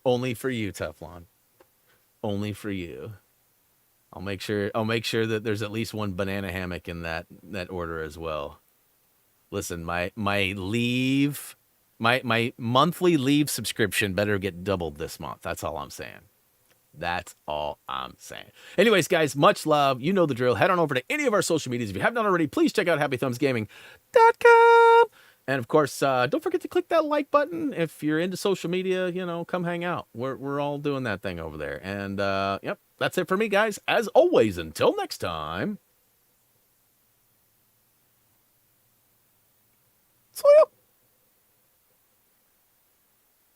Only for you, Teflon. Only for you. I'll make sure that there's at least one banana hammock in that order as well. Listen, my leave, my monthly leave subscription better get doubled this month. That's all I'm saying. That's all I'm saying. Anyways, guys, much love. You know the drill. Head on over to any of our social medias. If you haven't done already, please check out HappyThumbsGaming.com. And of course, don't forget to click that like button. If you're into social media, come hang out. We're all doing that thing over there. And yep, that's it for me, guys. As always, until next time.